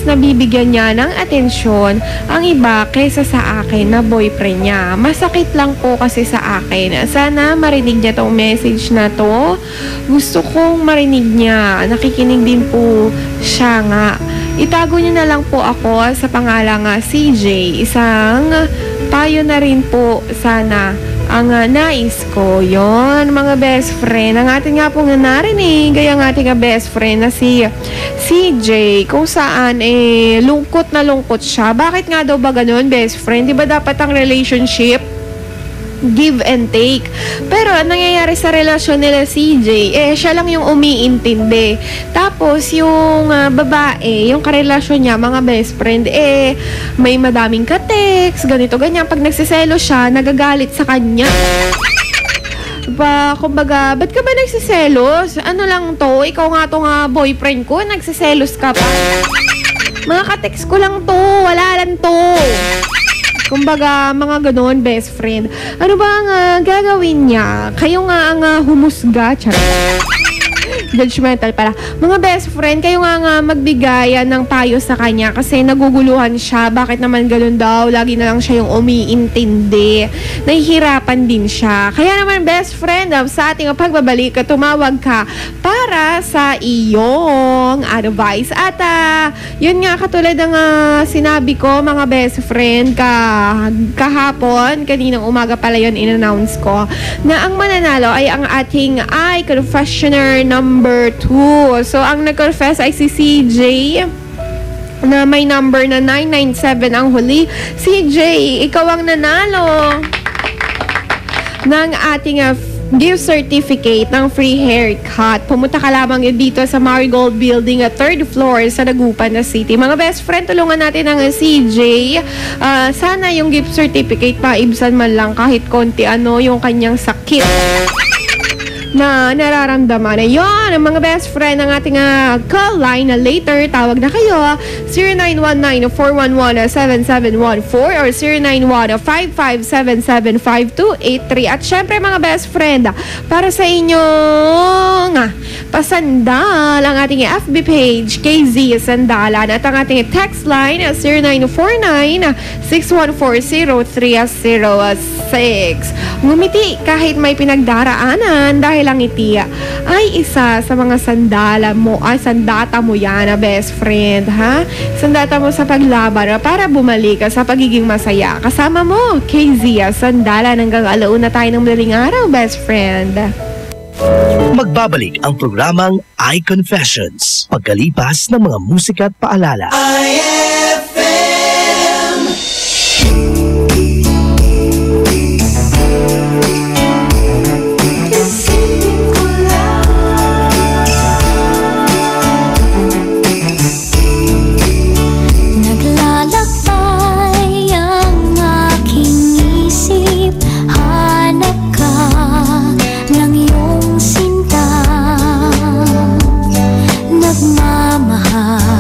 nabibigyan niya ng atensyon ang iba kaysa sa akin na boyfriend niya. Masakit lang po kasi sa akin. Sana marinig niya tong message na to. Gusto kong marinig niya. Nakikinig din po siya nga. Itago niyo na lang po ako sa pangalang CJ. Isang payo na rin po sana ang nais ko. Yon, mga best friend. Ang ating nga pong narinig ay ang ating best friend na si CJ, kung saan lungkot na lungkot siya. Bakit nga daw ba ganun, best friend? Di ba dapat ang relationship give and take? Pero ang nangyayari sa relasyon nila CJ, siya lang yung umiintindi. Tapos yung babae, yung karelasyon niya, mga best friend, may madaming ka-text, ganito, ganyan. Pag nagsiselo siya, nagagalit sa kanya. Kumbaga, ba't ka ba nagsiselos? Ano lang to? Ikaw nga to nga boyfriend ko, nagsiselos ka pa. Mga ka-text ko lang to, wala lang to. Kumbaga, mga ganoon, best friend. Ano ba ang gagawin niya? Kayo nga ang humusga. Judgmental pala. Mga best friend, kayo nga magbigay ng payo sa kanya kasi naguguluhan siya. Bakit naman ganun daw? Lagi na lang siya yung umiintindi. Nahihirapan din siya. Kaya naman, best friend, sa ating pagbabalik, tumawag ka para sa iyong advice. At yun nga, katulad ng sinabi ko, mga best friend, kahapon, kaninang umaga pala yun, in-announce ko, na ang mananalo ay ang ating confessioner number 2. So, ang nag-confess ay si CJ na may number na 997 ang huli. CJ, ikaw ang nanalo ng ating gift certificate ng free haircut. Pumunta ka lamang dito sa Marigold Building at 3rd floor sa Dagupan na City. Mga best friend, tulungan natin ang CJ. Sana yung gift certificate maibsan man lang kahit konti yung kanyang sakit na nararamdaman. Ayun, ang mga best friend ng ating call line na later, tawag na kayo 0919-411-7714 or 0915-577-5283. At syempre mga best friend, para sa inyong pasandal ang ating FB page, KZ Sandalan, at ang ating text line 0949-6140-306. Ngumiti kahit may pinagdaraanan dahil ang ngiti ay isa sa mga sandata mo yan, best friend, ha? Sandata mo sa paglaban para bumalik sa pagiging masaya. Kasama mo, KZ Sandalan, hanggang alauna tayo ng madaling araw, best friend. Magbabalik ang programang iConfessions pagkalipas ng mga musika at paalala. iFM. Nagmamahal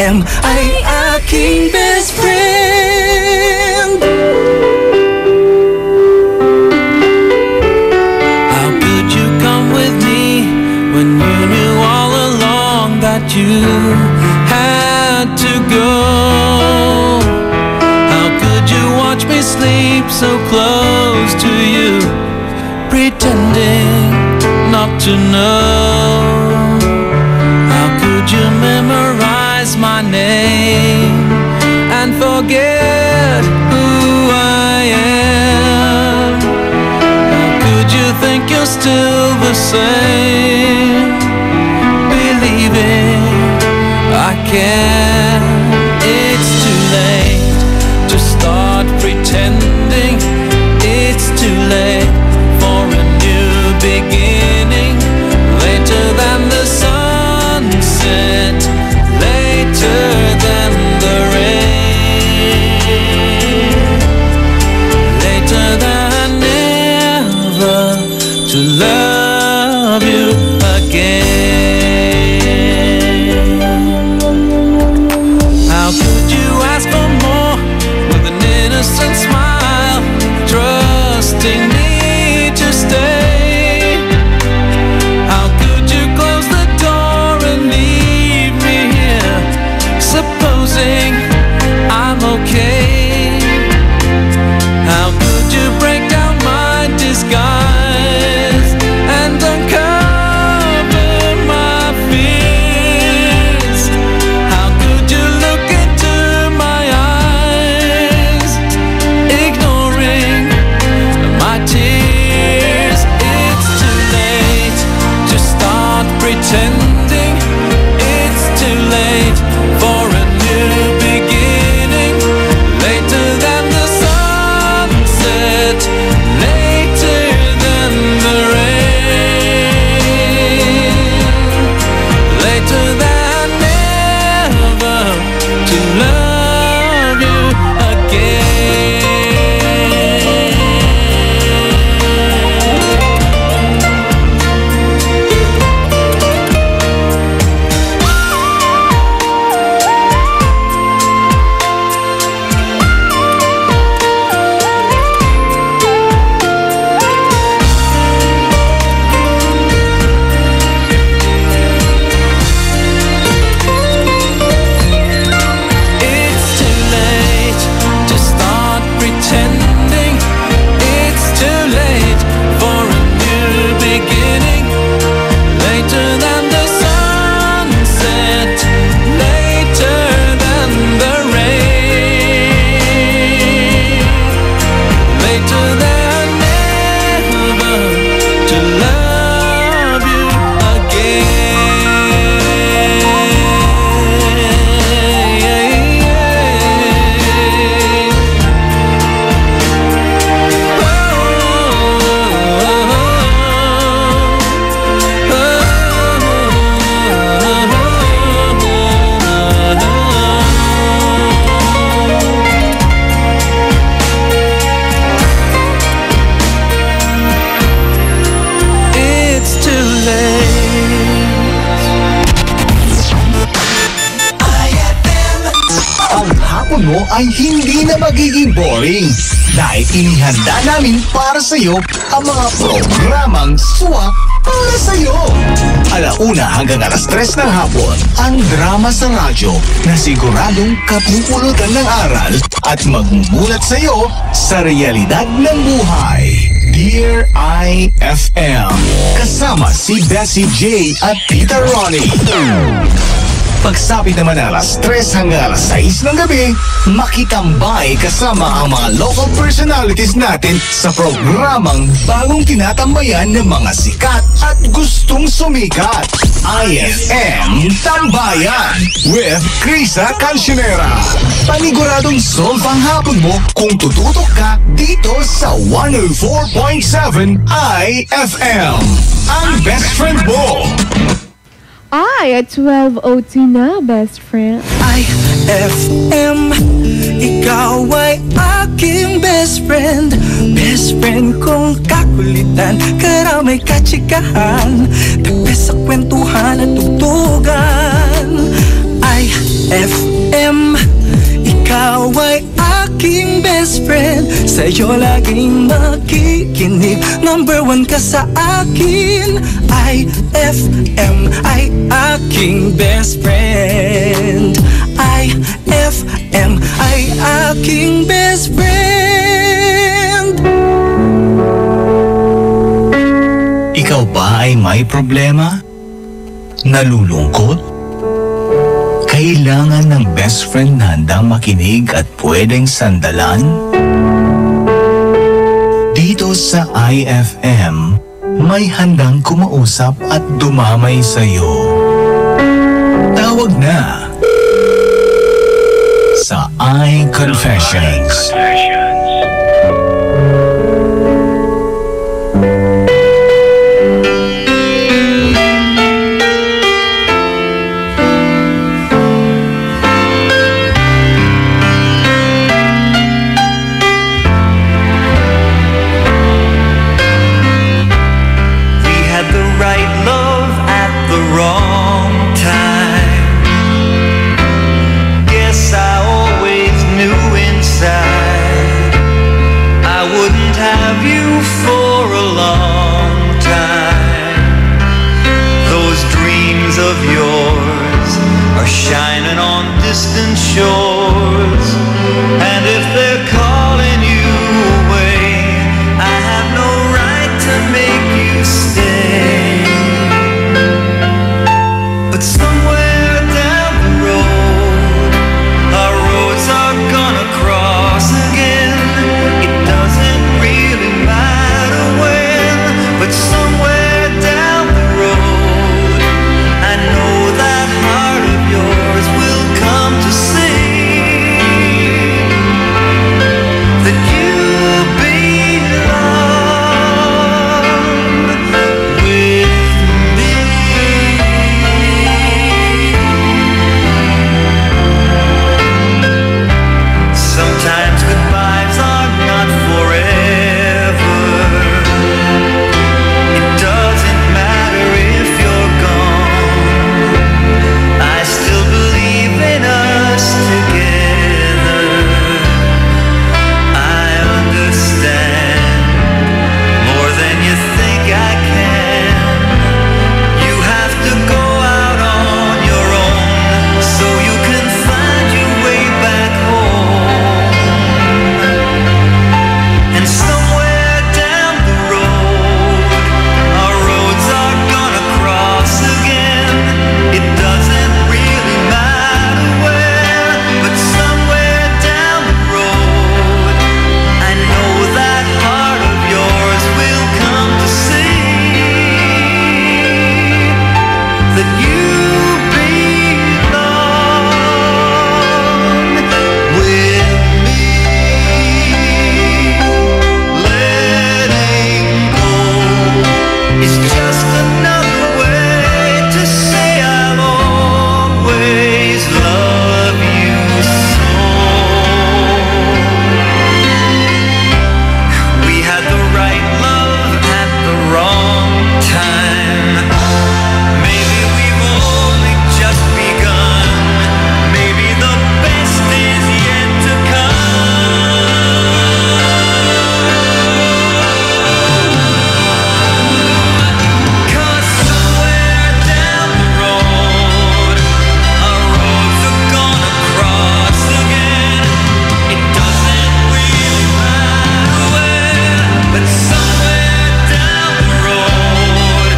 iFM ay aking best friend. How could you come with me when you knew all along that you had to go? How could you watch me sleep so close to you, pretending not to know? How could you memorize my name and forget who I am? How could you think you're still the same, believing I can? It's too late to start pretending. It's too late for a new beginning. Later than the sunset, later than the rain, later than never to love you again. How could you ask for more with an innocent smile, trusting me to stay? How could you close the door and leave me here, supposing I'm okay? How could you break down my disguise and uncover my fears? How could you look into my eyes, ignoring my tears? It's too late to start pretending. It's too late for a new beginning. Later than the sunset, later than the rain, later than never to love you again. It's too late to start pretending. It's too late for a new beginning. Later than the sunset, later than the rain, later than never to love you It's too late. Ang hapon mo ay hindi na magiging boring dahil inihanda namin para sa'yo ang mga programang swak para sa'yo. 1:00 hanggang 3:00 ng hapon, ang drama sa radyo na siguradong kapupulutan ng aral at magmumulat sa'yo sa realidad ng buhay. Dear iFM, kasama si Bessie J at Peter Ronnie. Pagsapit naman ng 3:00 hanggang 6:00 ng gabi, makitambay kasama ang mga local personalities natin sa programang bagong tinatambayan ng mga sikat at gustong sumikat. iFM Tambayan with Krisa Cancionera. Paniguradong solve ang hapon mo kung tututok ka dito sa 104.7 iFM. Ang best friend mo. Ay, at 12:02 na, best friend. iFM, ikaw ay aking best friend. Best friend kong kakulitan, karamay katsikahan, the best sa kwentuhan at tugtugan. iFM. Ikaw ay aking best friend, sa'yo laging makikinig. Number 1 ka sa akin. iFM ay aking best friend. iFM ay aking best friend. Ikaw ba ay may problema? Nalulungkot? Kailangan ng best friend na handang makinig at pwedeng sandalan? Dito sa iFM, may handang kumausap at dumamay sa'yo. Tawag na sa iConfessions. Shining on distant shores, and if they're calling you away, I have no right to make you stay. But somewhere down the road, our roads are gonna cross again. It doesn't really matter when, but somewhere down the road, I know that heart of yours will come to see that you belong with me. Sometimes goodbyes are not forever. It doesn't matter if you're gone. I still believe in us together. I understand more than you think I can. You have to go out on your own so you can find your way back home. And somewhere down the road, our roads are gonna cross again. It doesn't really matter where, but somewhere down the road, I know that heart of yours will come to see that you belong with me. Letting go is just another way to say I'll always love you so. We had the right love at the wrong time. Maybe we've only just begun. Maybe the best is yet to come. 'Cause somewhere down the road, our roads are gonna cross again. It doesn't really matter where, but somewhere down the road,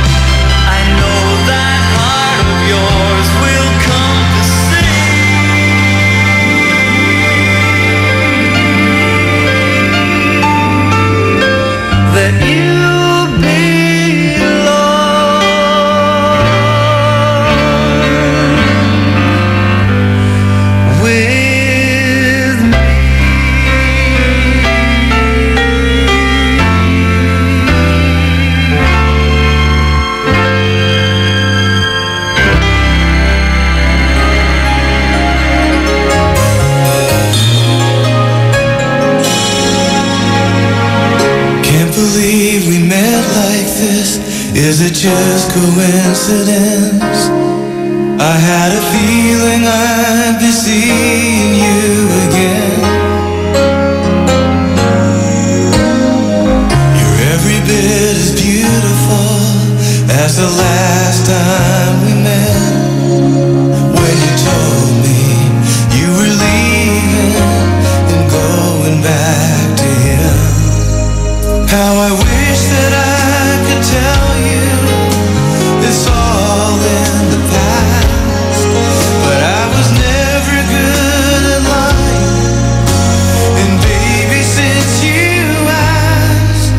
I know that heart of yours will come to see that you belong with me. Can't believe we met like this. Is it just coincidence? I had a feeling I'd seeing you again. You're every bit as beautiful as the last time we met. When you told me you were leaving and going back to him. How I wish that I could tell you it's all in the past, but I was never good at lying. And baby, since you asked,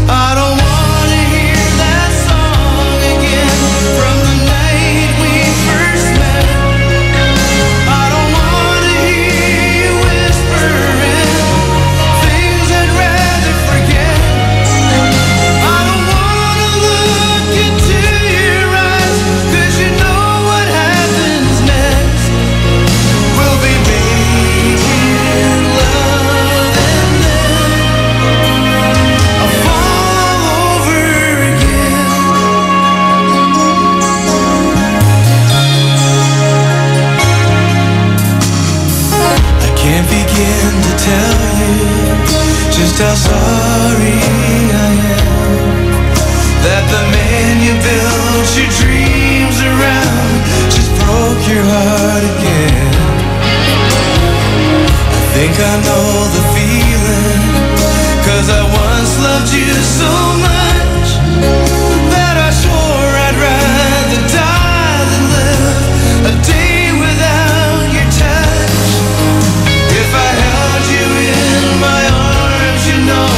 I don't wanna hear that song again from the night we first met. I don't wanna hear you whispering things I'd rather forget. I don't wanna look into your eyes, 'cause you know what happens next. We'll be making love and then I'll fall over again. I can't begin to tell you just how sorry I am that the man you built your dreams around just broke your heart again. I think I know the feeling, 'cause I once loved you so much that I swore I'd rather die than live a day without your touch. If I held you in my arms, you know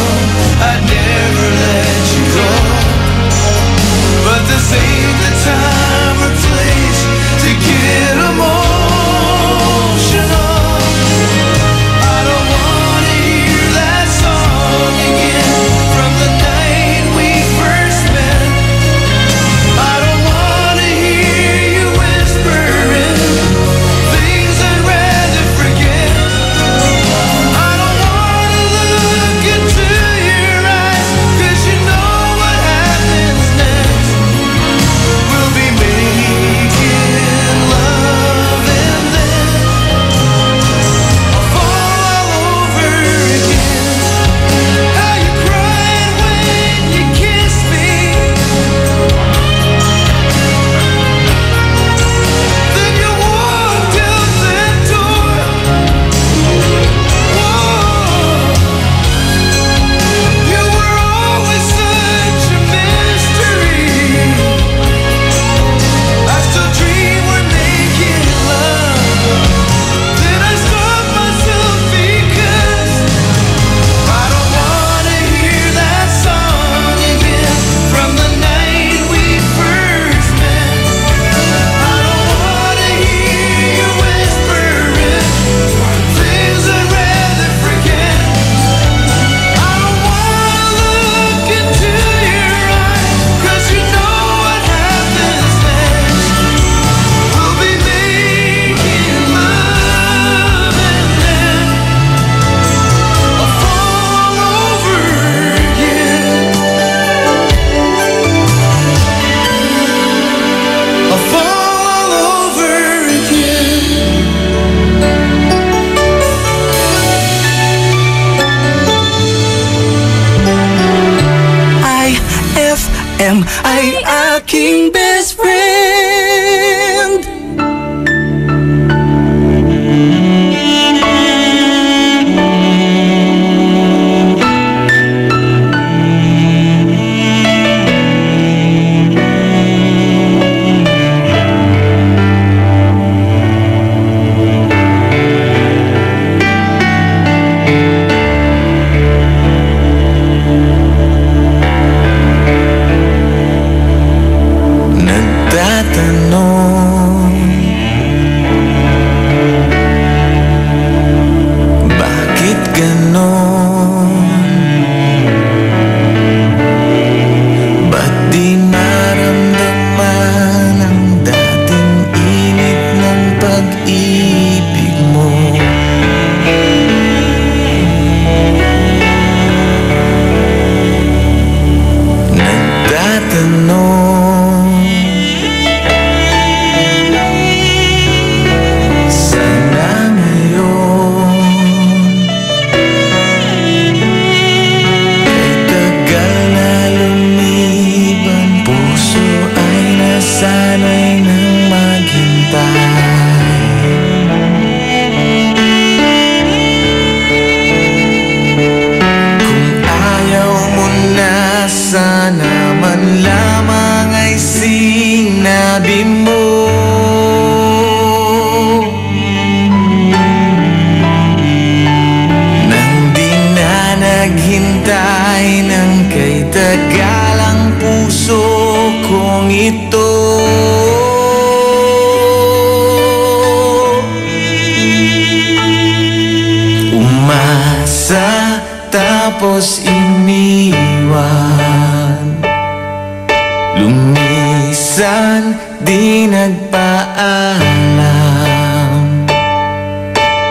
tapos iniwan. Lumisan, di nagpaalam.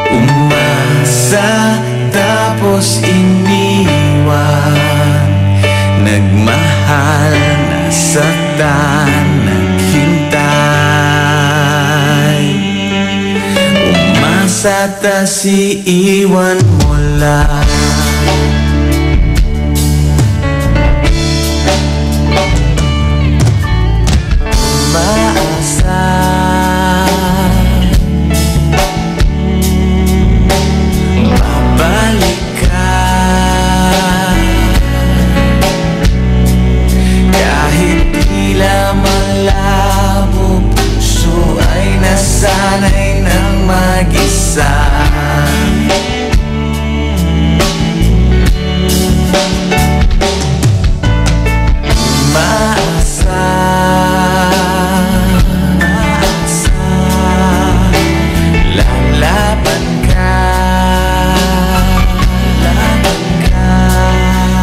Umasa, tapos iniwan. Nagmahal, nasaktan, naghintay. Umasa, tas iiwan mo lang. Babalik ka kahit tila malabo, puso ay nasanay ng mag-isa. Lalaban ka,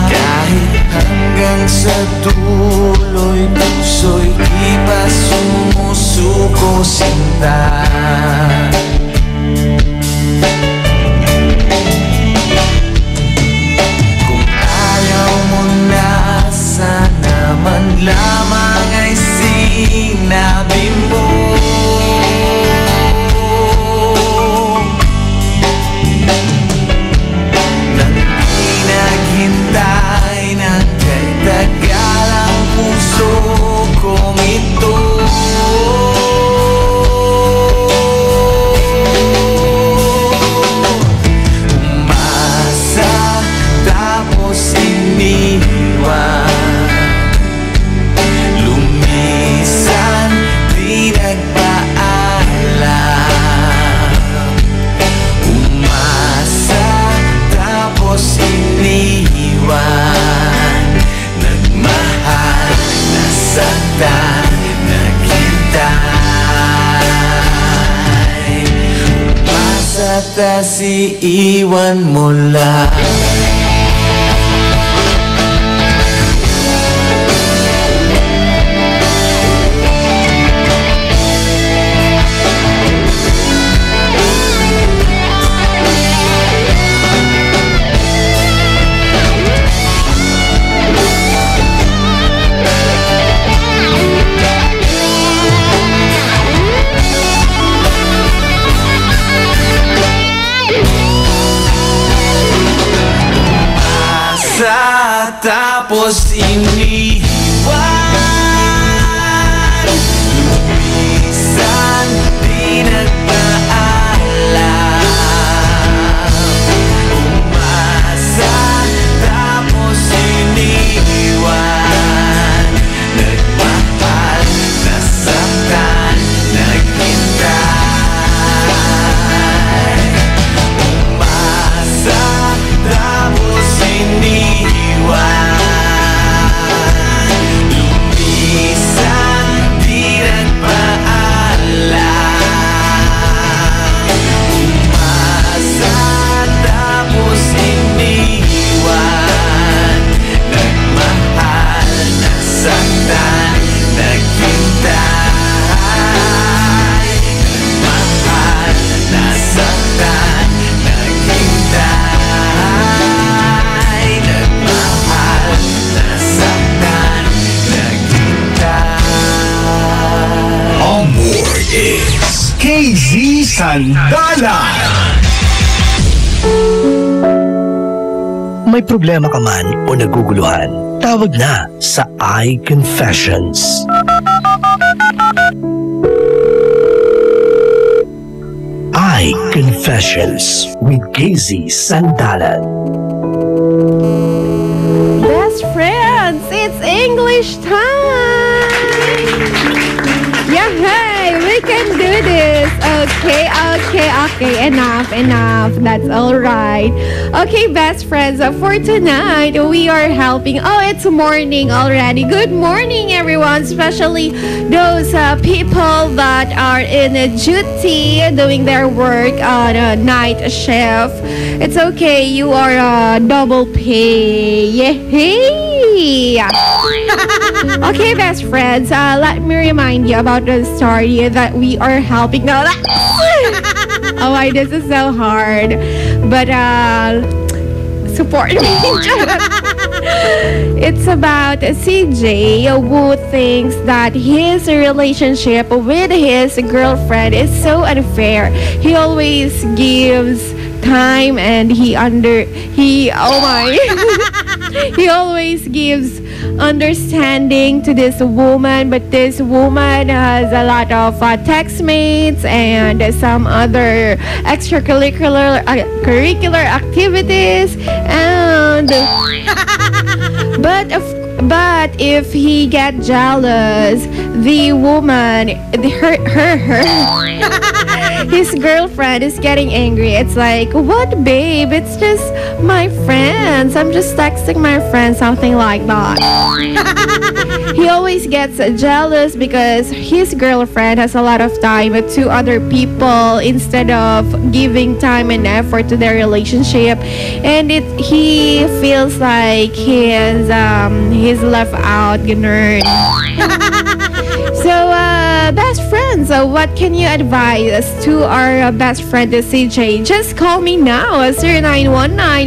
kahit hanggang sa dulo'y puso'y di pa sumusuko sinta. Kung ayaw mo na, sana man lamang ay sinabi mo. Naghintay ng kay tagal ang puso kong ito. Umasa, tapos iniwan. Lumisan, di nagpaalam. Umasa, tapos iniwan. Nagmahal, nasaktan, naghintay. Umasa, tas iiwan mo lang. Tapos iniwan. Lumisan, di nagpaalam. Umasa, tapos iniwan. Nagmahal, nasaktan, naghintay. Umasa, tapos iniwan. Lumisan, di nagpaalam. Umasa, tapos iniwan. Nagmahal, nasaktan, naghintay. Nagmahal, nasaktan, naghintay. Nagmahal, nasaktan, naghintay. Amor is KZ Sandalan. May problema ka man o naguguluhan, tawag na sa iConfessions. iConfessions with KZ Sandalan. Best friends, it's English time! Yeah, hey, we can do this! Oh Okay. Enough. That's all right. Okay, best friends, for tonight, we are helping. Oh, it's morning already. Good morning, everyone, especially those people that are in duty, doing their work on a night shift. It's okay. You are double pay. Yay! Okay, best friends, let me remind you about the story that we are helping now. Oh my, this is so hard. But support me. It's about CJ who thinks that his relationship with his girlfriend is so unfair. He always gives time and he always gives understanding to this woman, but this woman has a lot of text mates and some other extracurricular curricular activities, and but if he get jealous, the woman, his girlfriend is getting angry. It's like, what, babe? It's just my friends. I'm just texting my friends, something like that. He always gets jealous because his girlfriend has a lot of time to other people instead of giving time and effort to their relationship, and he feels like he's left out, ganun. So, best friends, what can you advise to our best friend CJ? Just call me now,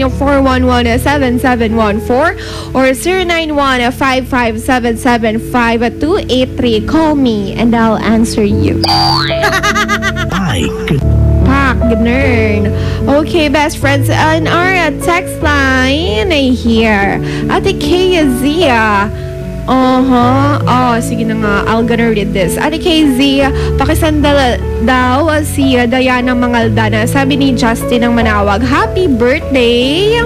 0919-411-7714 or 0915-577-5283. Call me and I'll answer you. Ganun. Okay, best friends, on our text line here, Ate Kaya sige na nga, I'll gonna read this. Ate KZ, pakisandal daw si Diana Mangaldana. Sabi ni Justin ng Manawag, happy birthday!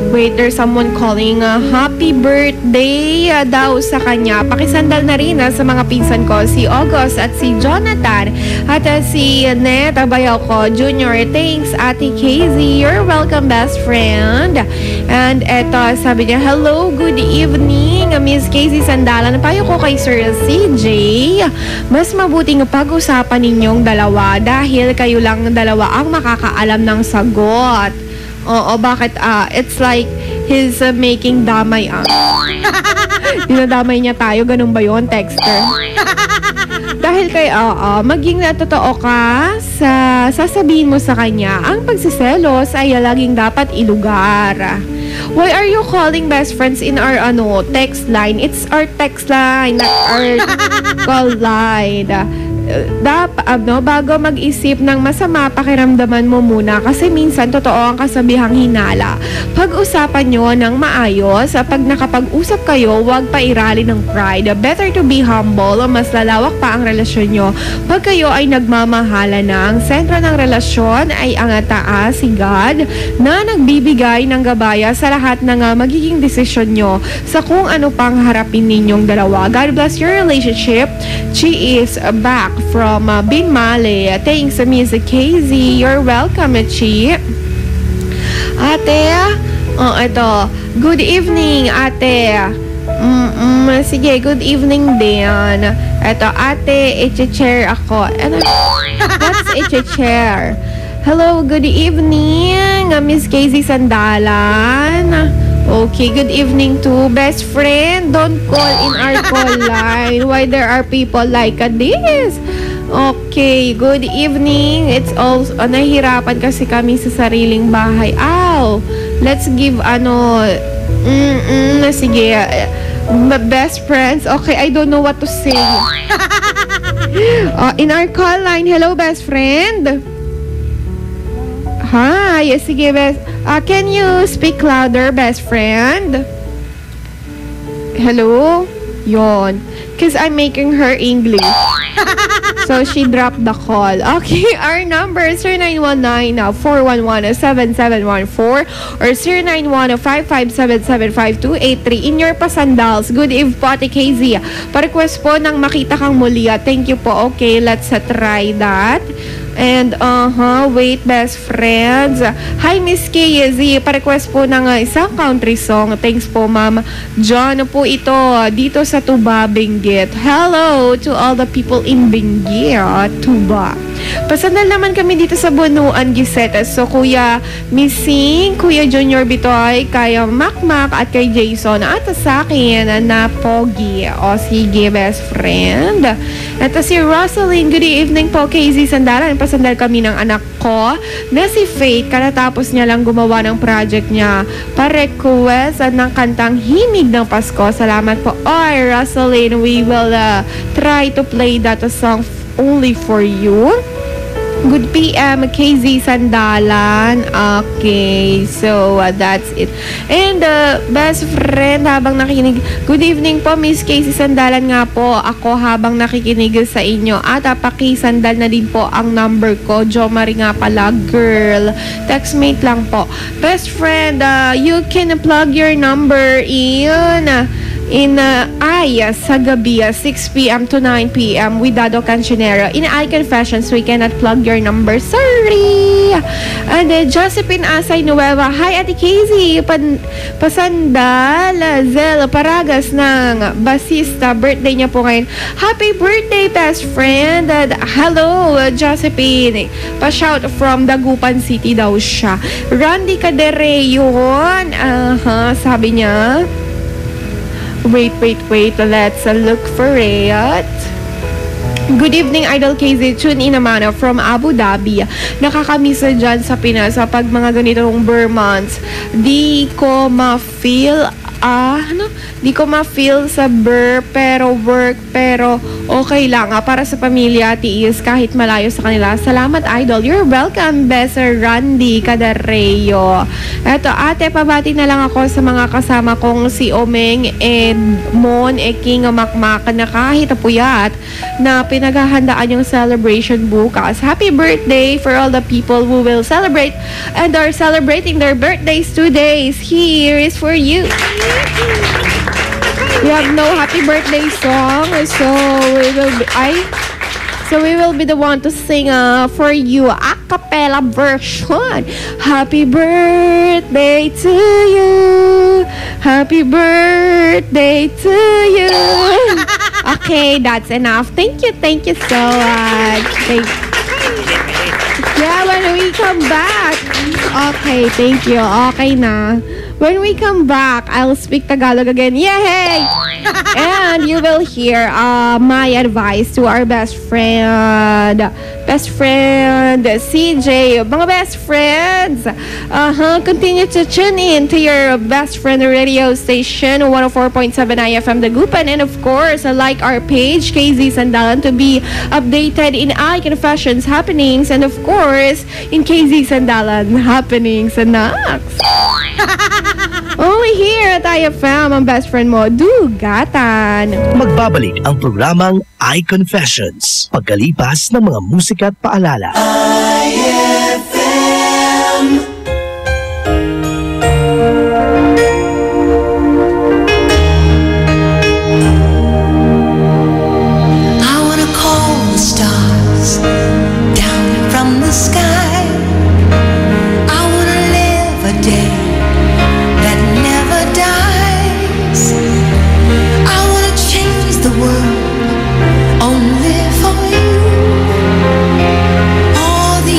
Wait, there's someone calling. Happy birthday daw sa kanya. Pakisandal na rin sa mga pinsan ko, si August at si Jonathan at si Net Bayaw ko Junior. Thanks, Ate KZ. You're welcome, best friend. And eto, sabi niya, hello, good evening, Miss Casey Sandalan. Payo ko kay Sir CJ, mas mabuting pag-usapan ninyong dalawa dahil kayo lang dalawa ang makakaalam ng sagot. Oo, bakit? It's like he's making damay. Dinadamay niya tayo, ganun ba yun, texter? Dahil kay maging totoo ka sa sasabihin mo sa kanya, ang pagsiselos ay laging dapat ilugar. Why are you calling best friends in our text line? It's our text line, not our call line. Bago mag-isip ng masama, pakiramdaman mo muna kasi minsan totoo ang kasabihang hinala. Pag-usapan nyo ng maayos. Pag nakapag-usap kayo, huwag pairali ng pride. Better to be humble. Mas lalawak pa ang relasyon nyo pag kayo ay nagmamahala na. Ang sentro ng relasyon ay ang taas, si God, na nagbibigay ng gabaya sa lahat ng magiging desisyon nyo sa kung ano pang harapin ninyong dalawa. God bless your relationship. She is back from Binmale. Thanks, Miss KZ. You're welcome, Chi. Ate, ito. Good evening, ate. Sige, good evening din. Ito, ate, i-chair ako. That's i-chair. Hello, good evening, Miss KZ Sandalan. Okay, good evening to best friend. Don't call in our call line. Why there are people like this? Okay, good evening. It's also, nahihirapan kasi kami sa sariling bahay. Let's give sige. Best friends. Okay, I don't know what to say. In our call line, hello best friend. Hi, sige best. Can you speak louder, best friend? Hello? Yon. Because I'm making her English. So, she dropped the call. Okay, our number is 0919-411-7714 or 0910-557-75283 in your pasandals. Good eve po, Ate KZ. Pa-request po ng makita kang muli. Thank you po. Okay, let's try that. And, wait, best friends. Hi, Miss KZ. Pa-request po ng isang country song. Thanks po, Ma'am John po ito dito sa Tuba, Benguet. Hello to all the people in Benguet, Tuba. Pasandal naman kami dito sa Bunuan, Gisette. So, Kuya Missing, Kuya Junior Bitoy, kay Makmak at kay Jason at sa akin na Pogi. O, sige, best friend. Ito si Rosaline. Good evening po, KZ Sandalan. Pasandal kami ng anak ko na si Faith. Karatapos niya lang gumawa ng project niya. Pa-request ng kantang Himig ng Pasko. Salamat po. Oy, Rosaline, we will try to play that song only for you. Good PM, KZ Sandalan. Okay, so that's it. And best friend, habang nakikinig, good evening po, Miss KZ Sandalan nga po. Ako habang nakikinig sa inyo. At pakisandal na din po ang number ko. Jo Marie nga pala, girl. Textmate lang po. Best friend, you can plug your number sa gabi, 6 p.m. to 9 p.m. with Dado Cancionero. In I Confessions, we cannot plug your number. Sorry! And Josephine Asay Nueva. Hi, Ate KZ. Pasandal Zel Paragas ng basista. Birthday niya po ngayon. Happy birthday, best friend. Hello, Josephine. Pa-shout from Dagupan City daw siya. Randy Cadere yun. Sabi niya. Wait. Let's look for it. Good evening, Idol KZ. Tune in naman from Abu Dhabi. Nakakamiss dyan sa Pinas sa pag mga ganitong Burr months. Di ko ma-feel sa Burr pero work pero okay lang para sa pamilya tiis kahit malayo sa kanila. Salamat, Idol. You're welcome, Besser Randy Cadareo. Eto, ate, pabati na lang ako sa mga kasama kong si Omeng and Mon King Makmak na kahit puyat na pinaghahandaan yung celebration bukas. Happy birthday for all the people who will celebrate and are celebrating their birthdays today. Here is for you. We have no happy birthday song, so we will be the one to sing for you a cappella version. Happy birthday to you. Happy birthday to you. Okay, that's enough. Thank you so much. Yeah, when we come back. Okay, thank you. Okay na. When we come back, I'll speak Tagalog again. Yay! And you will hear my advice to our best friend CJ. Mga best friends, continue to tune in to your best friend radio station 104.7 iFM Dagupan, and of course, like our page KZ Sandalan to be updated in I Confessions happenings, and of course, in KZ Sandalan happenings and next. Only here at iFM, ang best friend mo, Dugatan. Magbabalik ang programang I Confessions pagkalipas ng mga musika at paalala. iFM. I wanna call the stars down from the sky. I wanna live a day that never dies. I wanna change the world only for you. All the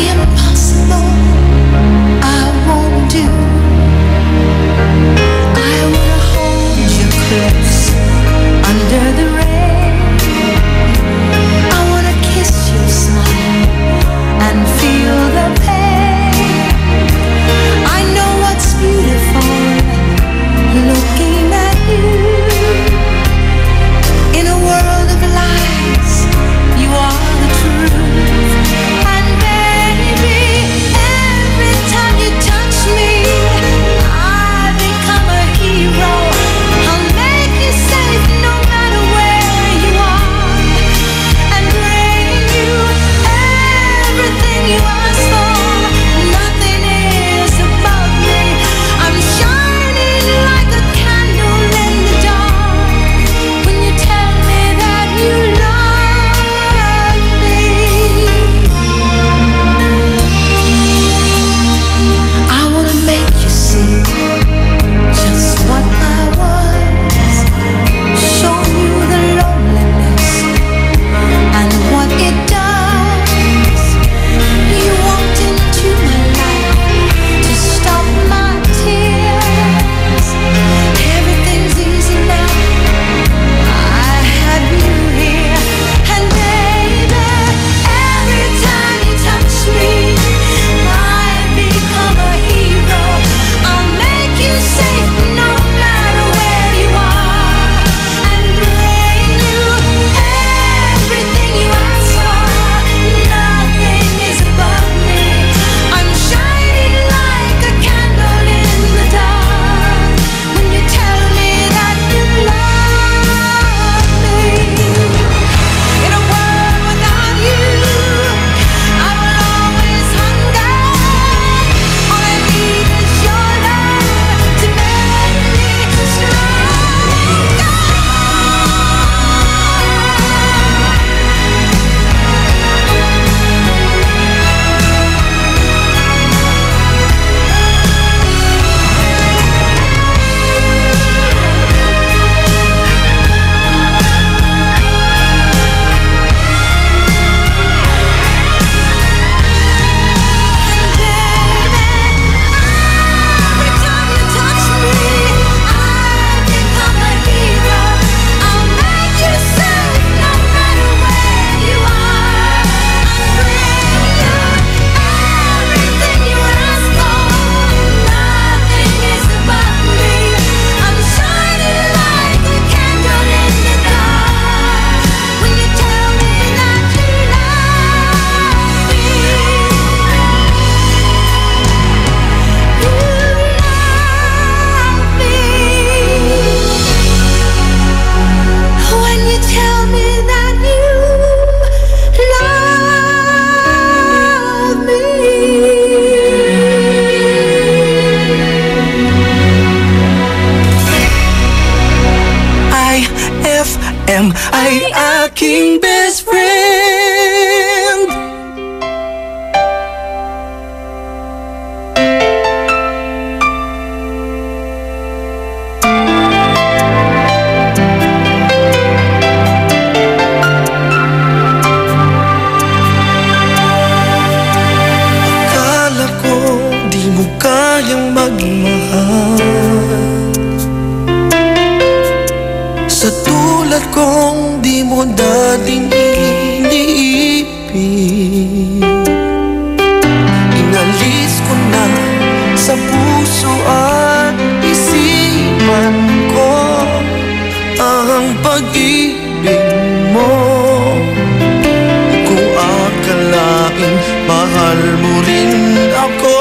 mahal mo rin ako.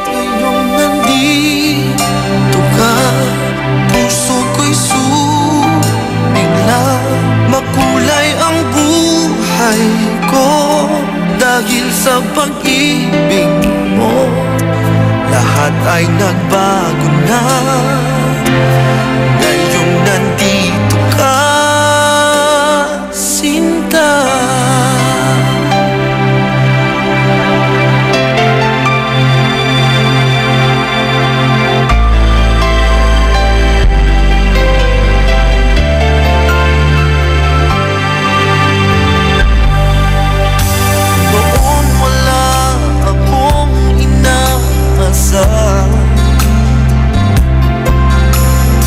Ngayong nandito ka, puso ko'y sumigla. Makulay ang buhay ko dahil sa pag-ibig mo. Lahat ay nagbago na ngayong nandito ka, Sinta. Noon wala akong inaasal,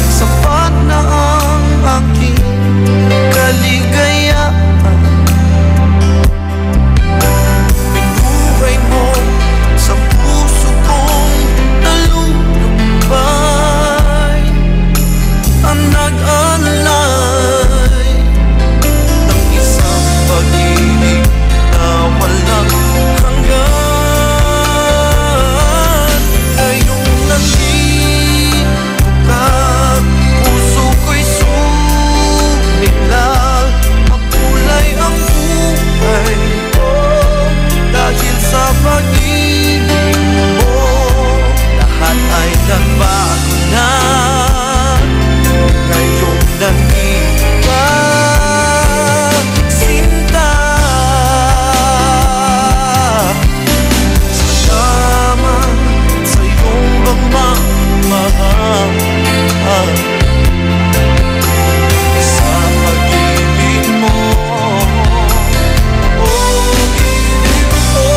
sapat na ang aking kaligayahan. Binuhay mo sa puso kong nalulupay, ang nag-alay ng isang pag-ibig na walang hanggan. Ngayong nandito ka, puso ko'y sumigla. Makulay ang buhay ko dahil sa pag-ibig mo. Lahat ay nagbago na ngayong nandito ka, Sinta. Salamat sa iyong pagmamahal sa pag-ibig mo. Oh, ibig ko.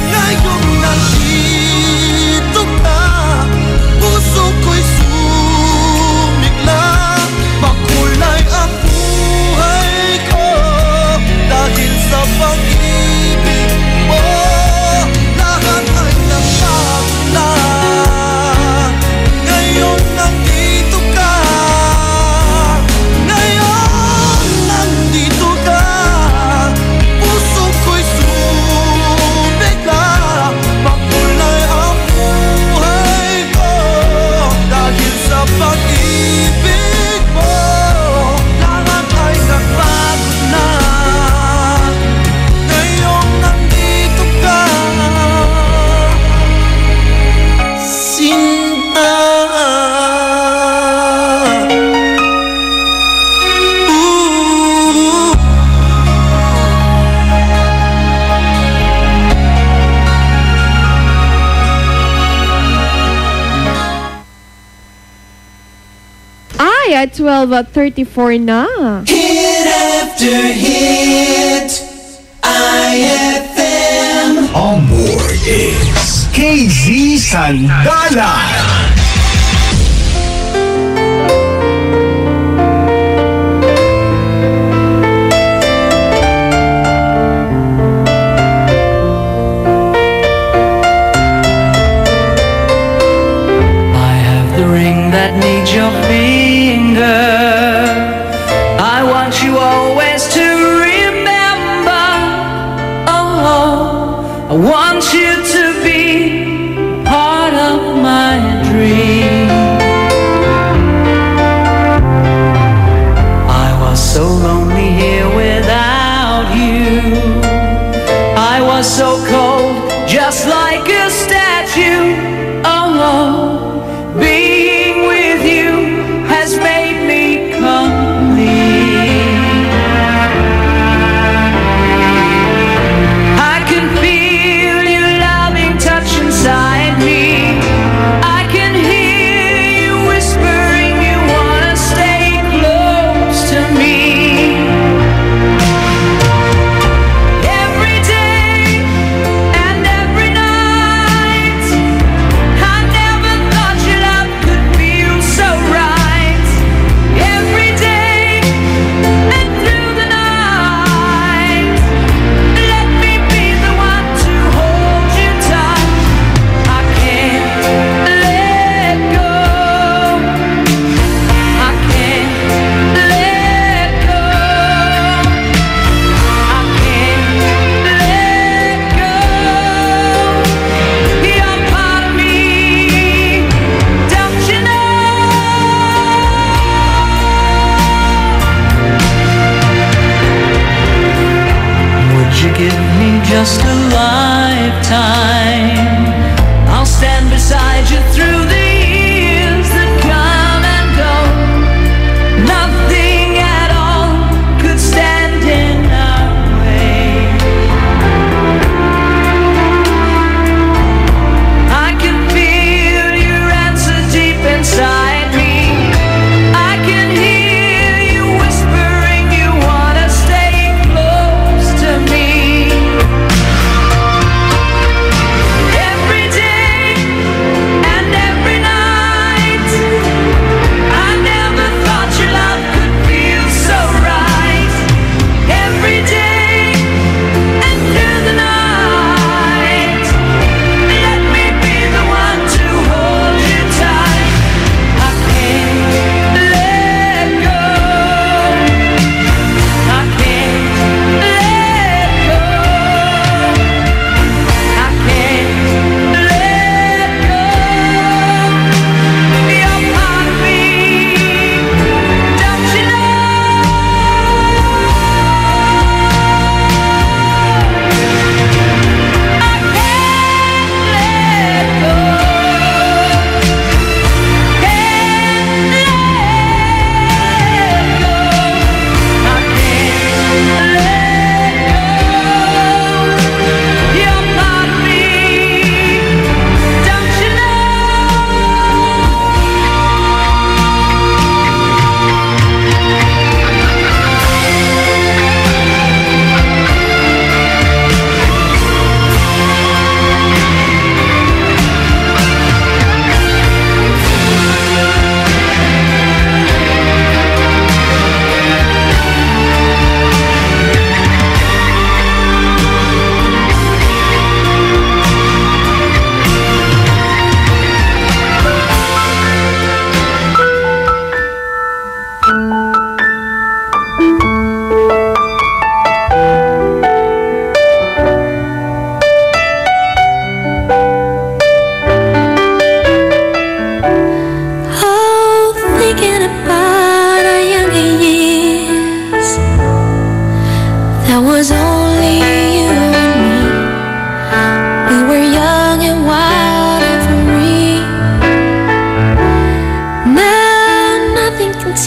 Ngayong nandito ka, puso ko'y sumigla. Makulay ang buhay ko dahil sa pag-ibig mo. Lahat ay nagbago na ngayong nandito ka. Ngayon nandito ka, puso ko'y sumigla. Makulay ang buhay ko dahil sa pag-ibig mo. Lahat ay nagbago na ngayong nandito ka, Sinta. Ooh. Ay, at 12:34 na. Hit after hit, iFM. On board is KZ Sandalan. I have the ring that needs your finger. I want you always to remember. Oh, I want you to be part of my dream.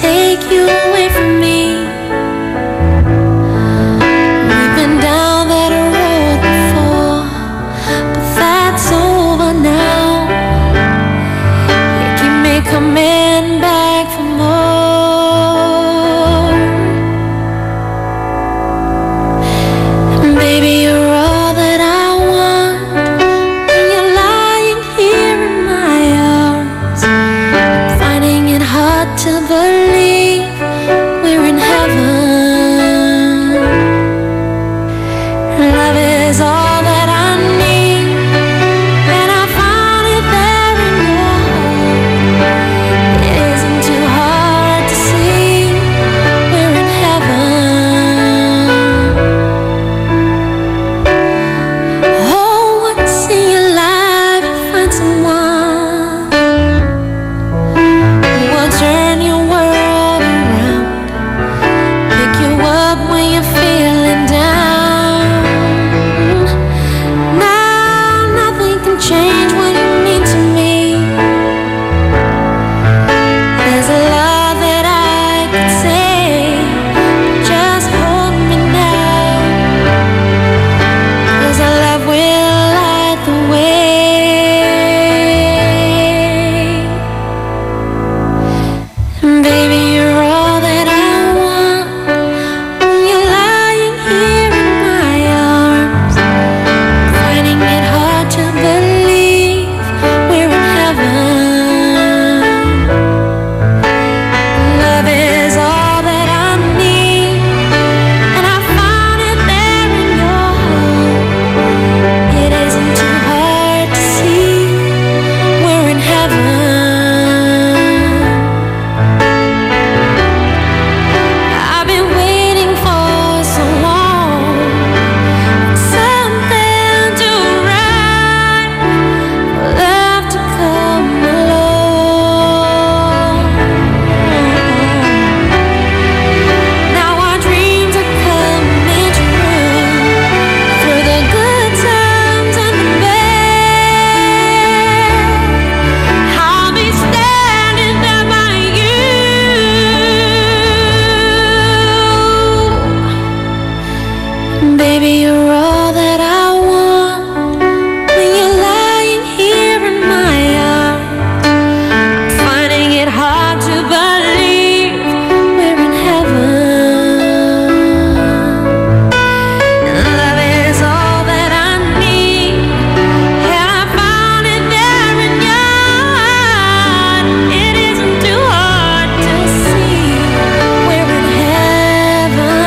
take you away from me. We've been down that road before, but that's over now. You keep me coming back for more. Baby, you're all that I want. When you're lying here in my arms, I'm finding it hard to believe we're in heaven. Love is all that I need, and I found it there in your heart. It isn't too hard to see we're in heaven. Oh, once in your life you find someone who will turn your world around, pick you up when you're feeling down. Now nothing can change what you mean to me. There's a lot that I could say, just hold me now, 'cause our love will light the way. Baby, you're all that I want. When you're lying here in my arms, finding it hard to believe we're in heaven. Love is all that I need, and I found it there in your heart. It isn't too hard to see we're in heaven. I've been waiting for so long, something to right, for love to come along. Now our dreams are coming true, through the good times and the bad. I'll be standing there by you. Baby, you're all that I want. When you're lying here in my arms, finding it hard to believe we're in heaven. Love is all that I need, and I found it there in your heart. It isn't too hard to see we're in heaven.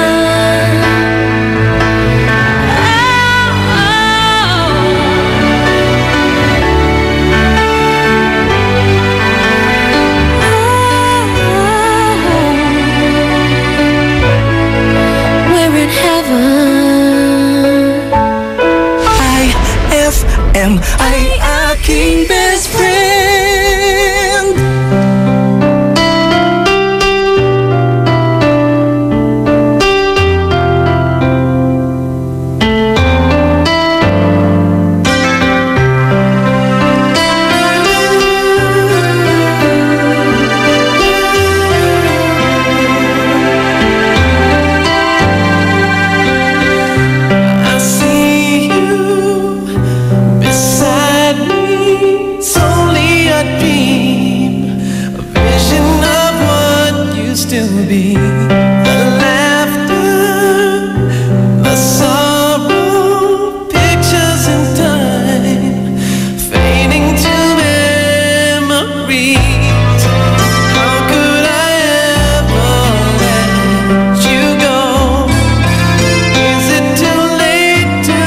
We're in heaven. iFM ay aking best friend. I see you beside me, slowly a dream, a vision of what used to be. The laughter, the sorrow, pictures in time, fading to memories. How could I ever let you go? Is it too late to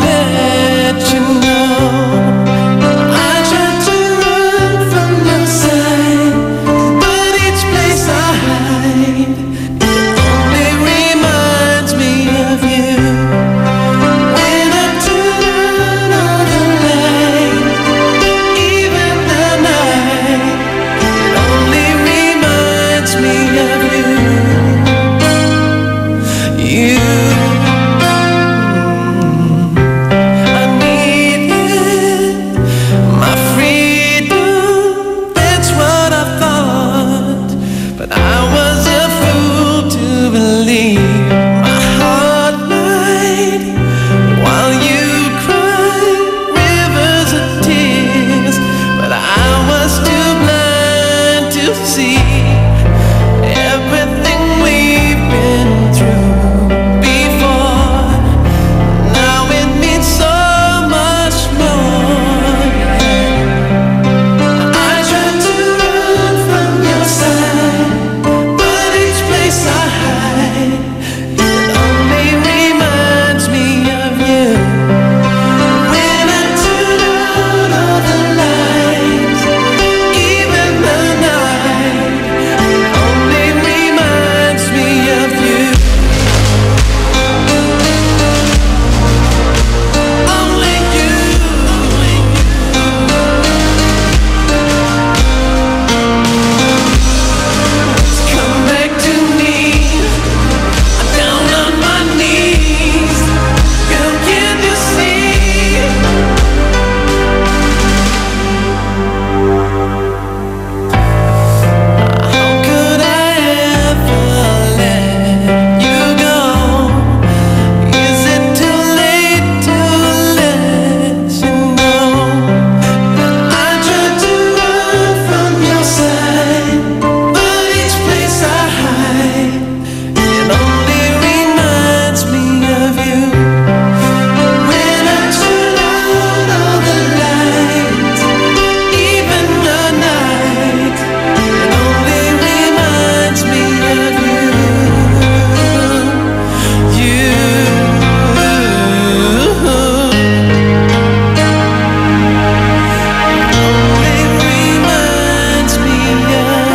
let you know? I tried to run from your side, but each place I hide leave my heart light while you cry rivers of tears, but I was too blind to see everything we've been through before. Now it means so much more. I tried to run from your side, but each place I hide, it only reminds me of you. When I turn out all the lights, even the night, it only reminds me of you. Only you. Come back to me. I'm down on my knees. Girl, can you see? How could I ever let you go? Is it too late to let you know? I tried to run from your side, but each place I hide, it only reminds me of you. When I turn out all the lights, even the night, it only reminds me of you. You. Only reminds me of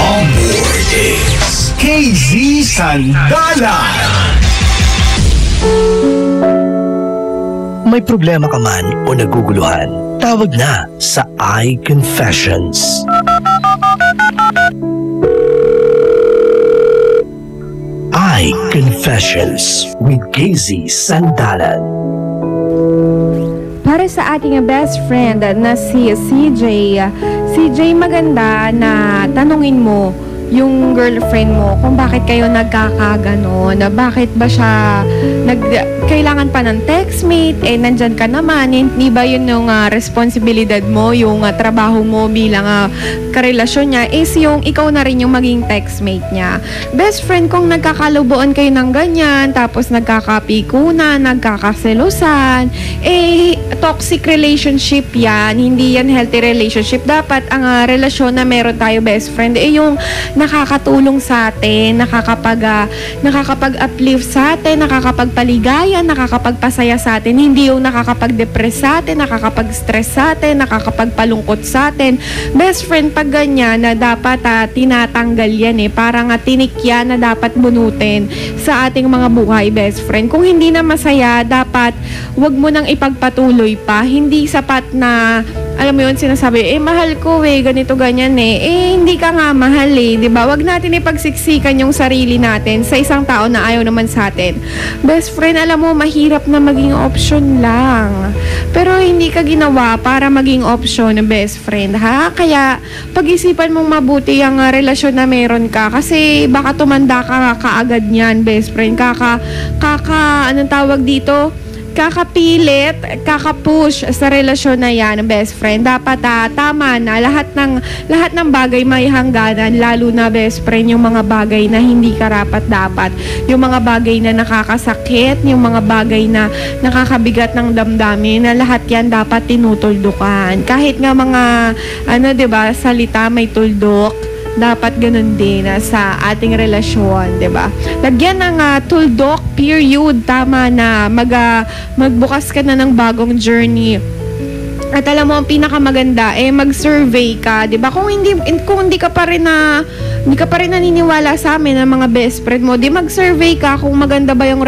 On board is KZ Sandalan. May problema ka man o naguguluhan, tawag na sa iConfessions. iConfessions with KZ Sandalan. Para sa ating best friend na si CJ. CJ, maganda na tanungin mo yung girlfriend mo kung bakit kayo nagkakaganon, na bakit ba siya kailangan pa ng textmate, nandyan ka naman, hindi ba yun yung responsibilidad mo, yung trabaho mo bilang karelasyon niya is yung ikaw na rin yung maging textmate niya. Best friend, kung nagkakalubuan kayo ng ganyan, tapos nagkakapikunan, nagkakaselusan, toxic relationship yan, hindi yan healthy relationship. Dapat ang relasyon na meron tayo best friend, yung nakakatulong sa atin, nakakapag-uplift sa atin, nakakapagpaligaya, nakakapagpasaya sa atin, hindi yung nakakapag-depress sa atin, nakakapag-stress sa atin, nakakapagpalungkot sa atin. Best friend, pag ganyan, na dapat tinatanggal yan parang tinik yan na dapat bunutin sa ating mga buhay, best friend. Kung hindi na masaya, dapat wag mo nang ipagpatuloy pa. Hindi sapat na, alam mo yun, sinasabi, mahal ko ganito ganyan hindi ka nga mahal diba? Wag natin ipagsiksikan yung sarili natin sa isang tao na ayaw naman sa atin. Best friend, alam mo, mahirap na maging option lang. Pero hindi ka ginawa para maging option, best friend, ha? Kaya, pag-isipan mong mabuti ang relasyon na meron ka. Kasi, baka tumanda ka kaagad niyan, best friend. Anong tawag dito? Kakapilit, kakapush sa relasyon na yan, best friend. Dapat tama na lahat ng bagay may hangganan, lalo na best friend yung mga bagay na hindi karapat-dapat, yung mga bagay na nakakasakit, yung mga bagay na nakakabigat ng damdamin, na lahat yan dapat tinutuldukan. Kahit nga mga 'di ba, salita may tuldok, dapat ganun din sa ating relasyon, 'di ba? Lagyan ng tuldok, period, tama na. Magbukas ka na ng bagong journey. At alam mo, ang pinakamaganda mag-survey ka, 'di ba? Kung hindi ka pa rin hindi ka pa rin naniniwala sa amin ng mga best friend mo, di mag-survey ka kung maganda ba yung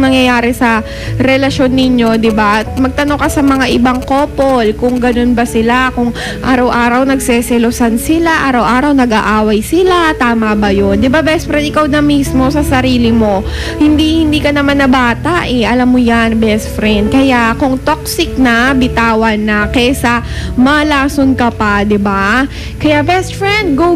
nangyayari sa relasyon ninyo, di ba? At magtanong ka sa mga ibang couple kung ganun ba sila, kung araw-araw nagseselosan sila, araw-araw nag-aaway sila, tama ba yun? Di ba best friend, ikaw na mismo sa sarili mo, hindi ka naman na bata eh, alam mo yan best friend. Kaya kung toxic na, bitawan na kaysa malason ka pa, di ba? Kaya best friend, go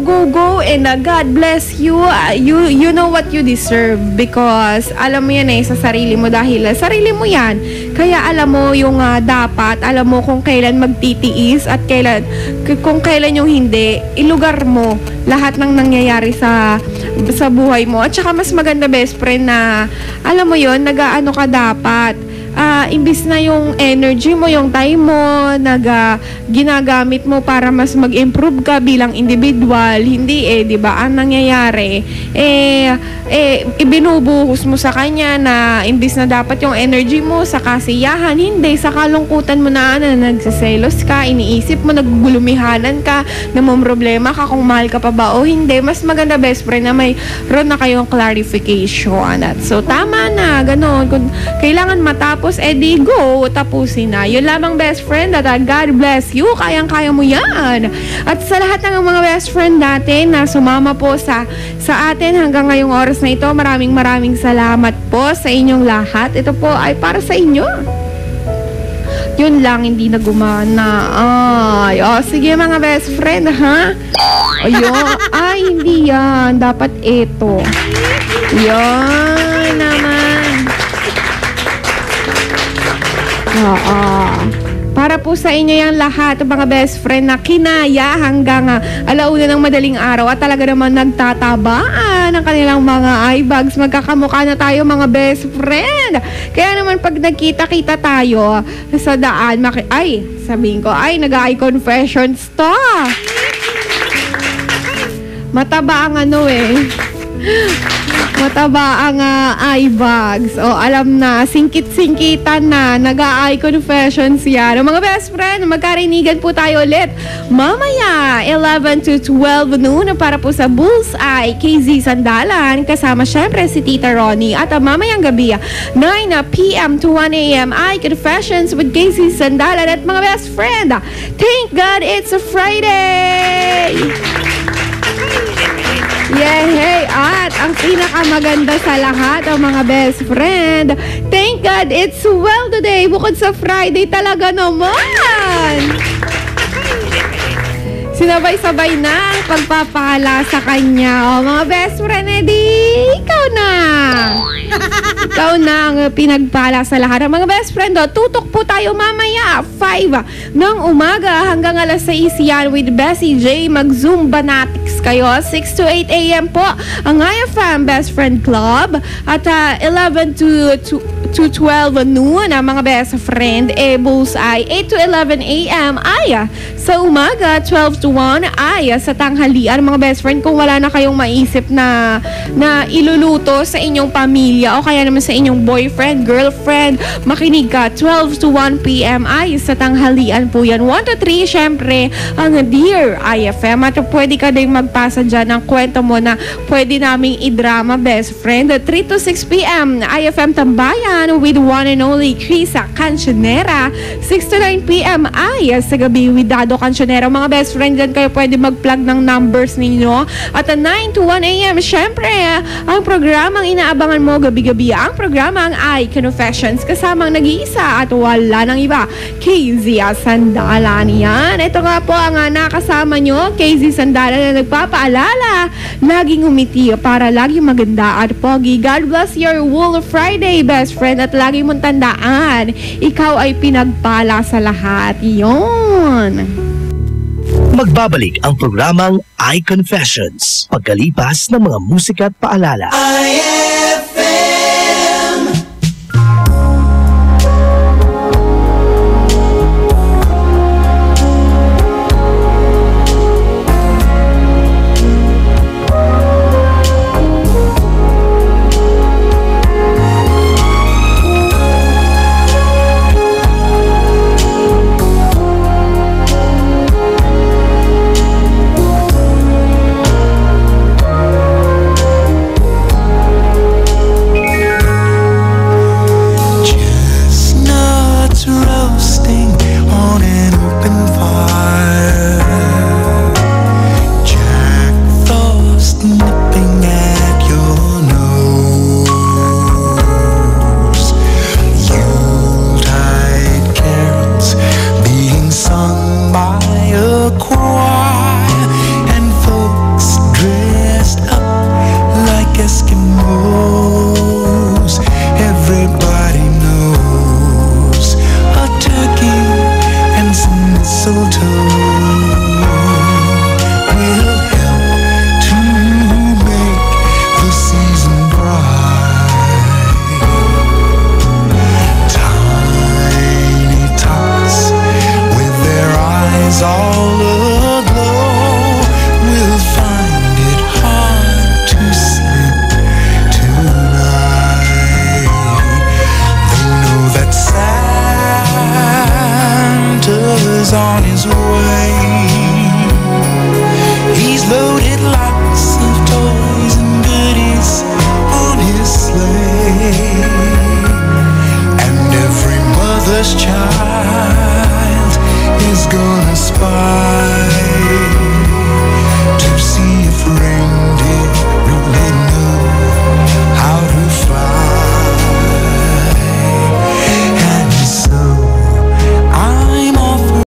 and God bless you. You know what you deserve because alam mo yan eh sa sarili mo dahil sarili mo yan. Kaya alam mo yung dapat, alam mo kung kailan magtitiis at kung kailan yung hindi, ilugar mo lahat ng nangyayari sa buhay mo. At saka mas maganda best friend na alam mo yon, nag-aano ka dapat. Imbis na yung energy mo, yung time mo, ginagamit mo para mas mag-improve ka bilang individual, hindi eh, di ba? Ang nangyayari, ibinubuhos mo sa kanya na imbis na dapat yung energy mo sa kasiyahan, hindi, sa kalungkutan mo na nagsiselos ka, iniisip mo, naggulumihanan ka, namumroblema ka kung mahal ka pa ba o hindi. Mas maganda best friend na mayroon na kayong clarification. At so, tama na, gano'n. Kung kailangan matapos, edi go, tapusin na. Yun lamang best friend at God bless you. Kayang-kaya mo yan. At sa lahat ng mga best friend natin na sumama po sa atin hanggang ngayong oras na ito, maraming salamat po sa inyong lahat. Ito po ay para sa inyo. Yun lang, hindi na gumana. Ay, sige mga best friend, ha? Ayun, ay, hindi yan. Dapat ito. Yan naman. Para po sa inyo yung lahat ng mga best friend na kinaya hanggang alauna ng madaling araw at talaga naman nagtatabaan ng kanilang mga eye bags. Magkakamukha na tayo mga best friend. Kaya naman pag nagkita-kita tayo sa daan, sabihin ko, nag-eye confessions to. Mataba ang mataba ang eye bags. Alam na, singkit-singkitan na, nag-eye confessions yan. Mga best friend, magkarinigan po tayo ulit mamaya, 11 to 12 noon para po sa Bullseye, KZ Sandalan, kasama syempre si Tita Ronnie. At mamayang gabi, 9 p.m. to 1 a.m. eye confessions with KZ Sandalan. At mga best friend, thank God it's a Friday! Yay! At ang pinakamaganda sa lahat ang mga best friend, thank God it's well today. Bukod sa Friday talaga naman. Sinabay-sabay na ang pagpapala sa kanya. Mga best friend, ikaw na. Ikaw na ang pinagpala sa lahat. Ang mga best friend, tutok po tayo mamaya 5 ng umaga hanggang alas 6 yan with Bessie J. Mag-Zumbanatics kayo. 6 to 8 a.m. po ang iFM Best Friend Club. At 11 to 12 noon ang mga best friend, Bullseye. 8 to 11 a.m. ay sa umaga, 12 to 1 ay sa tanghalian. Mga best friend, kung wala na kayong maisip na iluluto sa inyong pamilya o kaya naman sa inyong boyfriend, girlfriend, makinig ka. 12 to 1 p.m. ay sa tanghalian po yan. 1 to 3, syempre, ang Dear iFM. At pwede ka din magpasa dyan ng kwento mo na pwede naming idrama, best friend. 3 to 6 p.m. iFM Tambayan with one and only Krisa Cancionera. 6 to 9 p.m. ay sa gabi with Dado Cancionera. Mga best friend, dyan kayo pwede mag-plug ng numbers ninyo. At 9 to 1 a.m. syempre, ang programang inaabangan mo gabi-gabi, ang programang ay Confessions kasamang nag-iisa at wala nang iba, KZ Sandalan. Yan, ito nga po ang nakasama nyo, KZ Sandalan, na nagpapaalala, laging umiti para laging maganda at pogi. God bless your whole Friday, best friend, at lagi mong tandaan, ikaw ay pinagpala sa lahat. Yun. Magbabalik ang programang iConfessions pagkalipas ng mga musika at paalala. is all aglow will find it hard to sleep tonight. They know that Santa's on his way.